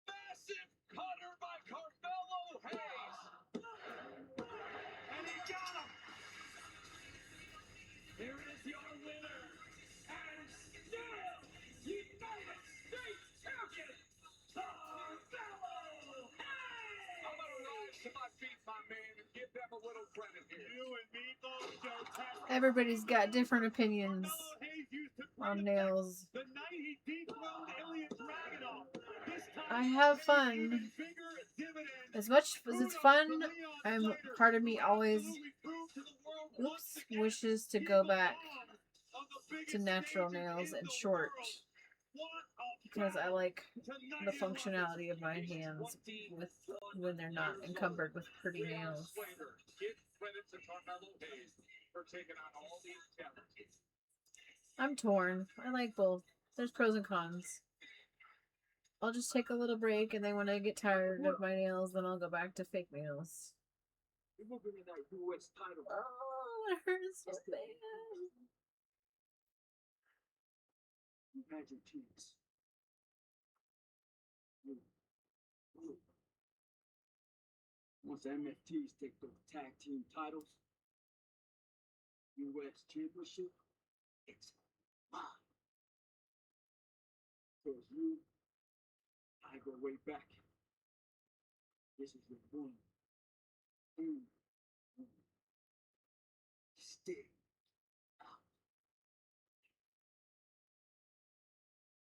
Massive cutter by Carmelo Hayes. And he got him. Here is your winner and still Everybody's got different opinions on nails. I have fun. As much as it's fun, part of me always wishes to go back to natural nails and short. Because I like the functionality of my hands with when they're not encumbered with pretty nails. I'm torn. I like both. There's pros and cons. I'll just take a little break, and then when I get tired of my nails, then I'll go back to fake nails. Oh, it hurts so bad. Magic teams. Once the MFTs take those tag team titles, US Championship, it's mine. Cause you, I go way back. This is your one. Stay out.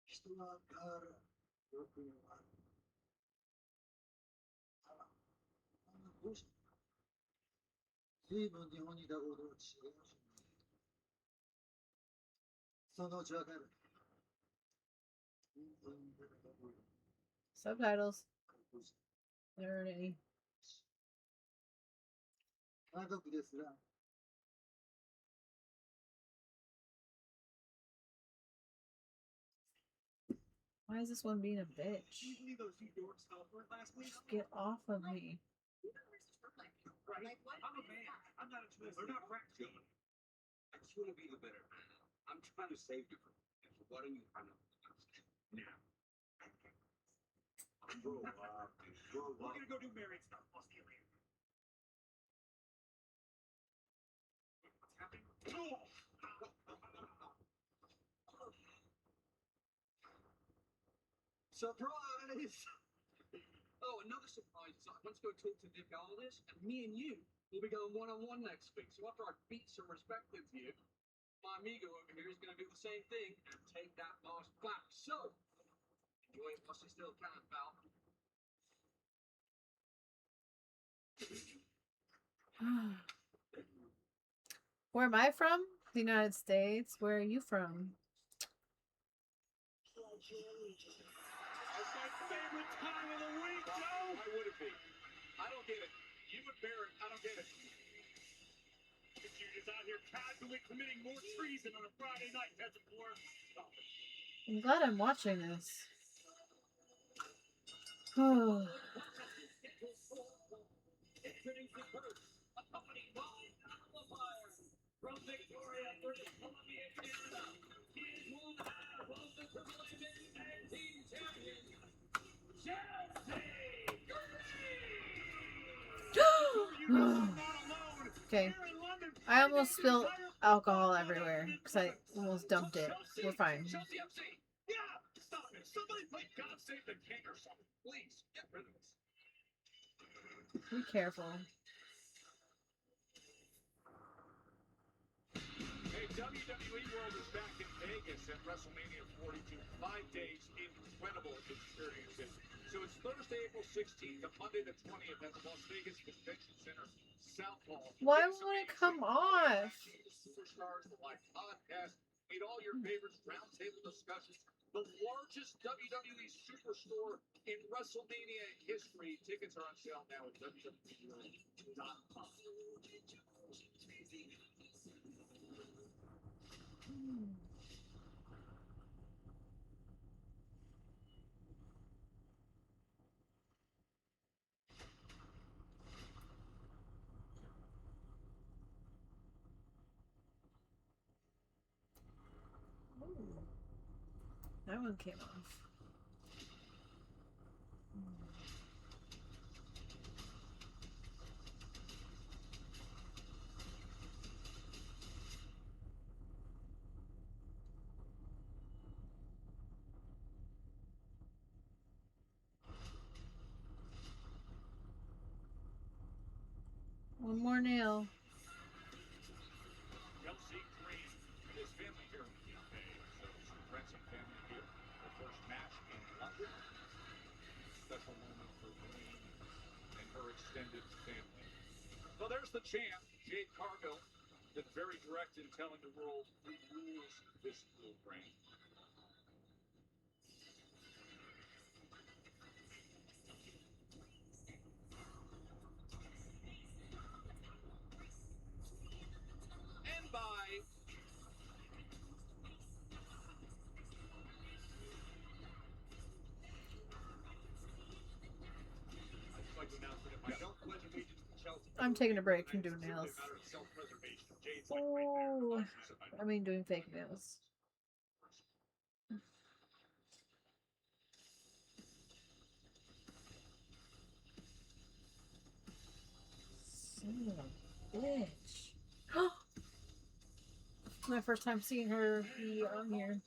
Что кара? Subtitles. There aren't any. Why is this one being a bitch? Just get off of me. Right? I'm a man. I'm not a twist. They're not practicing. I just want to be the better man. I'm trying to save you from it. Why don't you run up now? Grow up. We're gonna go do married stuff. I'll see you later. What's happening? Surprise! Oh, another surprise is I went to go talk to Nick Aldis, and me and you will be going one-on-one next week. So after I beat some respect into you, my amigo over here is going to do the same thing and take that mask back. So, enjoy it whilst you still can, pal. Where am I from? The United States. Where are you from? That's my favorite time of the week, Joe! Why would it be? I don't get it. You and Barrett, I don't get it. This dude is out here casually committing more treason on a Friday night, peasant war. Stop it. I'm glad I'm watching this. Oh. Introducing first, a company wide amplifier from Victoria, British Columbia, Canada. He is one half of the Triple M Tag Team Champions, Okay. I almost spilled alcohol everywhere because I almost dumped it. We're fine. Yeah! Stop it! Somebody play God Save the King or something. Please, get rid of this. Be careful. Hey, WWE World is back in Vegas at WrestleMania 42. 5 days, incredible experiences. So it's Thursday, April 16th to Monday the 20th at the Las Vegas Convention Center, South Hall. Why won't it come off? Superstars, the live podcast, meet all your favorites, roundtable discussions, the largest WWE superstore in WrestleMania history. Tickets are on sale now at WWE.com. That one came off. One more nail. extended family. So there's the champ, Jade Cargill, been very direct in telling the world who rules this cool brand. And by I'd just like to announce that if I don't pledge allegiance to Chelsea, I'm taking a break from doing it's simply nails. a matter of self-preservation. Jade's like right there. Oh, She's a- I mean doing fake nails. Son of a bitch. My first time seeing her be on here.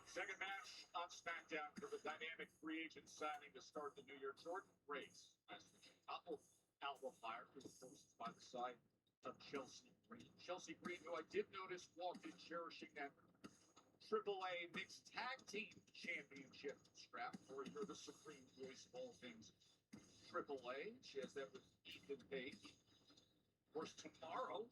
Second match on SmackDown for the dynamic free agent signing to start the new year. Jordan Grace, last week, Alpha Fire, who was posted by the side of Chelsea Green. Chelsea Green, who I did notice walked in cherishing that AAA Mixed Tag Team Championship strap for You're the Supreme Voice of all things AAA. She has that with Ethan Page. Of course, tomorrow,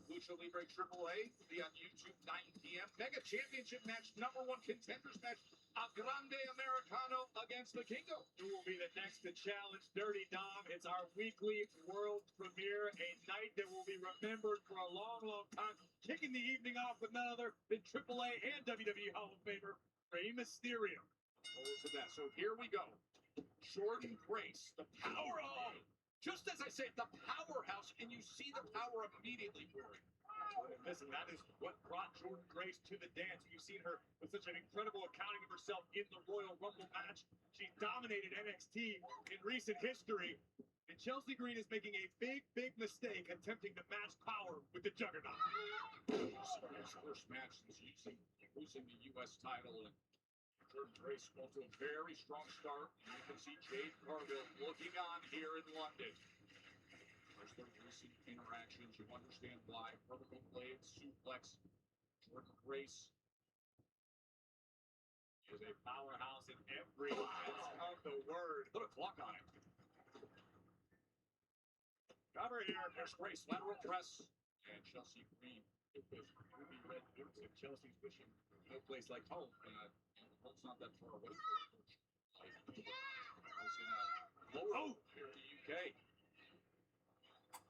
Lucha Libre AAA will be on YouTube, 9 p.m. Mega Championship match, #1 contenders match, A Grande Americano against the Kingo. Who will be the next to challenge Dirty Dom? It's our weekly world premiere, a night that will be remembered for a long, long time. Kicking the evening off with none other than AAA and WWE Hall of Famer Rey Mysterio. Forward to that. So here we go. Jordan Grace, the power of, just as I say, the powerhouse, and you see the power immediately for it. And listen, that is what brought Jordan Grace to the dance. You've seen her with such an incredible accounting of herself in the Royal Rumble match. She dominated NXT in recent history. And Chelsea Green is making a big, big mistake attempting to match power with the Juggernaut. His first match since losing the U.S. title, and Jordan Grace off to a very strong start. And you can see Jade Cargill looking on here in London. There's the recent interactions. You understand why. Vertical blade, suplex. Jordan Grace Is a powerhouse in every sense of the word. put a clock on it. Cover here. There's Grace, lateral press, and Chelsea Green With ruby red boots, and Chelsea's wishing no place like home. Home's not that far away. I was in Lowell, here in the UK.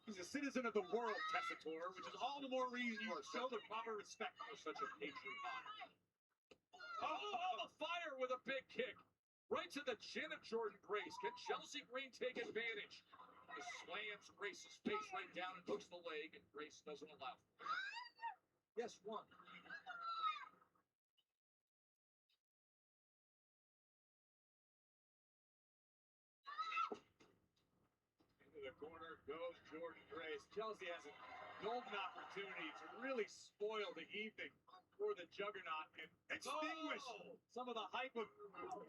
He's a citizen of the world, Tessitore, which is all the more reason you show the proper respect. For such a patriot. Oh, the fire with a big kick. Right to the chin of Jordan Grace. Can Chelsea Green take advantage? He slams Grace's face right down and hooks the leg, and Grace doesn't allow it. Yes, one. Into the corner goes Jordan Grace. Chelsea has a golden opportunity to really spoil the evening for the Juggernaut and extinguish some of the hype of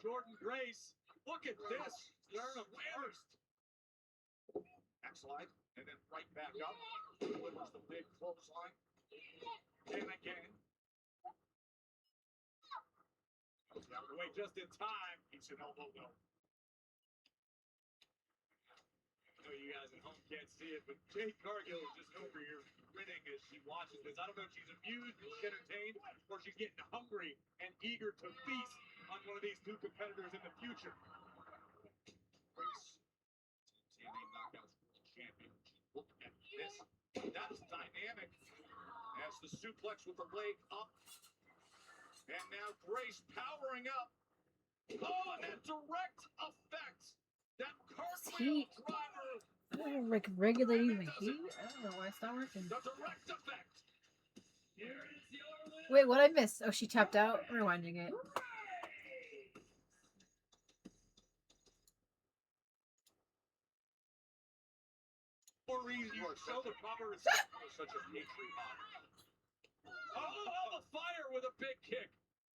Jordan Grace. Look at this. Sternum first. Backslide, and then right back up. Delivers the big clothesline. And again. Comes out of the way just in time. He's an elbow though. I know you guys at home can't see it, but Jade Cargill is just over here grinning as she watches this. I don't know if she's amused, she's entertained, or she's getting hungry and eager to feast on one of these two competitors in the future. Grace, TNA Knockouts World Champion. Look at this. That's dynamic. As the suplex with the leg up. And now Grace powering up. Oh, and that direct effect. That cartwheel driver. Like regulating the heat? I don't know why it's not working. The direct effect. Here is your winner. Wait, what I missed? Oh, she tapped out. Rewinding it. More reason you show the proper respect. For such a patriot honor. Oh, the fire with a big kick.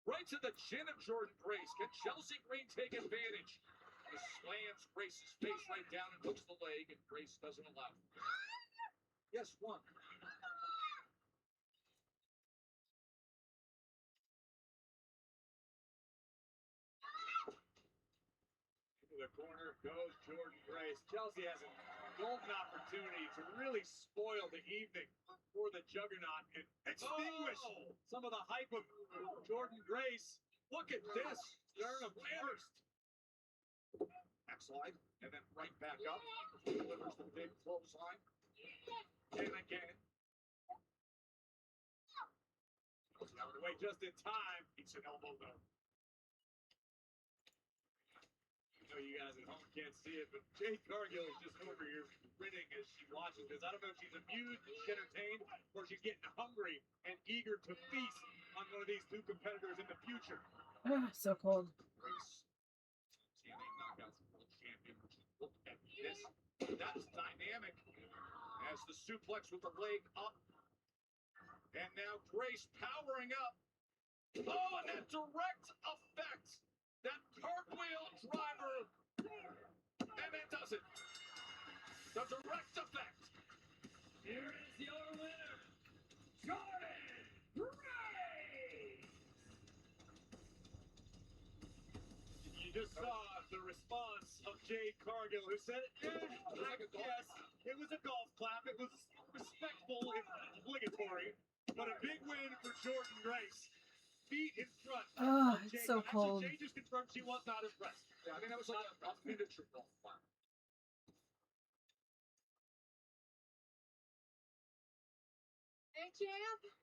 Right to the chin of Jordan Grace. Can Chelsea Green take advantage? He slams Grace's face right down and hooks the leg, and Grace doesn't allow it. Yes, one. the corner goes Jordan Grace. Chelsea has a golden opportunity to really spoil the evening for the Juggernaut and extinguish some of the hype of Jordan Grace. Look at this. Sternum first. Backslide, and then right back up. Delivers the big clothesline. And again. Goes out of the way just in time. It's an elbow though. I know you guys at home can't see it, but Jade Cargill is just over here grinning as she watches this. I don't know if she's amused, she's entertained, or she's getting hungry and eager to feast on one of these two competitors in the future. So cold. TNA Knockouts World Champion. Look at this. That's dynamic. As the suplex with the leg up. And now Grace powering up. Oh, and that direct effect. That cartwheel driver. And that does it. The direct effect. Here is your winner, Jordan Grace. You just saw the response of Jade Cargill, who said, yes, it was a golf clap. It was respectful and obligatory, but a big win for Jordan Grace. Feet in front. Oh, it's so cold. Jade just confirmed she was not impressed. Yeah, I mean, that was like a miniature golf clap. Hey, champ.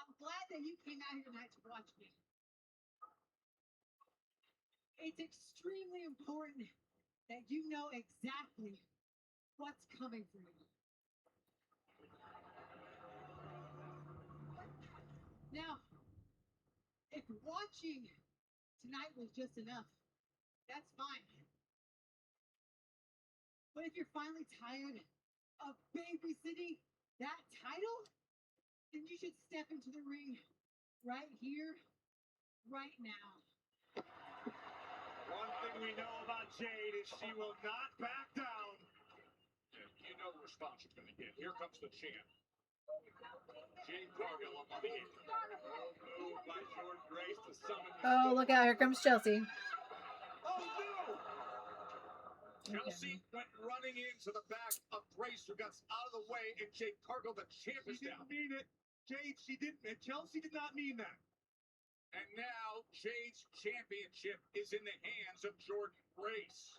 I'm glad that you came out here tonight to watch me. It's extremely important that you know exactly what's coming for you. Now, if watching tonight was just enough, that's fine. But if you're finally tired of babysitting that title, then you should step into the ring right here, right now. One thing we know about Jade is she will not back down. And you know the response you're going to get. Here comes the champ. Jade Cargill up on the end. Move by Jordan Grace to summon the Oh, look out. Here comes Chelsea. Oh, no! Chelsea went running into the back of Grace, who got out of the way, and Jade Cargill, the champ, is down. She didn't mean it. Jade, she didn't. And Chelsea did not mean that. And now Jade's championship is in the hands of Jordan Grace.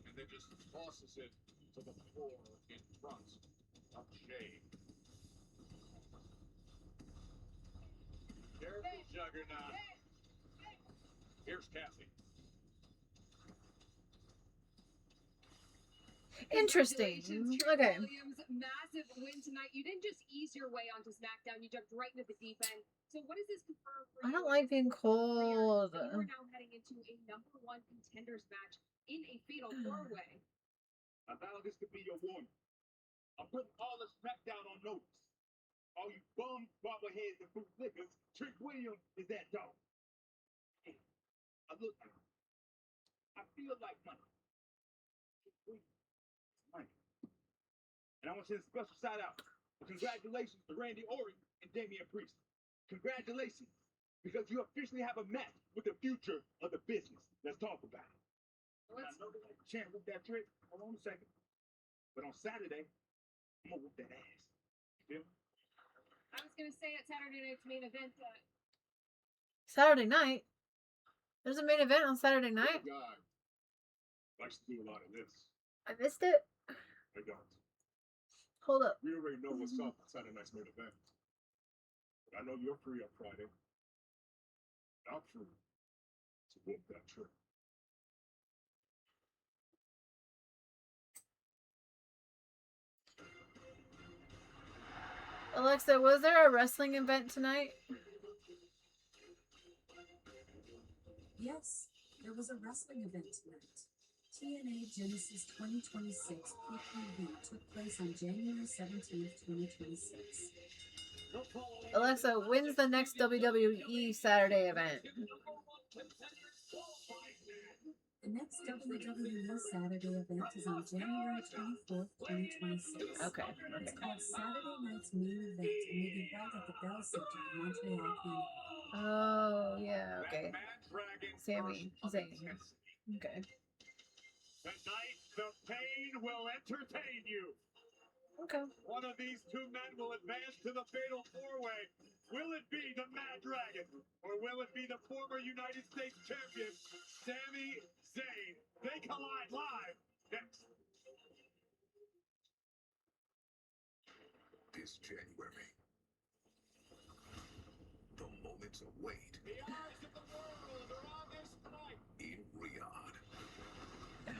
And then just tosses it to the floor in front of Jade. Careful, Juggernaut. Here's Cassie. Interesting. Okay. Williams, massive win tonight. You didn't just ease your way onto SmackDown, you jumped right into the deep end. So what does this confirm for I you? don't like being cold. We're now heading into a #1 contenders match in a fatal four-way. I vow this to be your warning. I'm putting all of SmackDown on notice. All you bum, bobbleheads, and bootlickers, Trick Williams is that dog. Hey, I look at him. I feel like money. Trick Williams is money. And I want to send a special shout out. Congratulations to Randy Orton and Damian Priest. Congratulations, because you officially have a match with the future of the business. Let's talk about it. I know that the champ with that trick. Hold on a second. But on Saturday, I'm gonna whoop that ass. You feel me? I was going to say at Saturday night's main event, Saturday night? There's a main event on Saturday night? Guy likes to do a lot of this. I missed it. I don't. Hold up. We already know what's up on Saturday night's main event. But I know you're free on Friday. I'm free to whoop that trick. Alexa, was there a wrestling event tonight? Yes, there was a wrestling event tonight. TNA Genesis 2026 PPV took place on January 17th, 2026. Alexa, when's the next WWE Saturday event? The next WWE Saturday event is on January 24th, 2026. Okay. It's called Saturday Night's Main Event and may be held at the Bell Center in Montreal, Canada. Oh, yeah, okay. Sami Zayn. Okay. Tonight, the pain will entertain you. Okay. One of these two men will advance to the fatal four-way. Will it be the Mad Dragon, or will it be the former United States champion, Sami Zayn? They collide live next. This January, the moments await The eyes of the world are on this night. in Riyadh.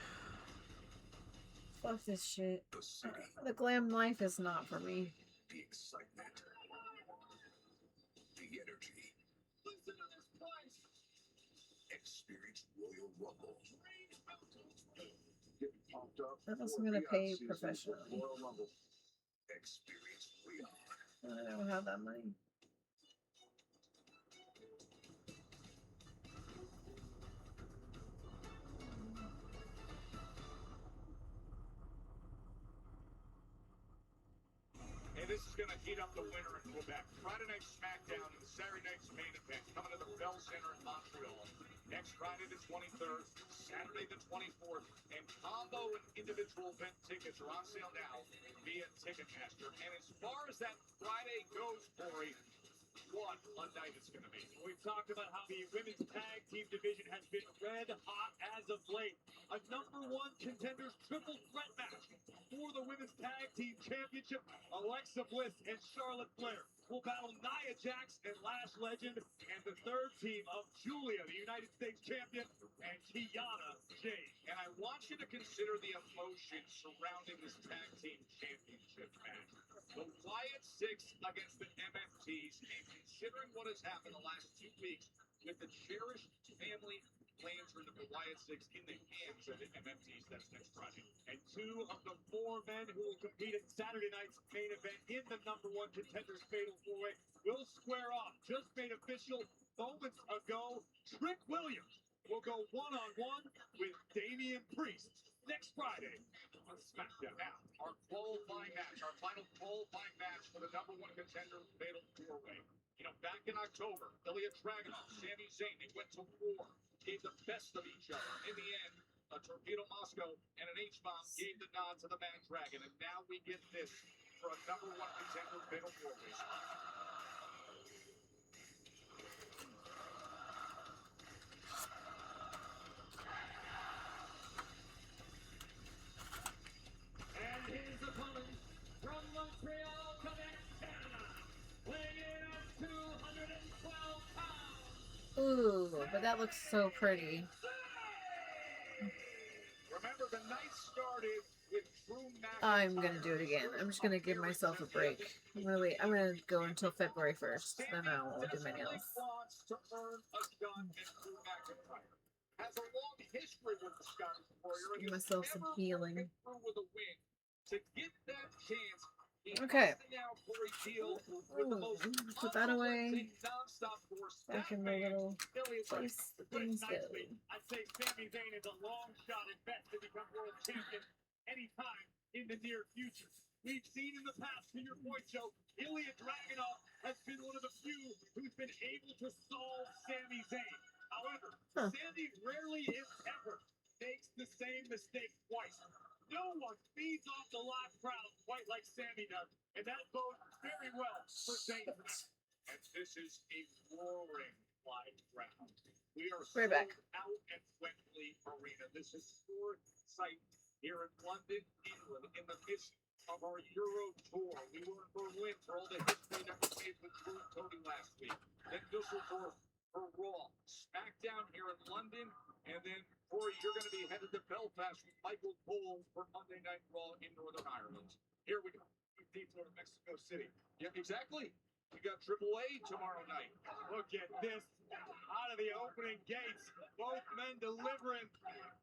Fuck this shit. The city, The glam life is not for me. the excitement, the energy. Listen to this price. Experience Royal Rumble. Get pumped up. That was for gonna Riyadh pay season professionally. with Royal Rumble. Experience Riyadh. I don't have that money. And this is going to heat up the winter in Quebec. Friday night SmackDown and Saturday night's main event coming to the Bell Center in Montreal. Next Friday the 23rd, Saturday the 24th, and combo and individual event tickets are on sale now via Ticketmaster. And as far as that Friday goes, Corey, what a night it's going to be. We've talked about how the women's tag team division has been red hot as of late. A #1 contenders triple threat match for the women's tag team championship. Alexa Bliss and Charlotte Flair will battle Nia Jax and Lash Legend, and the third team of Julia, the United States champion, and Kiana Jade. And I want you to consider the emotion surrounding this tag team championship match. The Wyatt Six against the MFTs, and considering what has happened the last 2 weeks with the cherished family lantern of the Wyatt Six in the hands of the MFTs, that's next Friday. And 2 of the 4 men who will compete at Saturday night's main event in the #1 contenders fatal four-way will square off. Just made official moments ago, Trick Williams will go one-on-one with Damian Priest next Friday on SmackDown. Now, our qualifying match, our final qualifying match for the #1 contender fatal four-way. You know, back in October, Ilya Dragunov, Sami Zayn, they went to war, gave the best of each other. In the end, a Torpedo Moscow and an H-bomb gave the nod to the Mad Dragon, and now we get this for a #1 contender fatal four-way. And his opponent from Montreal, Quebec, Canada, weighing in at 212 pounds. Ooh, but that looks so pretty. Remember, the night started with Drew McIntyre. I'm gonna do it again. I'm just gonna give myself a break. I'm gonna wait. I'm gonna go until February 1st. Then I'll do my nails. Wants to earn a gun, and Drew McIntyre has a long history with the Scottish Warrior. and Give he's myself some never healing. broken through with a win. To get that chance, he Okay. has to now Corey deal with the most Put that away. unrelenting nonstop force. Back in the little place that things go. I'd say Sami Zayn is a long shot at best to become world champion anytime in the near future. We've seen in the past, to your point, Joe, Ilya Dragunov has been one of the few who's been able to solve Sami Zayn. However, Sami rarely, if ever, makes the same mistake twice. No one feeds off the live crowd quite like Sami does, and that bodes very well for Zayn. And this is a roaring live crowd. We are Right back. out at Wembley Arena. This historic site here in London, England, in the midst of our Euro tour. We were in Berlin for all the history that was made with Drew and Cody last week. Then Dusseldorf for Raw. SmackDown here in London. And then, Corey, you're going to be headed to Belfast with Michael Cole for Monday Night Raw in Northern Ireland. Here we go. Deep to Mexico City. Yep, exactly. We got AAA tomorrow night. Look at this. Out of the opening gates, both men delivering.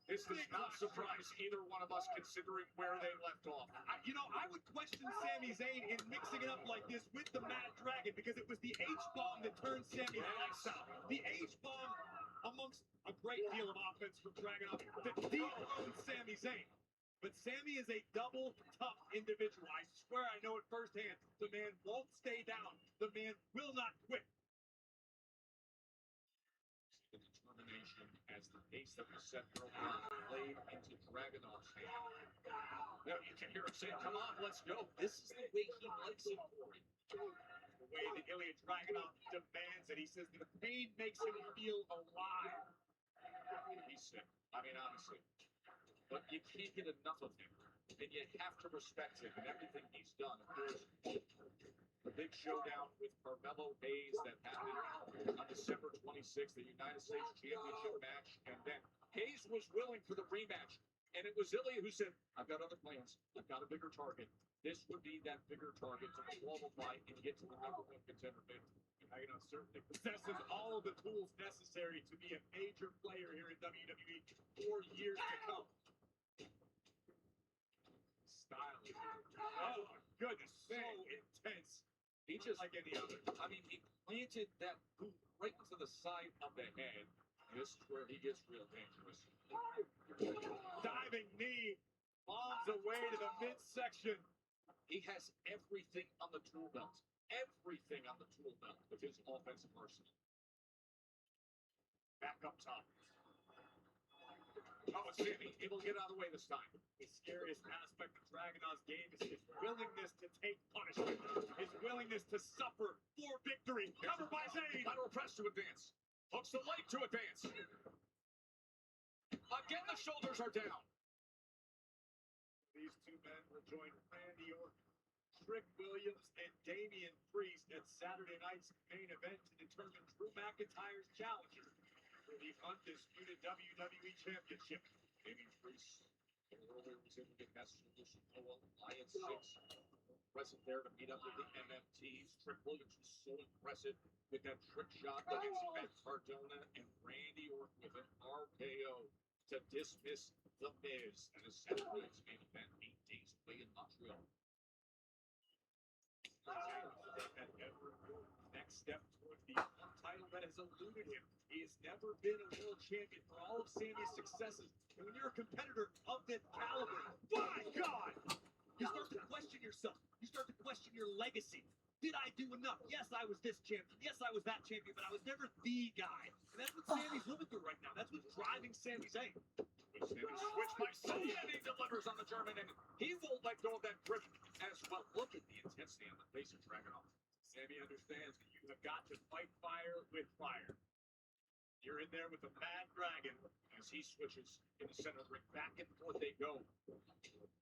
This does not surprise either one of us considering where they left off. I would question Sami Zayn in mixing it up like this with the Mad Dragon because it was the H-bomb that turned Sami's lights out. The H-bomb amongst a great deal of offense from Dragunov, the dethroned Sami Zayn. But Sami is a double tough individual. I swear I know it firsthand. The man won't stay down. The man will not quit. The determination as the pace that was set earlier played into Dragunov's hand. Now you can hear him say, come on, let's go. This is the way he likes it for him. The way that Ilya Dragunov demands it. He says that the pain makes him feel alive. He's sick. I mean, honestly. But you can't get enough of him. And you have to respect him and everything he's done. Of course, the big showdown with Carmelo Hayes that happened on December 26th, the United States Championship match. And then Hayes was willing for the rematch. And it was Ilya who said, I've got other plans. I've got a bigger target. This would be that bigger target to qualify and get to the #1 contender bid. Dragunov certainly possesses all of the tools necessary to be a major player here in WWE for years to come. Style. Oh, my goodness, so intense. He just, like any other. I mean, he planted that boot right into the side of the head. This is where he gets real dangerous. Diving knee, bombs away to the midsection. He has everything on the tool belt. Everything on the tool belt with his offensive arsenal. Back up top. Oh, it's Sami. Able to get out of the way this time. The scariest aspect of Dragunov's game is his willingness to take punishment, his willingness to suffer for victory. Covered by Zayn. Lateral press to advance. Hooks the leg to advance. Again, the shoulders are down. These two men will join Randy Orton, Trick Williams, and Damian Priest at Saturday night's main event to determine Drew McIntyre's challenger for the undisputed WWE Championship. Damian Priest earlier was able to get past Noah Alliance 6. Present there to meet up with the MMTs. Trick Williams was so impressive with that trick shot against Matt Cardona, and Randy Orton with an RKO to dismiss The Miz at a Saturday night's main event 8 days away in Montreal. Next step towards the one title that has eluded him. He has never been a world champion for all of Sami's successes. And when you're a competitor of this caliber, my God, you start to question yourself. You start to question your legacy. Did I do enough? Yes, I was this champion. Yes, I was that champion, but I was never the guy. And that's what Sami's living through right now. That's what's driving Sami Zayn. Switch by Sami, and he delivers on the German, and he won't let go of that grip as well. Look at the intensity on the face of Dragunov. Sami understands that you have got to fight fire with fire. You're in there with the Mad Dragon as he switches in the center of the ring. Back and forth they go.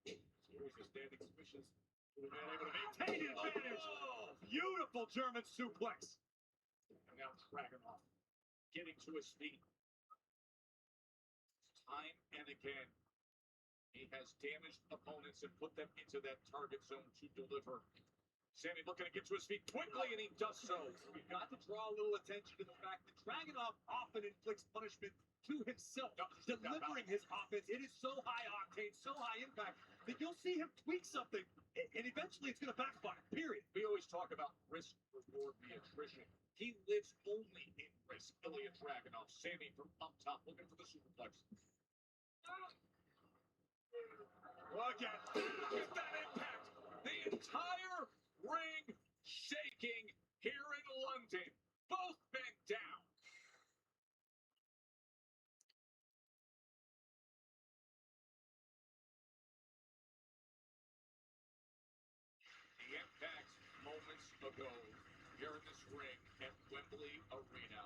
Here's the standing submissions. The man able to maintain the advantage. Oh, beautiful German suplex. And now Dragunov getting to his feet. Time and again, he has damaged opponents and put them into that target zone to deliver. Sami looking to get to his feet quickly, and he does so. We've got to draw a little attention to the fact that Dragunov often inflicts punishment to himself, delivering his offense. It is so high octane, so high impact, that you'll see him tweak something, and eventually it's going to backfire, period. We always talk about risk, reward, the attrition. He lives only in risk. Ilya Dragunov, Sami from up top, looking for the superplex. Look at that impact. The entire ring shaking here in London. Both men down. The impact moments ago here in this ring at Wembley Arena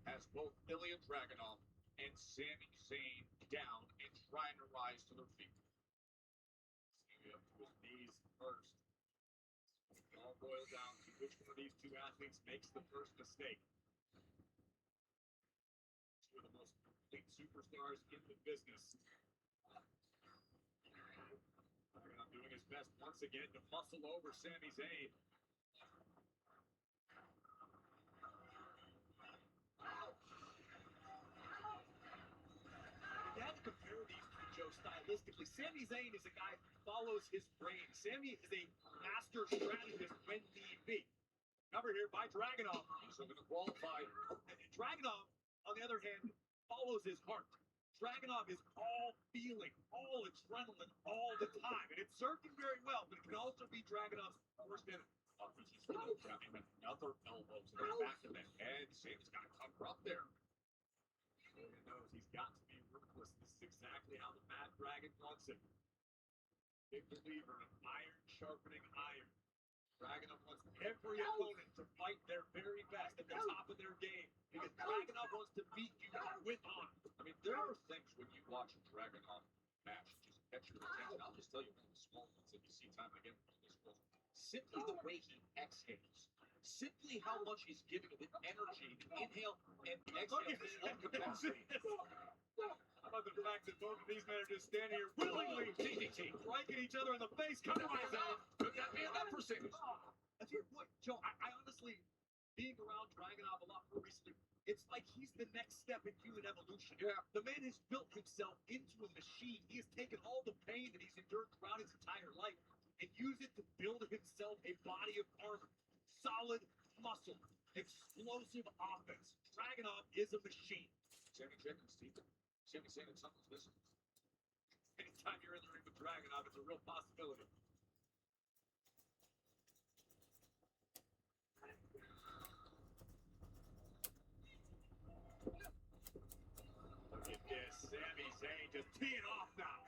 has both Ilya Dragunov and Sami Zayn down and trying to rise to their feet. Sami up to his knees first. It all boils down to which one of these two athletes makes the first mistake. Two of the most complete superstars in the business. Dragunov doing his best once again to muscle over Sami Zayn. You have to compare these two, Joe, stylistically. Sami Zayn is a guy who follows his brain. Sami is a master strategist when need be. Covered here by Dragunov. He's looking to qualify. Dragunov, on the other hand, follows his heart. Dragunov is all feeling, all adrenaline, all the time. And it's served him very well, but it can also be Dragunov's worst enemy. He's going to down him another elbow to the back of the head. Sammy's got to cover up there. He knows he's got to be ruthless. This is exactly how the Mad Dragon wants it. Big believer in iron sharpening iron. Dragunov wants every opponent to fight their very best at the top of their game. Because Dragunov wants to beat you with honor. I mean, there are things when you watch a Dragunov match that just catch your attention. I'll just tell you one of the small ones that you see time again from this world. Simply the way he exhales. Simply how much he's giving with energy, the inhale and exhale, his lung capacity. How about the fact that both of these men are just standing here willingly striking each other in the face? Could that be enough for Sammy's? That's your point, Joe. I honestly, being around Dragunov a lot more recently, it's like he's the next step in human evolution. Yeah. The man has built himself into a machine. He has taken all the pain that he's endured throughout his entire life and used it to build himself a body of armor, solid muscle, explosive offense. Dragunov is a machine. Sammy checking his teeth. Sammy saying that something's missing. Anytime you're in the ring with Dragunov, it's a real possibility. Look at this. Sami Zayn just teeing off now.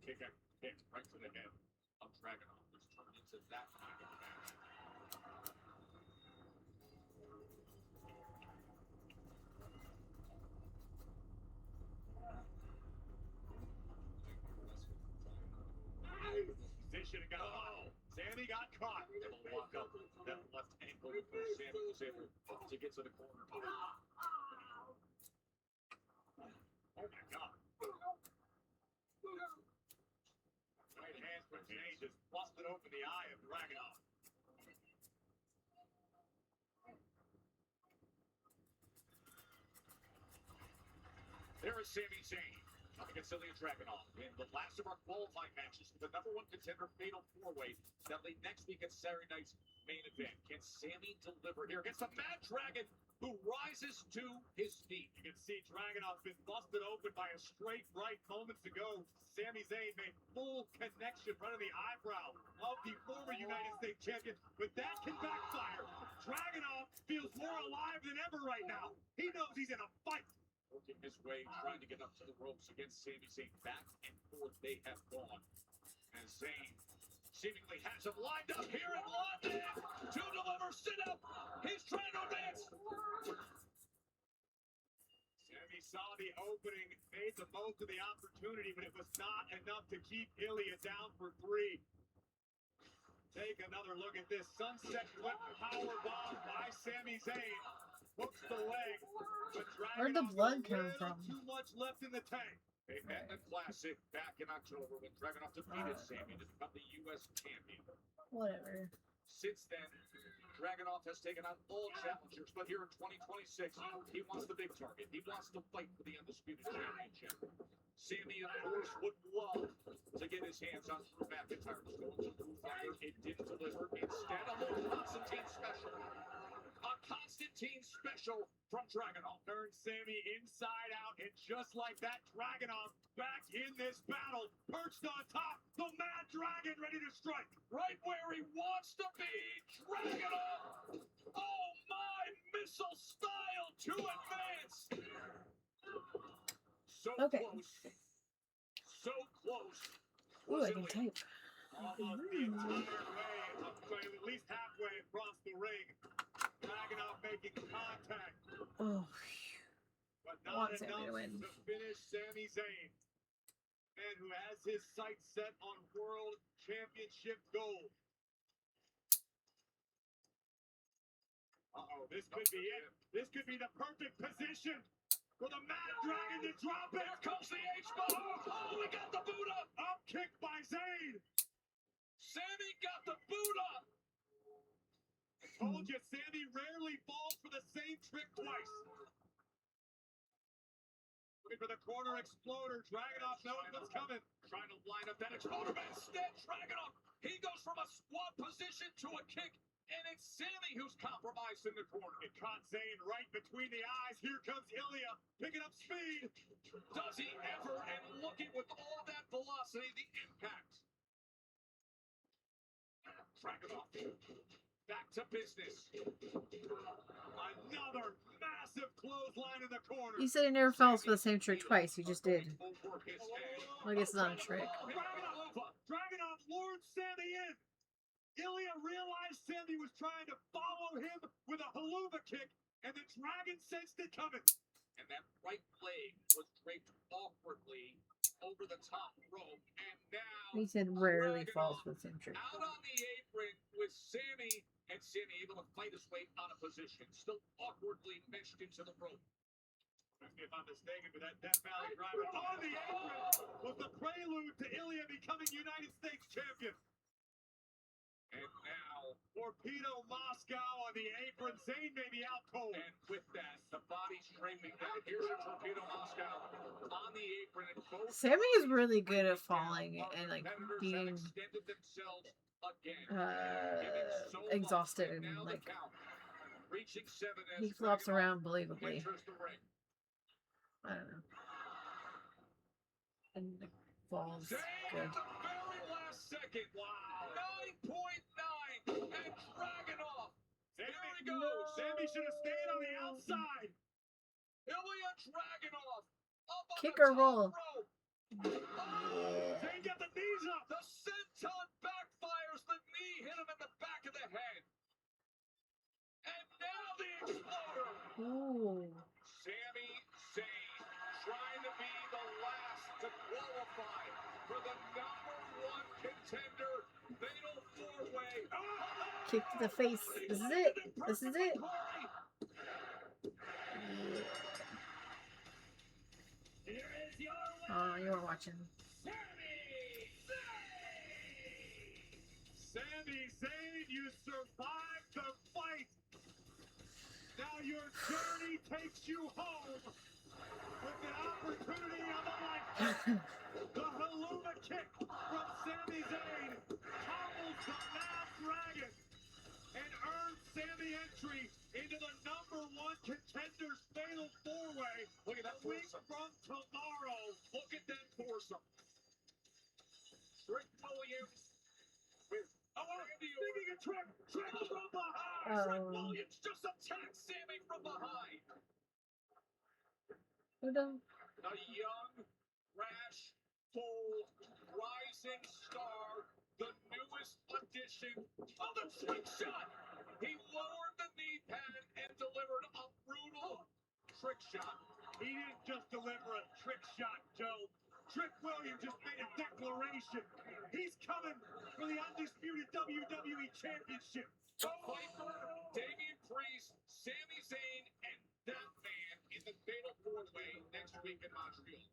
Kick right to the head of Dragunov, which turned into that kind of match. Position and Sammy got caught. Double lock up. That left ankle before Sammy was able to get to the corner. Oh my God. Right hand from Zayn just busted open the eye of Dragunov. There is Sami Zayn up against Ilya Dragunov in the last of our qualifying matches for the #1 contender fatal 4-way that lead next week at Saturday night's main event. Can Sami deliver here against the Mad Dragon who rises to his feet? You can see Dragunov's been busted open by a straight right moments ago. Sami Zayn made full connection right on the eyebrow of the former United States champion, but that can backfire. Dragunov feels more alive than ever right now. He knows he's in a fight. Working his way, trying to get up to the ropes against Sami Zayn. Back and forth they have gone. And Zayn seemingly has him lined up here in London to deliver sit-up. He's trying to advance. Sami saw the opening, made the most of the opportunity, but it was not enough to keep Ilya down for 3. Take another look at this sunset flip power bomb by Sami Zayn. Hooks the leg, but Where'd the blood come from? Too much left in the tank. They met in the Classic back in October when Dragunov defeated Sami to become the U.S. champion. Whatever. Since then, Dragunov has taken on all challengers, but here in 2026, he wants the big target. He wants to fight for the Undisputed Championship. Sami, of course, would love to get his hands on Drew McIntyre. Was going to Blue Thunder. It didn't deliver. Instead, a little Constantine special. A Constantine special from Dragunov. Turned Sami inside out, and just like that, Dragunov back in this battle, perched on top, the Mad Dragon ready to strike. Right where he wants to be, Dragunov! Oh my, missile style to advance! So close. So close. Ooh, I can type. Almost the entire way, at least halfway across the ring. Dragunov making contact. Oh, but not enough to win. to finish Sami Zayn. Man who has his sights set on World Championship gold. Uh-oh, this could be it. This could be the perfect position for the Mad Dragon to drop it. Here comes the H-bomb. Oh, we got the boot up. Up kick by Zayn. Sami got the boot up. I told you, Sami rarely falls for the same trick twice. Looking for the corner exploder. Dragunov knows what's coming. Trying to line up that exploder, but instead, Dragunov, he goes from a squat position to a kick And it's Sammy who's compromised in the corner. It caught Zayn right between the eyes. Here comes Ilya, picking up speed. Does he ever? And looking with all that velocity, the impact. Track it off. Back to business. Another massive clothesline in the corner. You said he never falls for the same trick twice. You just did. Well, I guess it's not a trick. Dragon off lured Sammy in. Ilya realized Sammy was trying to follow him with a haluva kick, and the Dragon sensed it coming. And that right leg was draped awkwardly over the top rope, and now He said rarely falls for the same trick. out on the apron with Sammy, and Sammy able to fight his way out of position, still awkwardly meshed into the rope. If I'm mistaken, but that Death Valley driver on the apron was the prelude to Ilya becoming United States champion. And now, Torpedo Moscow on the apron. Zayn may be out cold. and with that, the body streaming down. Here's your Torpedo Moscow on the apron. And both Sammy is really good at falling and like competitors have being extended themselves again. exhausted and Now the like count. Reaching 7 as he flops Dragunov around believably. enters the ring. I don't know. And the falls Zayn good. at the very last second. Wow. 9.9 and Dragunov. There he goes. Sammy should have stayed on the outside. Ilya Dragunov up on Kick the or top roll? rope. Zayn got the knees up. The senton backfires. The knee hit him in the back of the head. And now the exploder. Ooh. Sami Zayn trying to be the last to qualify for the #1 contender fatal four-way. Kick to the face. This is it. This is it. Here is your Oh, you were watching. Sami Zayn, you survived the fight. Now your journey takes you home with the opportunity of a lifetime. The haluva kick from Sami Zayn topples the Mad Dragon and earns Sami entry into the #1 contenders fatal four-way. Look at that a week foursome. from tomorrow. Look at that foursome. Trick Williams with Speaking of Trick from behind. Trick Williams just attacked Sammy from behind. Who done? A young, rash, bold, rising star, the newest addition of the trick shot. He lowered the knee pad and delivered a brutal trick shot. He didn't just deliver a trick shot, Joe. Trick Williams just made a declaration. He's coming for the undisputed WWE Championship. The Viper, Damian Priest, Sami Zayn, and that man in the fatal four-way next week in Montreal.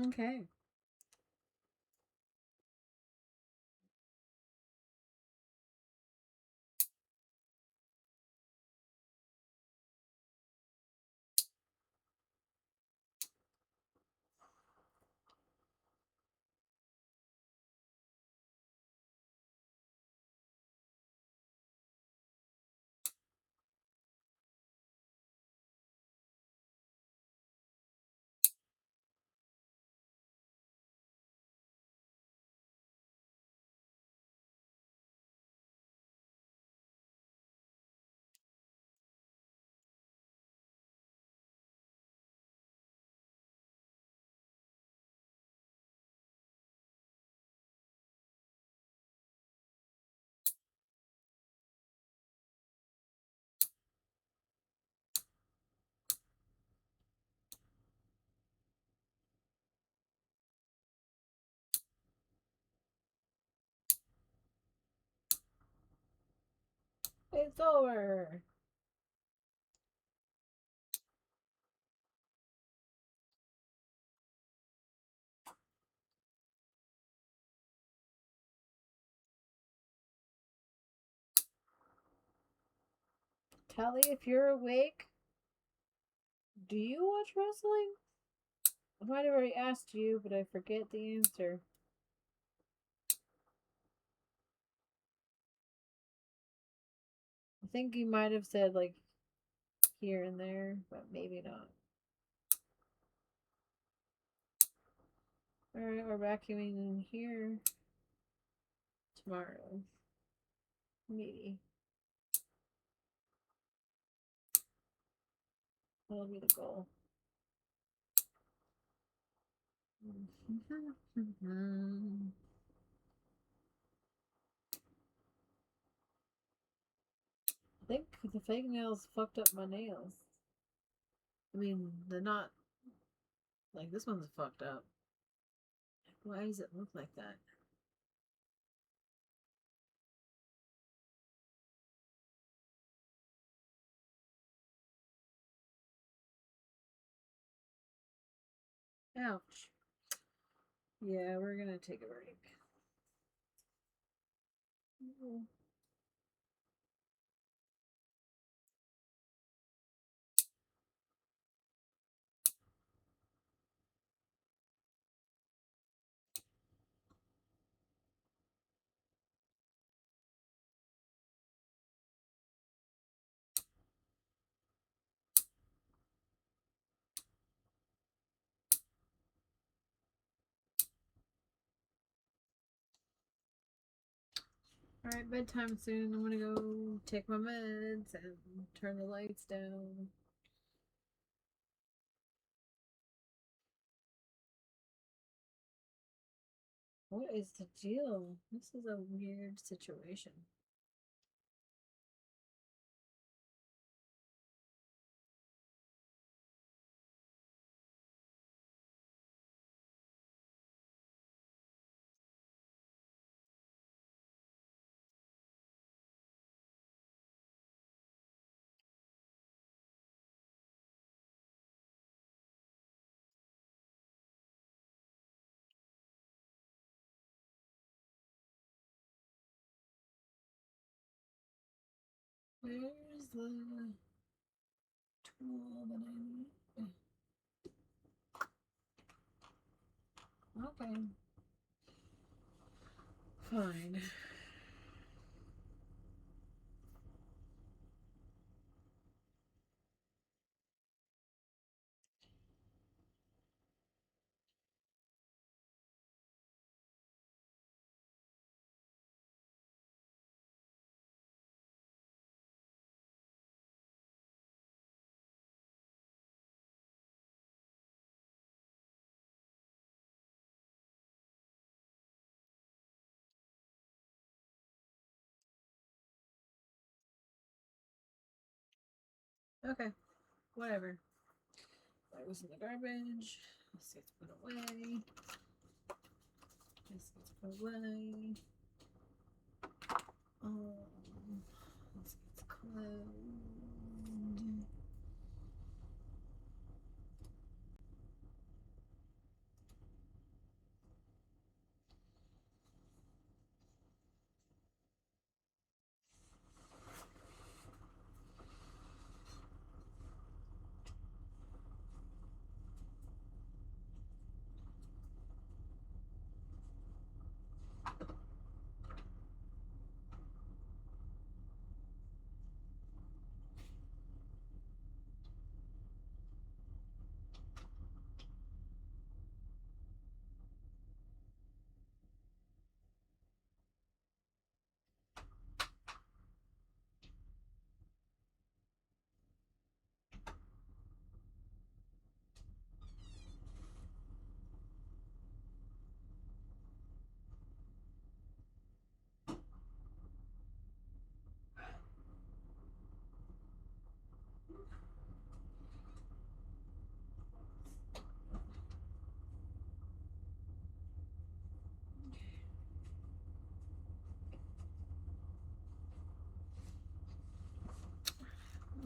Okay. It's over. Kelly, if you're awake, do you watch wrestling? I might have already asked you, but I forget the answer. I think you might have said like here and there, but maybe not. Alright, we're vacuuming in here tomorrow. Maybe. That'll be the goal. I think the fake nails fucked up my nails. I mean, they're not like this one's fucked up. Why does it look like that? Ouch. Yeah, we're gonna take a break. Alright, bedtime soon. I'm gonna go take my meds and turn the lights down. What is the deal? This is a weird situation. Where's the tool that I need? Okay. Fine. Okay. Whatever. That was in the garbage. This gets put away. This gets put away. This gets closed.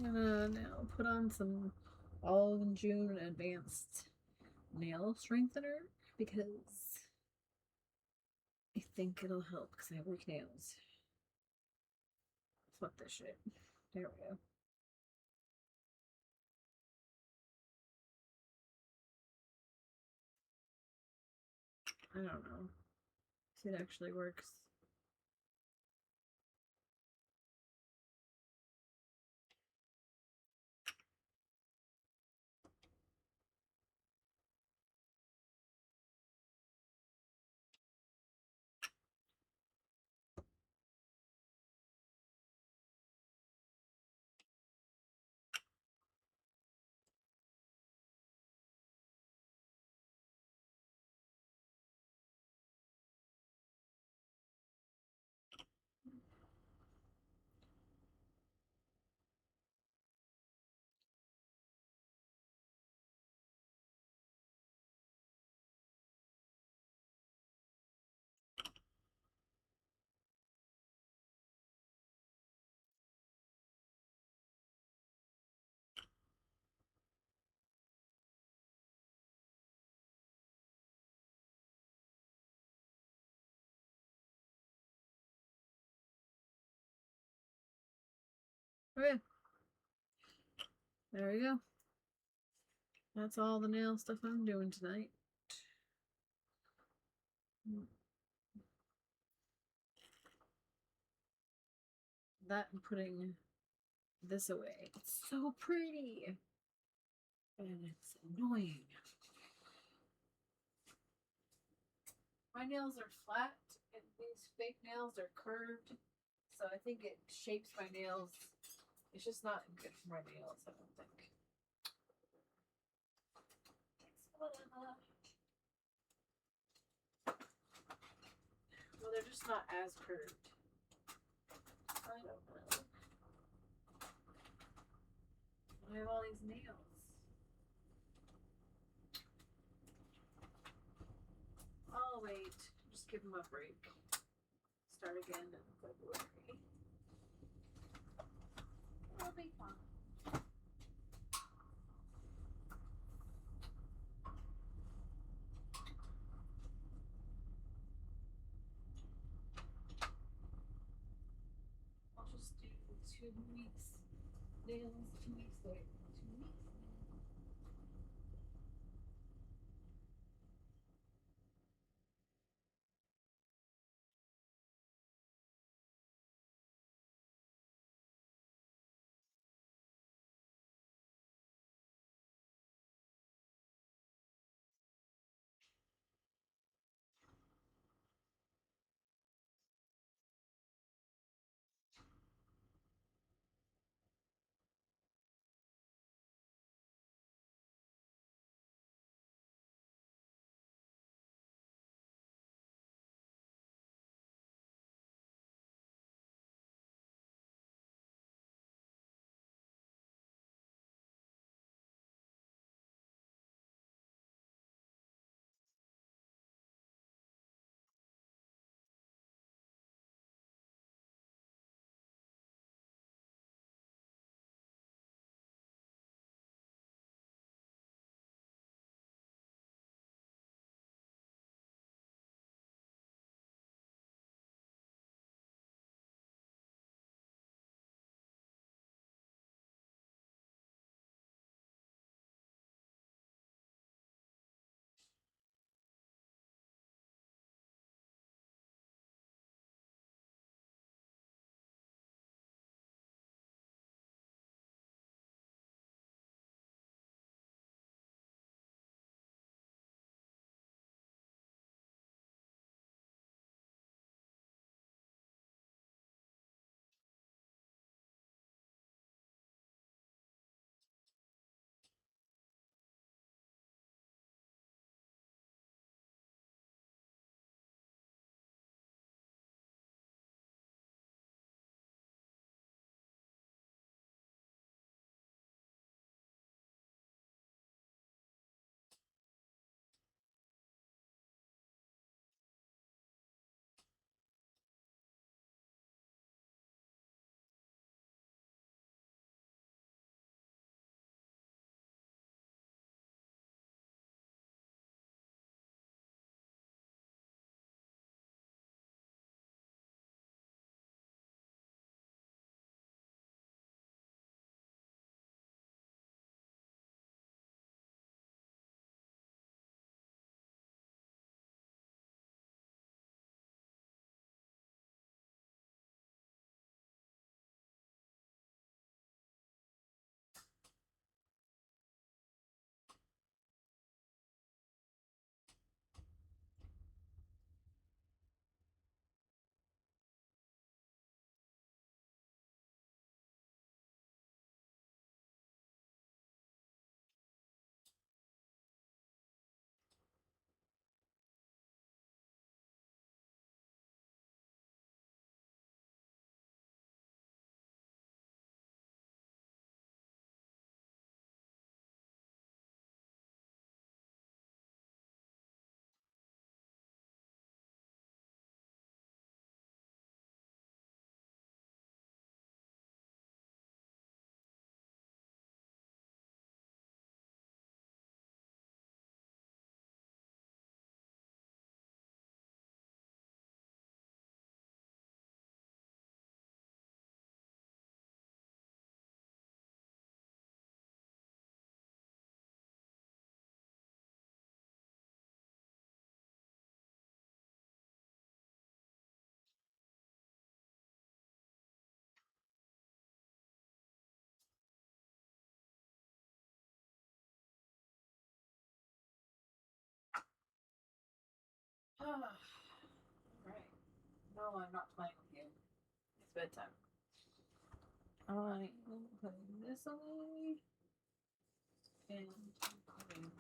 I'm gonna now put on some Olive and June Advanced Nail Strengthener because I think it'll help because I have weak nails. Fuck this shit. There we go. I don't know if it actually works. Okay. There we go. That's all the nail stuff I'm doing tonight. That and putting this away. It's so pretty. And it's annoying. My nails are flat and these fake nails are curved. So I think it shapes my nails. It's just not good for my nails, I don't think. Well, they're just not as curved. I don't know. I have all these nails. Oh, wait. Just give them a break. Start again in February. It'll be fun. I'll just do 2 weeks nails, 2 weeks later. 2 weeks. Right. No, I'm not playing with you. It's bedtime. Alright, putting this away. And putting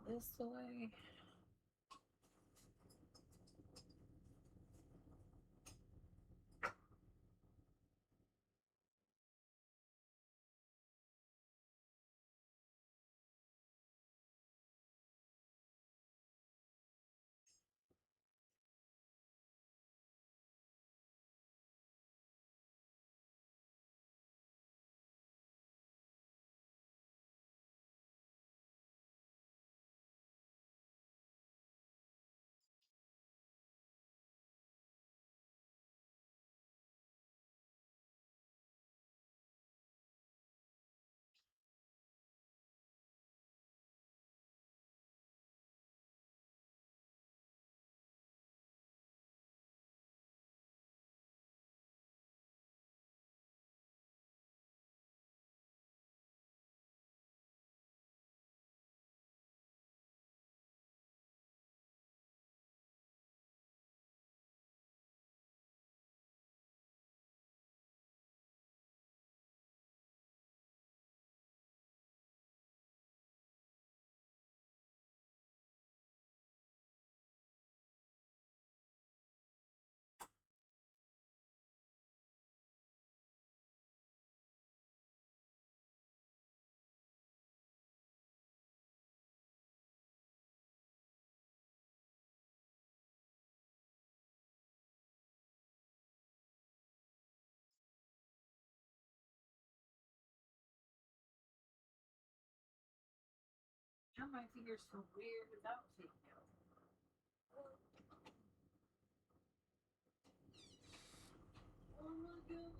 this away. Now my fingers feel weird without taking out. Oh my god.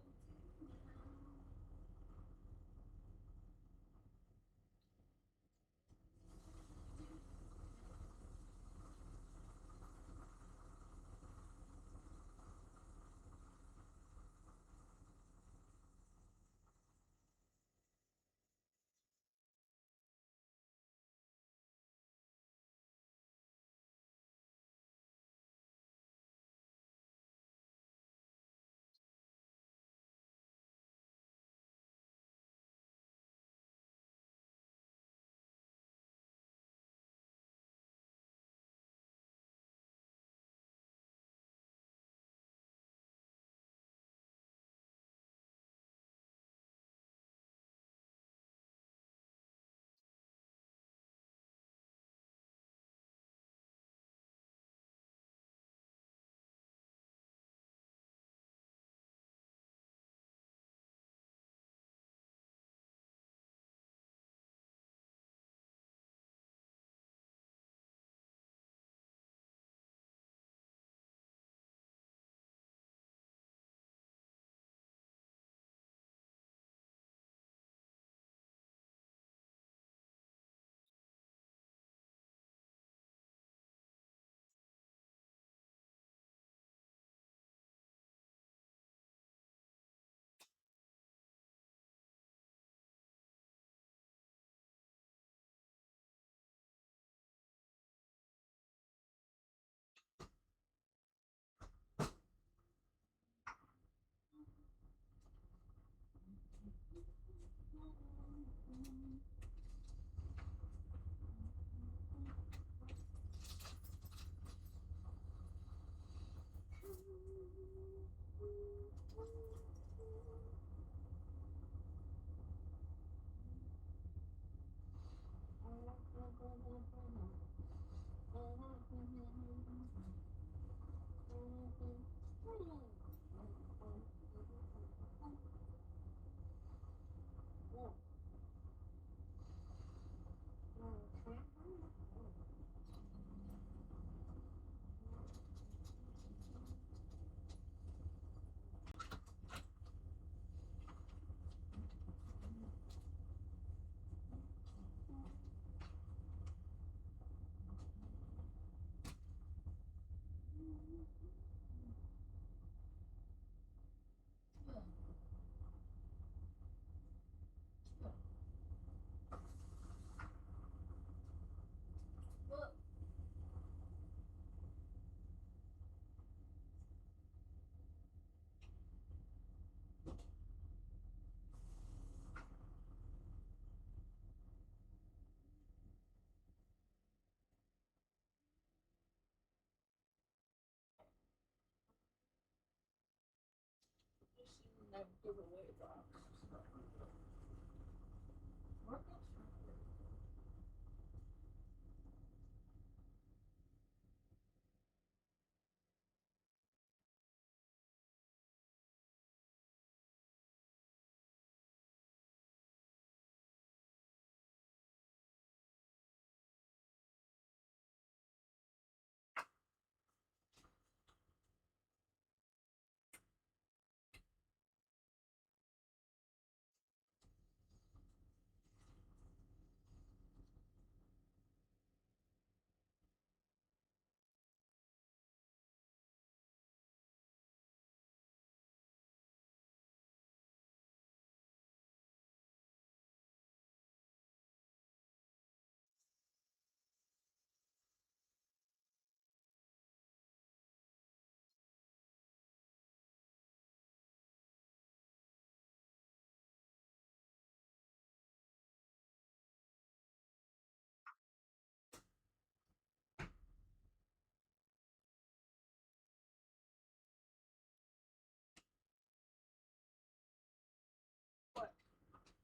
What?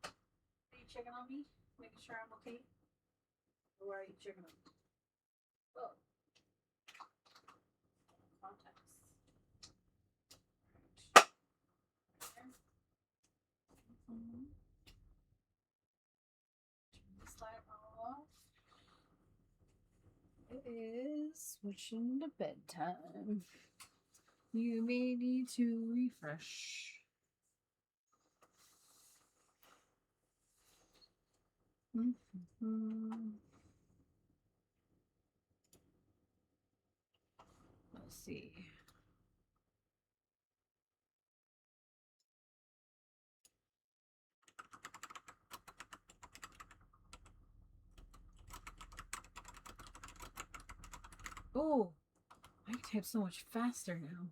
Are you checking on me? Making sure I'm okay? Or why are you checking on me? Oh. Contacts. Right. Turn this light off. It is switching to bedtime. You may need to refresh. Let's see. Oh, I can type so much faster now.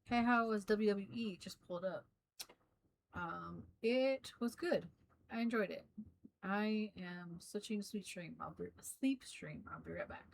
Okay, how was WWE? Just pulled up. It was good. I enjoyed it. I am switching to sleep stream. I'll be right back.